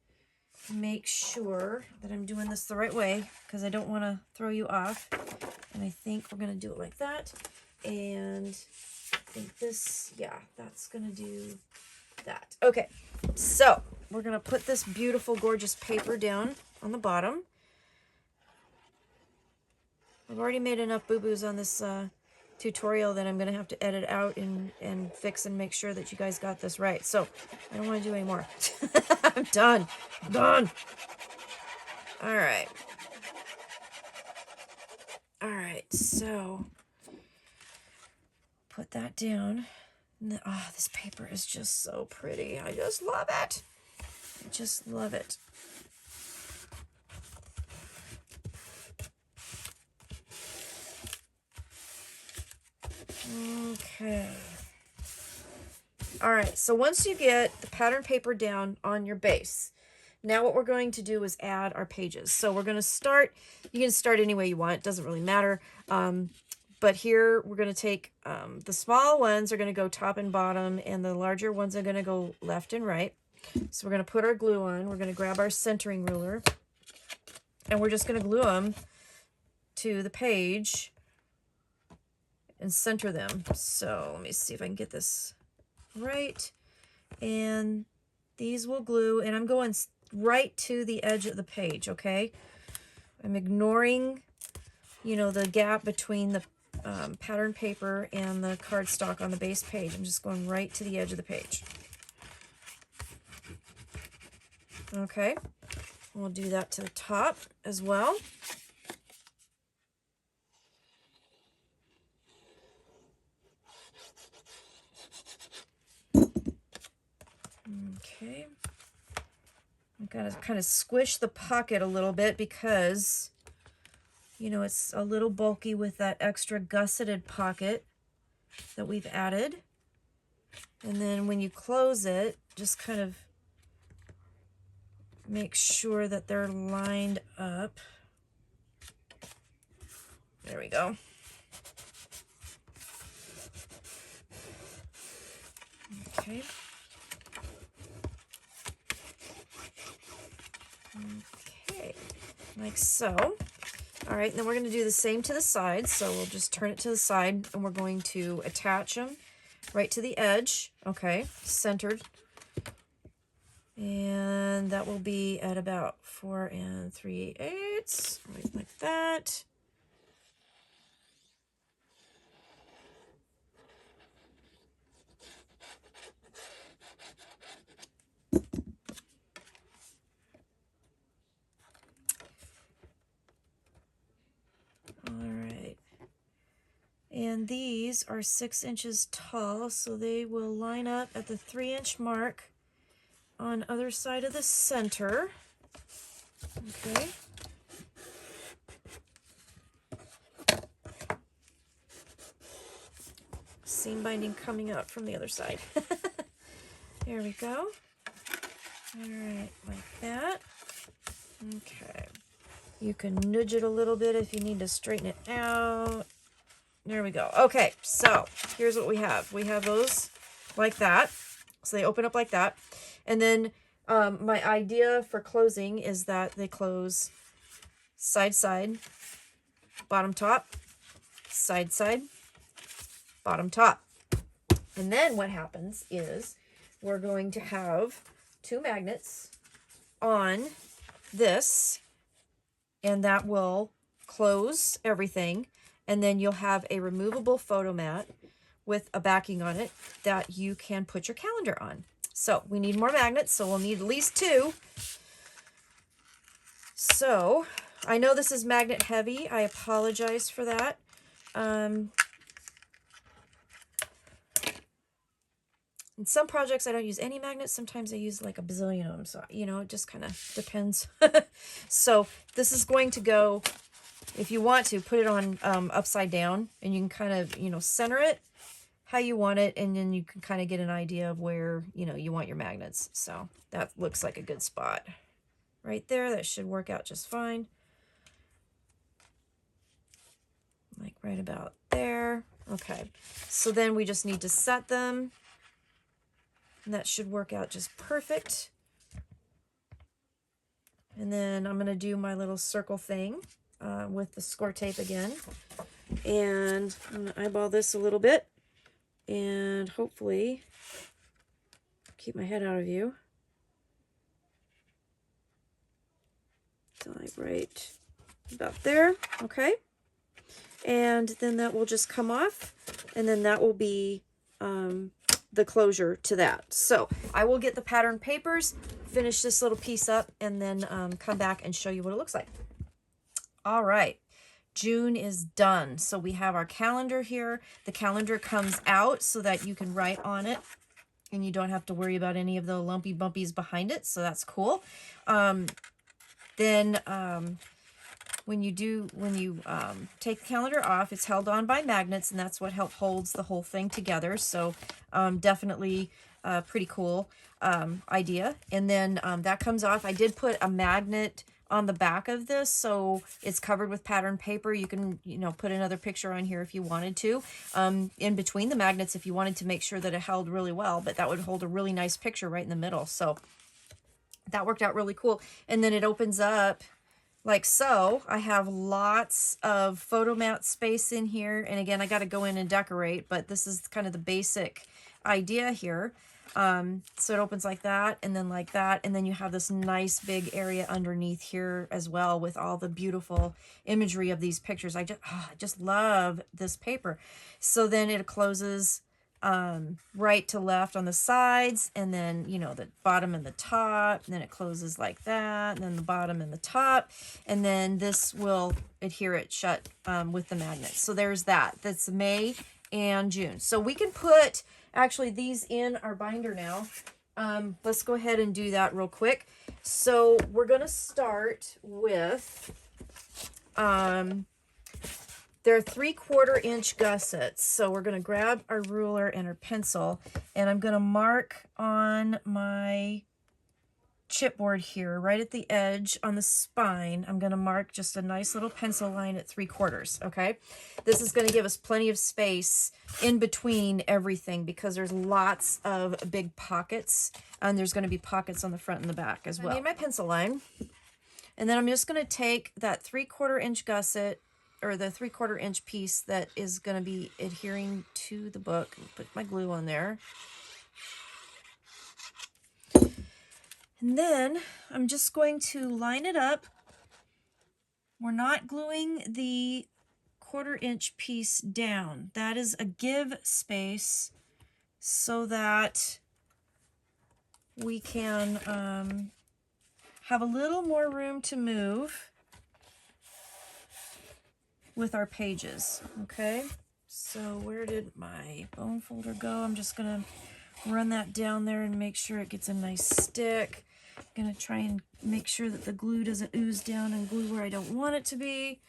make sure that I'm doing this the right way, because I don't want to throw you off. And I think we're going to do it like that. And I think this, yeah, that's going to do that. Okay, so we're going to put this beautiful, gorgeous paper down on the bottom. I've already made enough boo-boos on this tutorial that I'm going to have to edit out and fix and make sure that you guys got this right. So I don't want to do any more. I'm done. I'm done. All right. All right. So put that down. Oh, this paper is just so pretty. I just love it. I just love it. Okay. All right, so once you get the pattern paper down on your base, now what we're going to do is add our pages. So we're going to start, you can start any way you want, it doesn't really matter. But here we're going to take the small ones are going to go top and bottom, and the larger ones are going to go left and right. So we're going to put our glue on. We're going to grab our centering ruler, and we're just going to glue them to the page and center them. So let me see if I can get this right. And these will glue, and I'm going right to the edge of the page, okay? I'm ignoring, you know, the gap between the pattern paper and the cardstock on the base page. I'm just going right to the edge of the page. Okay, we'll do that to the top as well. Okay, I'm gonna kind of squish the pocket a little bit because, you know, it's a little bulky with that extra gusseted pocket that we've added. And then when you close it, just kind of make sure that they're lined up. There we go. Okay. Okay, like so. All right, then we're going to do the same to the side. So we'll just turn it to the side, and we're going to attach them right to the edge. Okay, centered. And that will be at about 4 3/8, right like that. All right. And these are 6 inches tall, so they will line up at the 3-inch mark on other side of the center. Okay. Seam binding coming out from the other side. There we go. All right, like that. Okay. You can nudge it a little bit if you need to straighten it out. There we go. Okay, so here's what we have. We have those like that. So they open up like that. And then my idea for closing is that they close side, side, bottom, top, side, side, bottom, top. And then what happens is we're going to have 2 magnets on this, and that will close everything. And then you'll have a removable photo mat with a backing on it that you can put your calendar on. So we need more magnets, so we'll need at least 2. So I know this is magnet heavy. I apologize for that. In some projects, I don't use any magnets. Sometimes I use like a bazillion of them. So, you know, it just kind of depends. So this is going to go, if you want to, put it on upside down, and you can kind of, you know, center it how you want it, and then you can kind of get an idea of where, you know, you want your magnets. So that looks like a good spot right there. That should work out just fine. Like right about there. Okay, so then we just need to set them, and that should work out just perfect. And then I'm going to do my little circle thing with the score tape again. And I'm going to eyeball this a little bit, and hopefully keep my head out of view. So like right about there. Okay. And then that will just come off, and then that will be the closure to that. So I will get the pattern papers, finish this little piece up, and then come back and show you what it looks like. All right, June is done. So we have our calendar here. The calendar comes out so that you can write on it and you don't have to worry about any of the lumpy bumpies behind it. So that's cool. Then when you take the calendar off, it's held on by magnets, and that's what holds the whole thing together. So definitely pretty cool idea. And then that comes off. I did put a magnet on the back of this, so it's covered with pattern paper. You can, put another picture on here if you wanted to, in between the magnets if you wanted to make sure that it held really well, but that would hold a really nice picture right in the middle. So that worked out really cool. And then it opens up like so. I have lots of photo mat space in here. And again, I got to go in and decorate, but this is kind of the basic idea here. So it opens like that, and then like that, and then you have this nice big area underneath here as well with all the beautiful imagery of these pictures. I just love this paper. So then it closes right to left on the sides, and then the bottom and the top, and then it closes like that, and then the bottom and the top, and then this will adhere it shut with the magnets. So there's that. That's May and June. So we can put actually these in our binder now. Let's go ahead and do that real quick. So we're gonna start with they're 3/4 inch gussets. So we're going to grab our ruler and our pencil, and I'm going to mark on my chipboard here, right at the edge on the spine. I'm going to mark just a nice little pencil line at 3/4. Okay. This is going to give us plenty of space in between everything because there's lots of big pockets, and there's going to be pockets on the front and the back as well. I made my pencil line, and then I'm just going to take that 3/4 inch gusset, or the 3/4 inch piece that is going to be adhering to the book. Put my glue on there. And then I'm just going to line it up. We're not gluing the 1/4 inch piece down. That is a give space so that we can have a little more room to move with our pages. Okay, so where did my bone folder go? I'm just gonna run that down there and make sure it gets a nice stick. I'm gonna try and make sure that the glue doesn't ooze down and glue where I don't want it to be.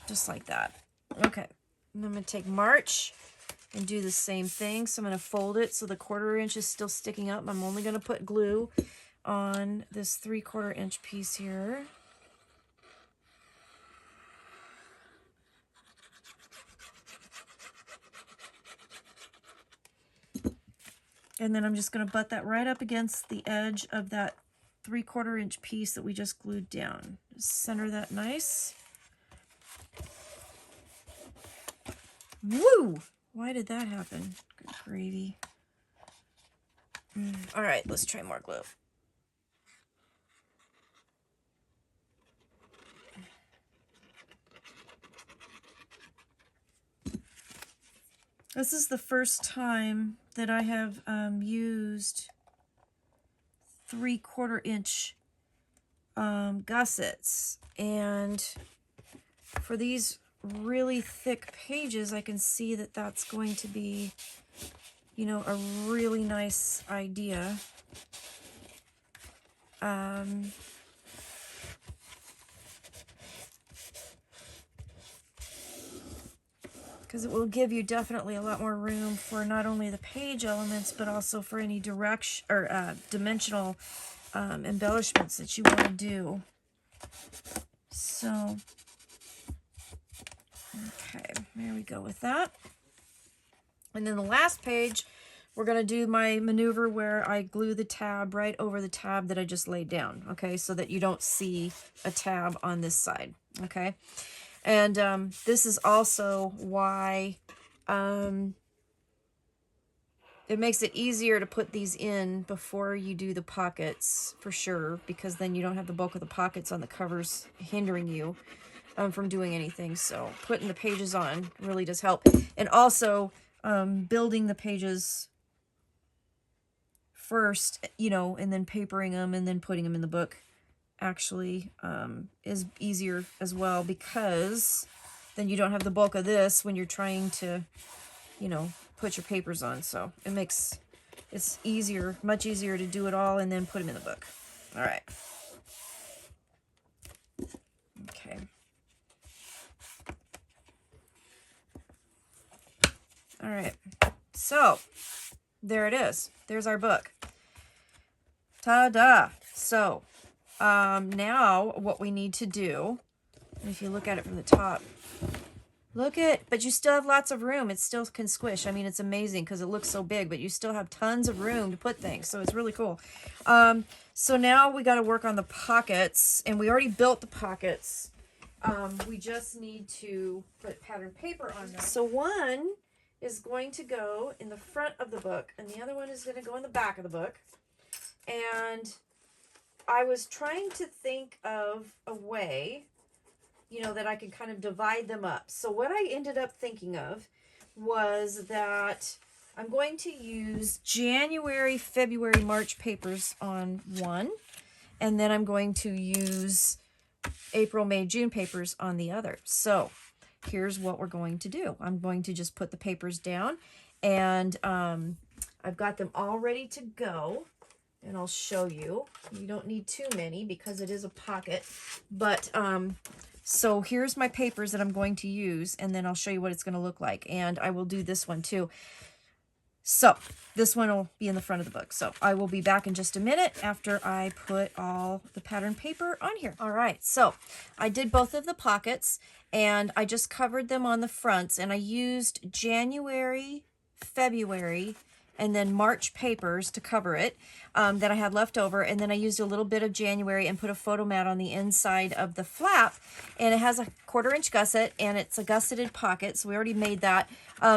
Just like that. Okay, and I'm gonna take March and do the same thing. So I'm gonna fold it so the 1/4 inch is still sticking up. I'm only gonna put glue on this 3/4 inch piece here. And then I'm just going to butt that right up against the edge of that 3/4 inch piece that we just glued down. Just center that nice. Woo! Why did that happen? Good gravy. All right, let's try more glue. This is the first time that I have used 3/4 inch gussets, and for these really thick pages I can see that that's going to be, a really nice idea. Because it will give you definitely a lot more room for not only the page elements, but also for any direction or dimensional embellishments that you want to do. So, okay, there we go with that. And then the last page, we're going to do my maneuver where I glue the tab right over the tab that I just laid down, okay, so that you don't see a tab on this side, okay? And this is also why it makes it easier to put these in before you do the pockets, for sure, because then you don't have the bulk of the pockets on the covers hindering you from doing anything. So putting the pages on really does help. And also building the pages first, and then papering them and then putting them in the book actually is easier as well, because then you don't have the bulk of this when you're trying to, you know, put your papers on. So it's easier, much easier to do it all and then put them in the book. All right. Okay. All right. So there it is. There's our book. Ta-da! So now what we need to do, if you look at it from the top, but you still have lots of room. It still can squish. I mean, it's amazing because it looks so big, but you still have tons of room to put things. So it's really cool. So now we got to work on the pockets, and we already built the pockets. We just need to put pattern paper on them. So one is going to go in the front of the book, and the other one is going to go in the back of the book. And I was trying to think of a way, you know, that I could kind of divide them up. So what I ended up thinking of was that I'm going to use January, February, March papers on one, and then I'm going to use April, May, June papers on the other. So here's what we're going to do. I'm going to just put the papers down, and I've got them all ready to go. And I'll show you. You don't need too many because it is a pocket. But, so here's my papers that I'm going to use, and then I'll show you what it's going to look like. And I will do this one too. So this one will be in the front of the book. So I will be back in just a minute after I put all the pattern paper on here. All right, so I did both of the pockets, and I just covered them on the fronts, and I used January, February, and then March papers to cover it that I had left over. And then I used a little bit of January and put a photo mat on the inside of the flap. And it has a 1/4 inch gusset, and it's a gusseted pocket. So we already made that.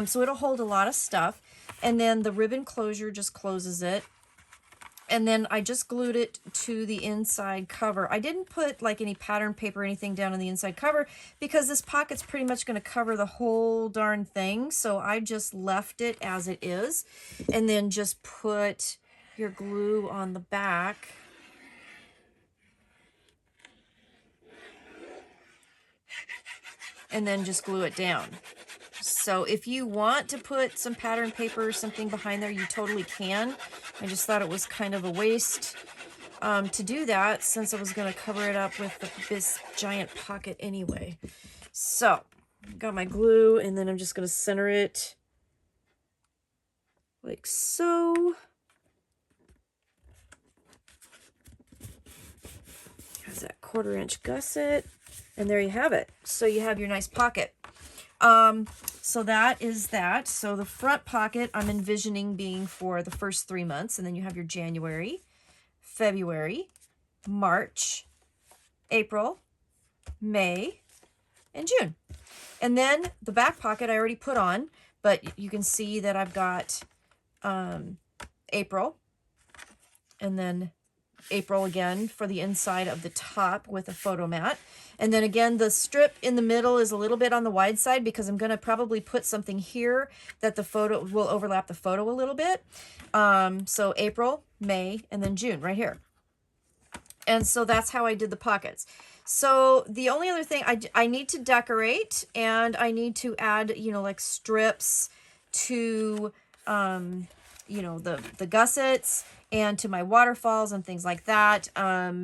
So it'll hold a lot of stuff. And then the ribbon closure just closes it. And then I just glued it to the inside cover. I didn't put like any pattern paper or anything down on the inside cover because this pocket's pretty much going to cover the whole darn thing. So I just left it as it is, and then just put your glue on the back. And then just glue it down. So if you want to put some pattern paper or something behind there, you totally can. I just thought it was kind of a waste to do that, since I was going to cover it up with this giant pocket anyway. So got my glue, and then I'm just going to center it like so. Has that 1/4 inch gusset, and there you have it. So you have your nice pocket. So that is that. So the front pocket I'm envisioning being for the first 3 months, and then you have your January, February, March, April, May, and June. And then the back pocket I already put on, but you can see that I've got April, and then April again for the inside of the top with a photo mat. And then again, the strip in the middle is a little bit on the wide side because I'm going to probably put something here that the photo will overlap the photo a little bit. So April, May, and then June right here. And so that's how I did the pockets. So the only other thing I need to decorate, and I need to add, you know, like strips to, you know, the gussets, and to my waterfalls and things like that.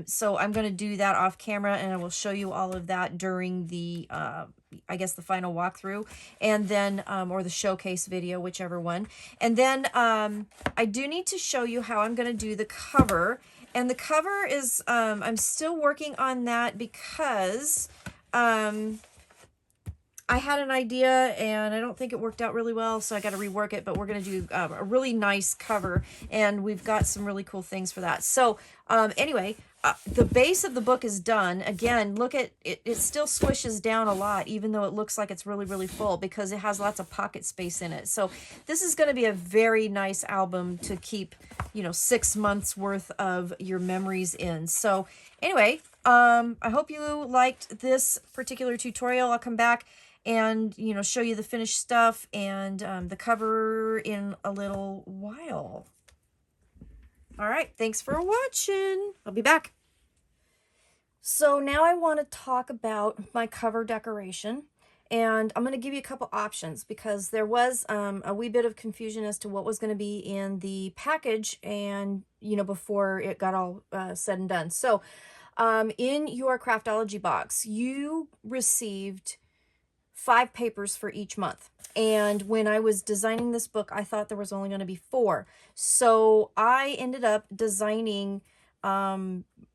So I'm going to do that off camera, and I will show you all of that during the, I guess the final walkthrough, and then, or the showcase video, whichever one. And then I do need to show you how I'm going to do the cover. And the cover is, I'm still working on that because I had an idea and I don't think it worked out really well, so I got to rework it, but we're going to do a really nice cover, and we've got some really cool things for that. So anyway, the base of the book is done. Again, look at it, it still squishes down a lot, even though it looks like it's really, really full, because it has lots of pocket space in it. So this is going to be a very nice album to keep, you know, 6 months worth of your memories in. So anyway, I hope you liked this particular tutorial. I'll come back and, you know, show you the finished stuff and the cover in a little while. All right, thanks for watching. I'll be back. So now I want to talk about my cover decoration, and I'm going to give you a couple options because there was a wee bit of confusion as to what was going to be in the package, and before it got all said and done. So in your Craftology box, you received 5 papers for each month. And when I was designing this book, I thought there was only going to be 4. So I ended up designing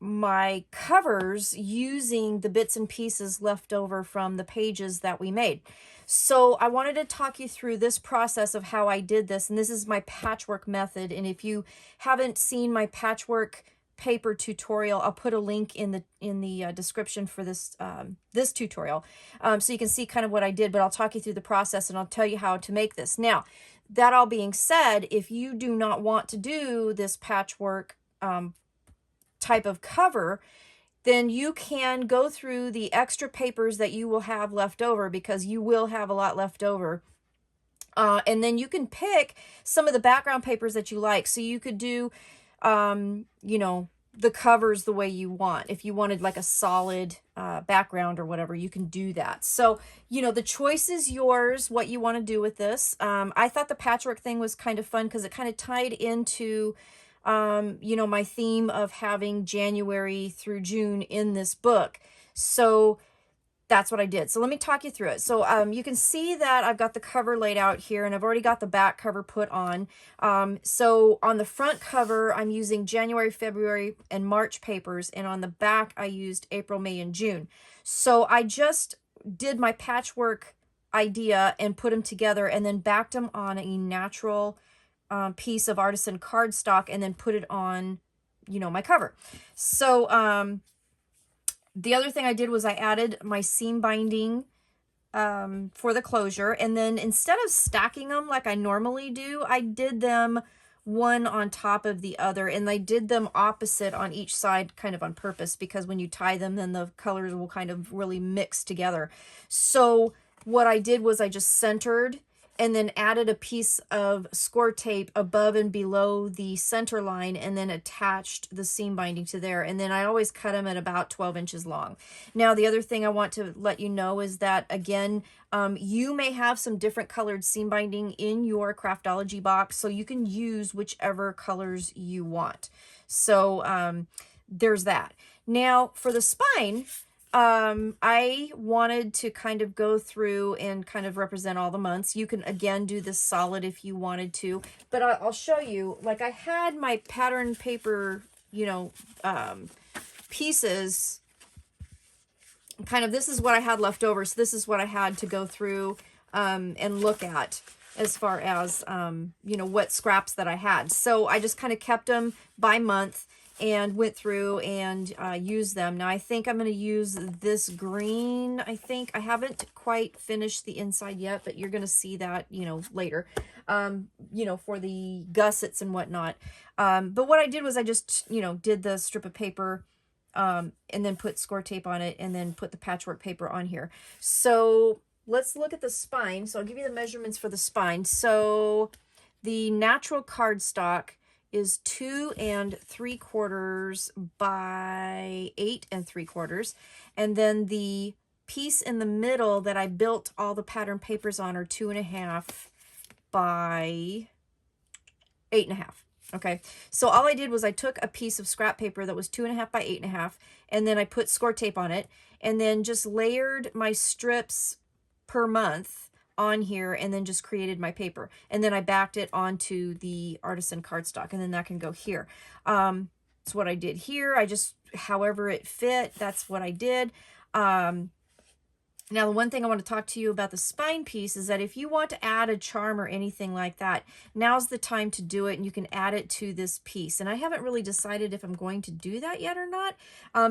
my covers using the bits and pieces left over from the pages that we made. So I wanted to talk you through this process of how I did this. And this is my patchwork method. And if you haven't seen my patchwork paper tutorial, I'll put a link in the description for this this tutorial, so you can see kind of what I did. But I'll talk you through the process and I'll tell you how to make this. Now, that all being said, if you do not want to do this patchwork type of cover, then you can go through the extra papers that you will have left over, because you will have a lot left over. And then you can pick some of the background papers that you like. So you could do the covers the way you want. If you wanted like a solid background or whatever, you can do that. So, the choice is yours, what you want to do with this. I thought the patchwork thing was kind of fun because it kind of tied into, my theme of having January through June in this book. So that's what I did. So let me talk you through it. So you can see that I've got the cover laid out here, and I've already got the back cover put on. So on the front cover, I'm using January, February, and March papers. And on the back, I used April, May, and June. So I just did my patchwork idea and put them together and then backed them on a natural piece of artisan cardstock and then put it on, my cover. So the other thing I did was I added my seam binding for the closure. And then instead of stacking them like I normally do, I did them one on top of the other. And I did them opposite on each side kind of on purpose, because when you tie them, then the colors will kind of really mix together. So what I did was I just centered and then added a piece of score tape above and below the center line, and then attached the seam binding to there. And then I always cut them at about 12 inches long. Now, the other thing I want to let you know is that, again, you may have some different colored seam binding in your Craftology box, so you can use whichever colors you want. So there's that. Now, for the spine, I wanted to kind of go through and kind of represent all the months. You can, again, do this solid if you wanted to, but I'll show you. Like, I had my pattern paper, pieces, kind of, this is what I had left over. So this is what I had to go through and look at as far as, what scraps that I had. So I just kind of kept them by month and went through and used them. Now I think I'm going to use this green. I think I haven't quite finished the inside yet, but you're going to see that, later, for the gussets and whatnot. But what I did was I just, did the strip of paper and then put score tape on it and then put the patchwork paper on here. So let's look at the spine. So I'll give you the measurements for the spine. So the natural cardstock is 2 3/4 by 8 3/4. And then the piece in the middle that I built all the pattern papers on are 2.5 by 8.5. Okay, so all I did was I took a piece of scrap paper that was 2.5 by 8.5, and then I put score tape on it, and then just layered my strips per month on here, and then just created my paper, and then I backed it onto the artisan cardstock, and then that can go here. That's what I did here. I just, however it fit, that's what I did. Now, the one thing I want to talk to you about the spine piece is that if you want to add a charm or anything like that, now's the time to do it, and you can add it to this piece. And I haven't really decided if I'm going to do that yet or not,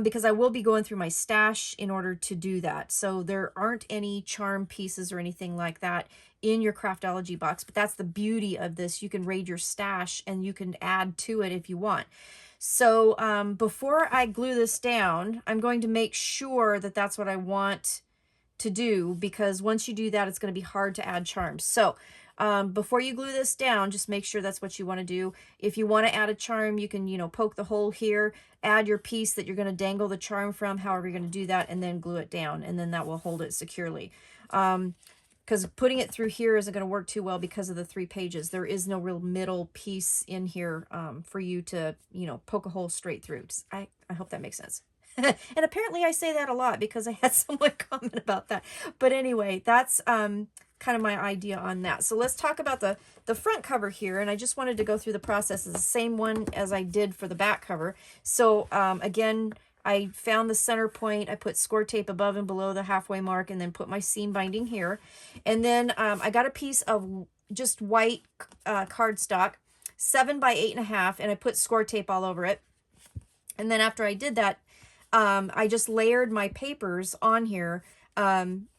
because I will be going through my stash in order to do that. So there aren't any charm pieces or anything like that in your Craftology box, but that's the beauty of this. You can raid your stash and you can add to it if you want. So before I glue this down, I'm going to make sure that that's what I want to do, because once you do that, it's going to be hard to add charms. So Before you glue this down, just make sure that's what you want to do. If you want to add a charm, you can, you know, poke the hole here, add your piece that you're going to dangle the charm from, however you're going to do that, and then glue it down, and then that will hold it securely. Because putting it through here isn't going to work too well because of the 3 pages. There is no real middle piece in here for you to, you know, poke a hole straight through. I hope that makes sense. And apparently I say that a lot because I had someone comment about that. But anyway, that's kind of my idea on that. So let's talk about the front cover here. And I just wanted to go through the process of the same one as I did for the back cover. So again, I found the center point. I put score tape above and below the halfway mark and then put my seam binding here. And then I got a piece of just white cardstock, 7 by 8.5, and I put score tape all over it. And then after I did that, I just layered my papers on here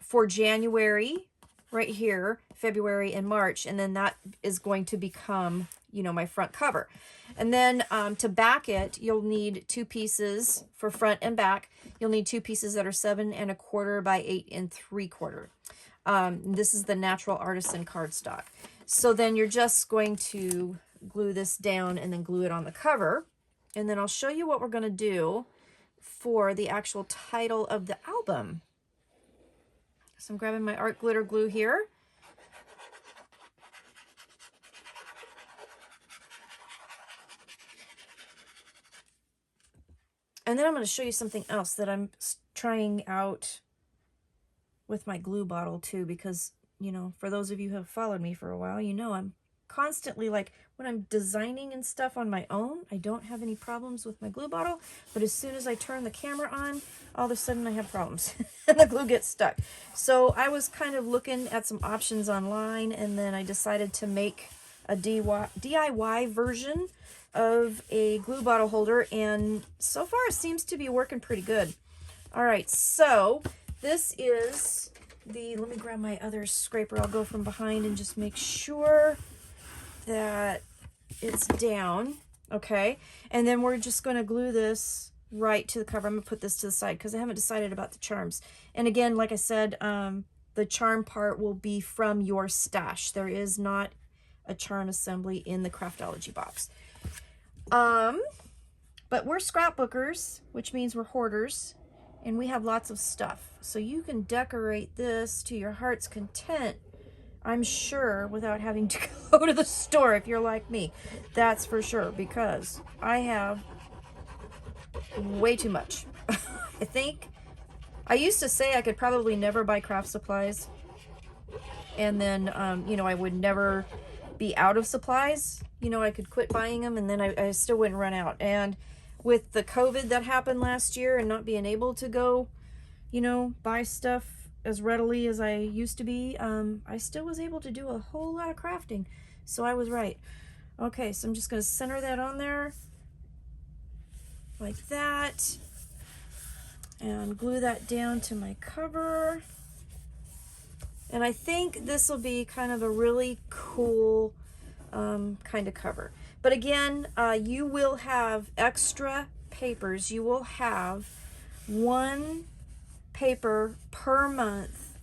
for January, right here, February and March, and then that is going to become, you know, my front cover. And then to back it, you'll need 2 pieces for front and back. You'll need 2 pieces that are 7 1/4 by 8 3/4. This is the Natural Artisan cardstock. So then you're just going to glue this down and then glue it on the cover. And then I'll show you what we're going to do for the actual title of the album. So I'm grabbing my art glitter glue here. And then I'm going to show you something else that I'm trying out with my glue bottle too, because, you know, for those of you who have followed me for a while, you know I'm constantly, like, when I'm designing and stuff on my own, I don't have any problems with my glue bottle, but as soon as I turn the camera on, all of a sudden I have problems and the glue gets stuck. So I was kind of looking at some options online, and then I decided to make a DIY version of a glue bottle holder, and so far it seems to be working pretty good. All right, so this is the, let me grab my other scraper. I'll go from behind and just make sure that it's down. Okay, and then we're just going to glue this right to the cover. I'm going to put this to the side because I haven't decided about the charms. And again, like I said, the charm part will be from your stash. There is not a charm assembly in the Craftology box. But we're scrapbookers, which means we're hoarders, and we have lots of stuff. So you can decorate this to your heart's content, I'm sure, without having to go to the store if you're like me. That's for sure, because I have way too much. I think I used to say I could probably never buy craft supplies, and then you know, I would never be out of supplies. You know, I could quit buying them and then I still wouldn't run out. And with the COVID that happened last year and not being able to go, you know, buy stuff as readily as I used to be, I still was able to do a whole lot of crafting. So I was right. Okay, so I'm just going to center that on there like that and glue that down to my cover. And I think this will be kind of a really cool kind of cover. But again, you will have extra papers. You will have 1 paper per month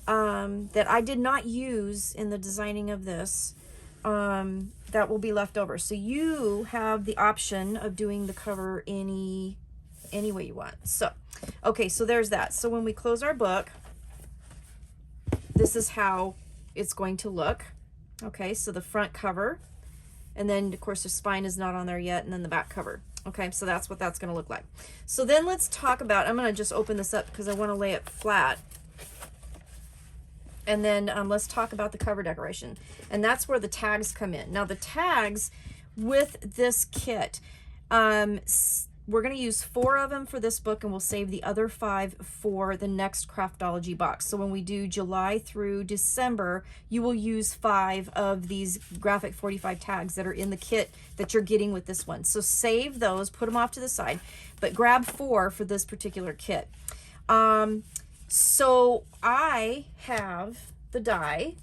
that I did not use in the designing of this, that will be left over. So you have the option of doing the cover any way you want. So, okay, so there's that. So when we close our book, this is how it's going to look. Okay, so the front cover, and then of course the spine is not on there yet, and then the back cover. Okay, so that's what that's going to look like. So then let's talk about, I'm going to just open this up because I want to lay it flat. And then let's talk about the cover decoration. And that's where the tags come in. Now the tags with this kit, we're going to use 4 of them for this book, and we'll save the other 5 for the next Craftology box. So when we do July through December, you will use 5 of these graphic 45 tags that are in the kit that you're getting with this one. So save those, put them off to the side, but grab 4 for this particular kit. So I have the die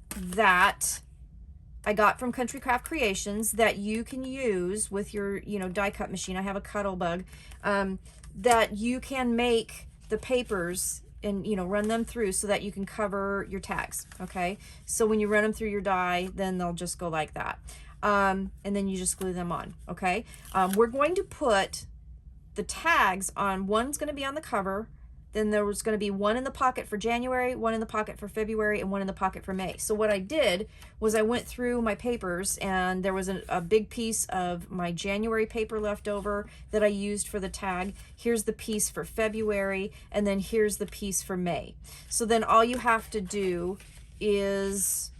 that I got from Country Craft Creations that you can use with your, you know, die cut machine. I have a Cuttlebug that you can make the papers and, you know, run them through so that you can cover your tags, okay? So when you run them through your die, then they'll just go like that. And then you just glue them on, okay? We're going to put the tags on, one's going to be on the cover, then there was going to be one in the pocket for January, one in the pocket for February, and one in the pocket for May. So what I did was I went through my papers, and there was a big piece of my January paper left over that I used for the tag. Here's the piece for February, and then here's the piece for May. So then all you have to do is,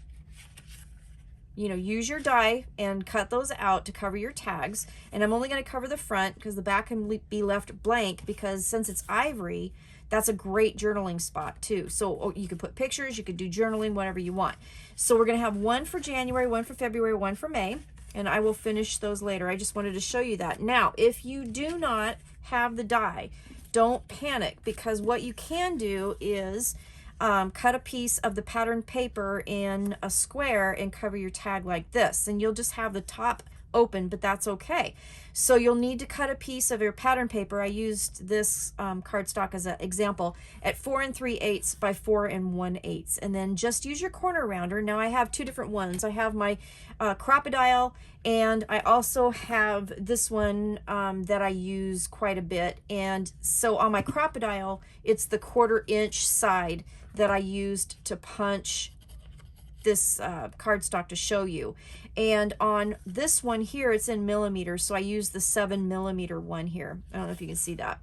you know, use your die and cut those out to cover your tags. And I'm only going to cover the front because the back can be left blank, because since it's ivory, that's a great journaling spot too. So you could put pictures, you could do journaling, whatever you want. So we're going to have one for January, one for February, one for May, and I will finish those later. I just wanted to show you that. Now, if you do not have the die, don't panic, because what you can do is cut a piece of the pattern paper in a square and cover your tag like this, and you'll just have the top open, but that's okay. So you'll need to cut a piece of your pattern paper. I used this cardstock as an example at 4 3/8 by 4 1/8, and then just use your corner rounder. Now I have two different ones. I have my Craftology, and I also have this one that I use quite a bit. And so on my Craftology, it's the 1/4 inch side that I used to punch this cardstock to show you. And on this one here, it's in millimeters, so I use the 7 millimeter one here. I don't know if you can see that.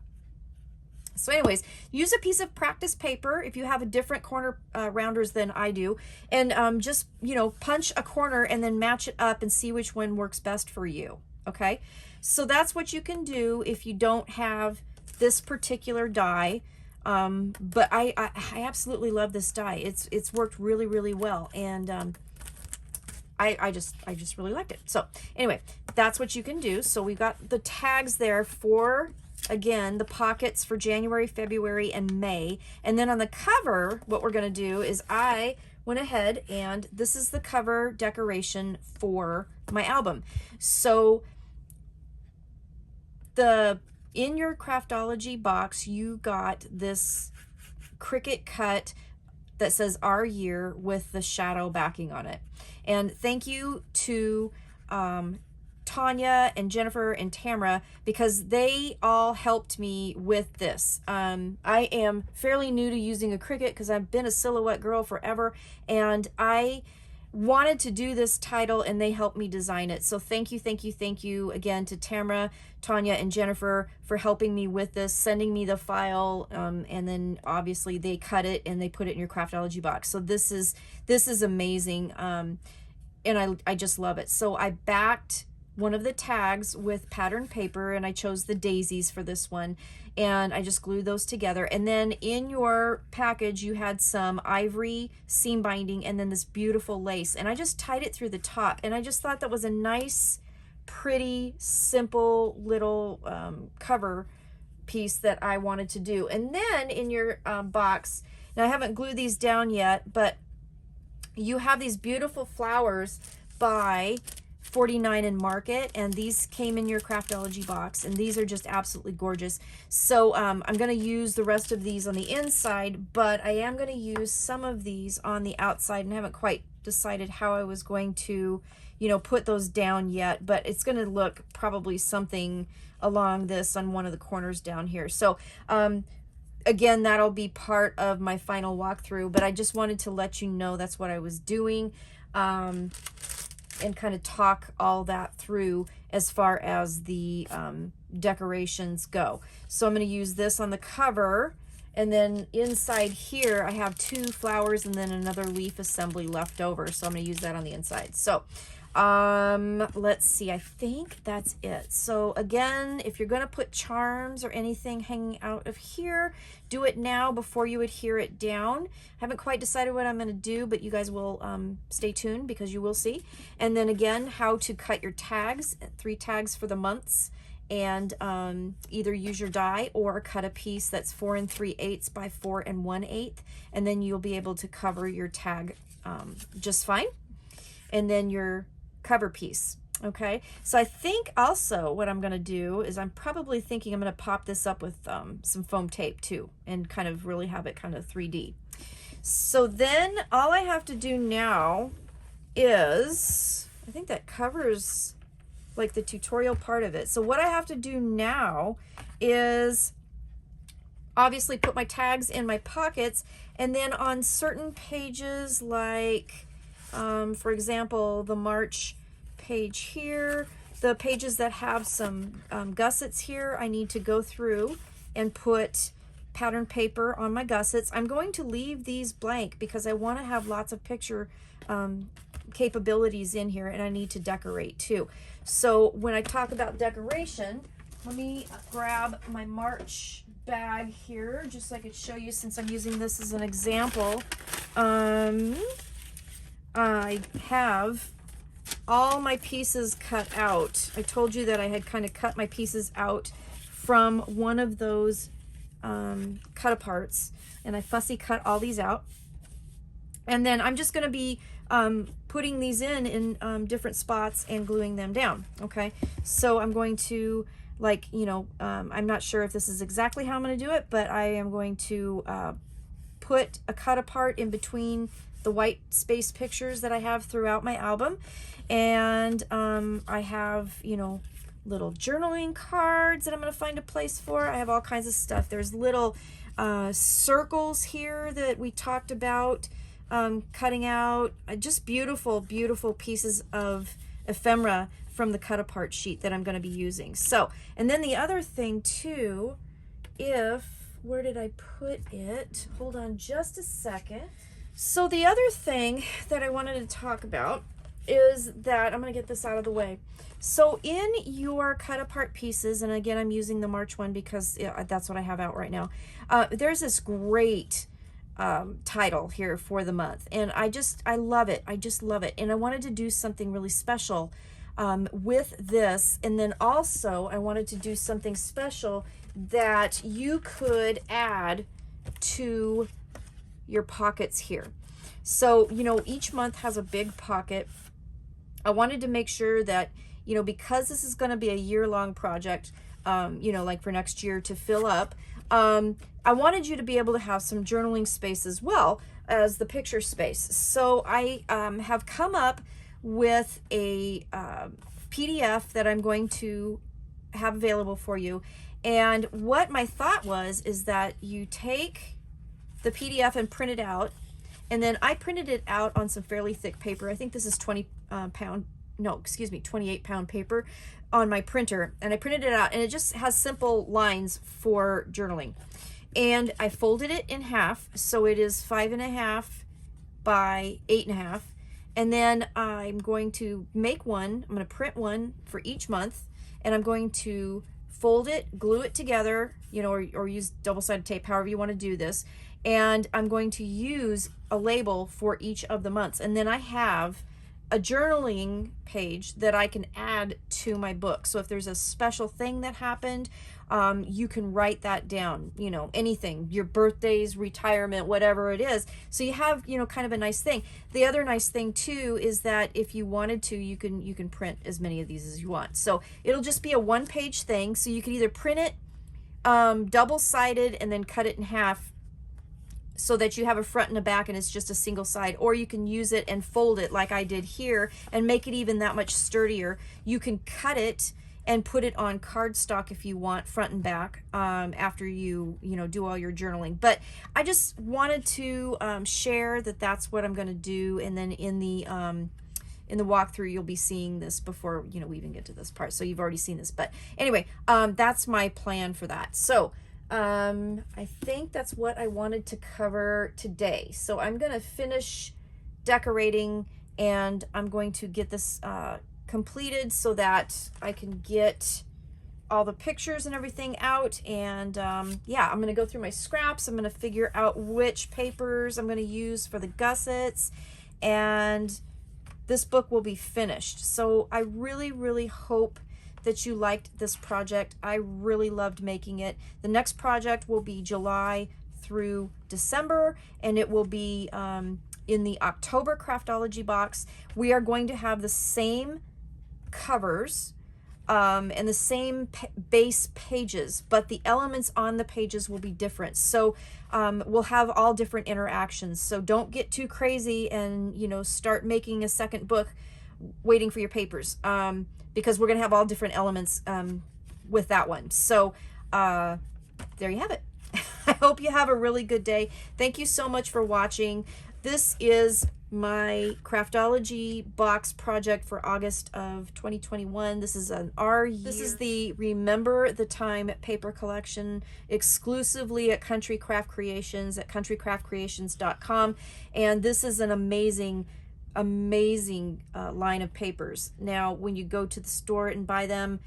So anyways, use a piece of practice paper if you have a different corner rounders than I do, and just, you know, punch a corner and then match it up and see which one works best for you, okay? So that's what you can do if you don't have this particular die. But I absolutely love this die. It's worked really, really well, and I just really liked it. So anyway, that's what you can do. So we've got the tags there for, again, the pockets for January, February, and May. And then on the cover, what we're going to do is I went ahead, and this is the cover decoration for my album. So in your Craftology box, you got this Cricut cut that says Our Year with the shadow backing on it. And thank you to Tanya and Jennifer and Tamara, because they all helped me with this. I am fairly new to using a Cricut because I've been a silhouette girl forever, and I wanted to do this title, and they helped me design it. So thank you again to Tamara, Tanya, and Jennifer for helping me with this, sending me the file, and then obviously they cut it and they put it in your Craftology box. So this is amazing, and I just love it. So I backed one of the tags with pattern paper, and I chose the daisies for this one, and I just glued those together. And then in your package you had some ivory seam binding and then this beautiful lace, and I just tied it through the top, and I just thought that was a nice, pretty, simple little cover piece that I wanted to do. And then in your box, now I haven't glued these down yet, but you have these beautiful flowers by 49 in Market, and these came in your Craftology box, and these are just absolutely gorgeous. So I'm going to use the rest of these on the inside, but I am going to use some of these on the outside, and I haven't quite decided how I was going to, you know, put those down yet, but it's going to look probably something along this on one of the corners down here. So again, that'll be part of my final walkthrough, but I just wanted to let you know that's what I was doing. And kind of talk all that through as far as the decorations go. So I'm going to use this on the cover, and then inside here I have 2 flowers and then another leaf assembly left over, so I'm going to use that on the inside. So let's see, I think that's it. So again, if you're going to put charms or anything hanging out of here, do it now before you adhere it down. I haven't quite decided what I'm going to do, but you guys will stay tuned, because you will see. And then again, how to cut your tags, 3 tags for the months, and either use your die or cut a piece that's 4 3/8 by 4 1/8, and then you'll be able to cover your tag just fine. And then your cover piece. Okay, so I think also what I'm going to do is I'm probably thinking I'm going to pop this up with some foam tape too, and kind of really have it kind of 3D. So then all I have to do now is, I think that covers like the tutorial part of it. So what I have to do now is obviously put my tags in my pockets, and then on certain pages, like for example, the March page here, the pages that have some gussets here, I need to go through and put pattern paper on my gussets. I'm going to leave these blank because I want to have lots of picture capabilities in here, and I need to decorate too. So when I talk about decoration, let me grab my March bag here just so I could show you, since I'm using this as an example. I have all my pieces cut out. I told you that I had kind of cut my pieces out from one of those cut aparts, and I fussy cut all these out. And then I'm just going to be putting these in different spots and gluing them down. Okay, so I'm going to, like, you know, I'm not sure if this is exactly how I'm going to do it, but I am going to put a cut apart in between the white space pictures that I have throughout my album. And I have, you know, little journaling cards that I'm going to find a place for. I have all kinds of stuff. There's little circles here that we talked about cutting out. Just beautiful, beautiful pieces of ephemera from the cut apart sheet that I'm going to be using. So, and then the other thing too, where did I put it? Hold on just a second. So the other thing that I wanted to talk about is that, I'm going to get this out of the way. So in your cut apart pieces, and again, I'm using the March one because that's what I have out right now. There's this great title here for the month, and I love it. I just love it. And I wanted to do something really special with this. And then also I wanted to do something special that you could add to your pockets here. So, you know, each month has a big pocket. I wanted to make sure that, you know, because this is going to be a year-long project, you know, like for next year to fill up, I wanted you to be able to have some journaling space as well as the picture space. So I have come up with a PDF that I'm going to have available for you. And what my thought was is that you take the PDF and print it out. And then I printed it out on some fairly thick paper. I think this is 28 pound paper on my printer. And I printed it out, and it just has simple lines for journaling. And I folded it in half, so it is 5.5 by 8.5. And then I'm going to make one. I'm going to print one for each month, and I'm going to fold it, glue it together, you know, or use double-sided tape, however you want to do this. And I'm going to use a label for each of the months. And then I have a journaling page that I can add to my book. So if there's a special thing that happened, you can write that down, you know, anything, your birthdays, retirement, whatever it is. So you have, you know, kind of a nice thing. The other nice thing too is that if you wanted to, you can print as many of these as you want. So it'll just be a one-page thing. So you can either print it double-sided and then cut it in half so that you have a front and a back and it's just a single side, or you can use it and fold it like I did here and make it even that much sturdier. You can cut it and put it on cardstock if you want, front and back, after you know, do all your journaling. But I just wanted to share that that's what I'm going to do. And then in the walkthrough, you'll be seeing this before, you know, we even get to this part. So you've already seen this, but anyway, that's my plan for that. So I think that's what I wanted to cover today. So I'm going to finish decorating, and I'm going to get this completed so that I can get all the pictures and everything out. And yeah, I'm going to go through my scraps. I'm going to figure out which papers I'm going to use for the gussets, and this book will be finished. So I really, really hope that you liked this project. I really loved making it. The next project will be July through December, and it will be in the October Craftology box. We are going to have the same covers and the same base pages, but the elements on the pages will be different. So we'll have all different interactions. So don't get too crazy and, you know, start making a second book waiting for your papers, because we're going to have all different elements with that one. So there you have it. I hope you have a really good day. Thank you so much for watching. This is my Craftology box project for August of 2021. This is an our year. This is the Remember the Time paper collection, exclusively at Country Craft Creations at countrycraftcreations.com. And this is an amazing line of papers. Now, when you go to the store and buy them,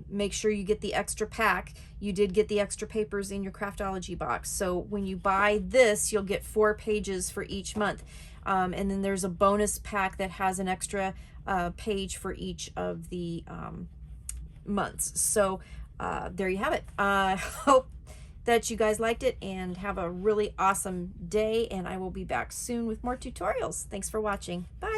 make sure you get the extra pack. You did get the extra papers in your Craftology box. So when you buy this, you'll get 4 pages for each month. And then there's a bonus pack that has an extra page for each of the months. So there you have it. I hope that you guys liked it and have a really awesome day, and I will be back soon with more tutorials. Thanks for watching. Bye.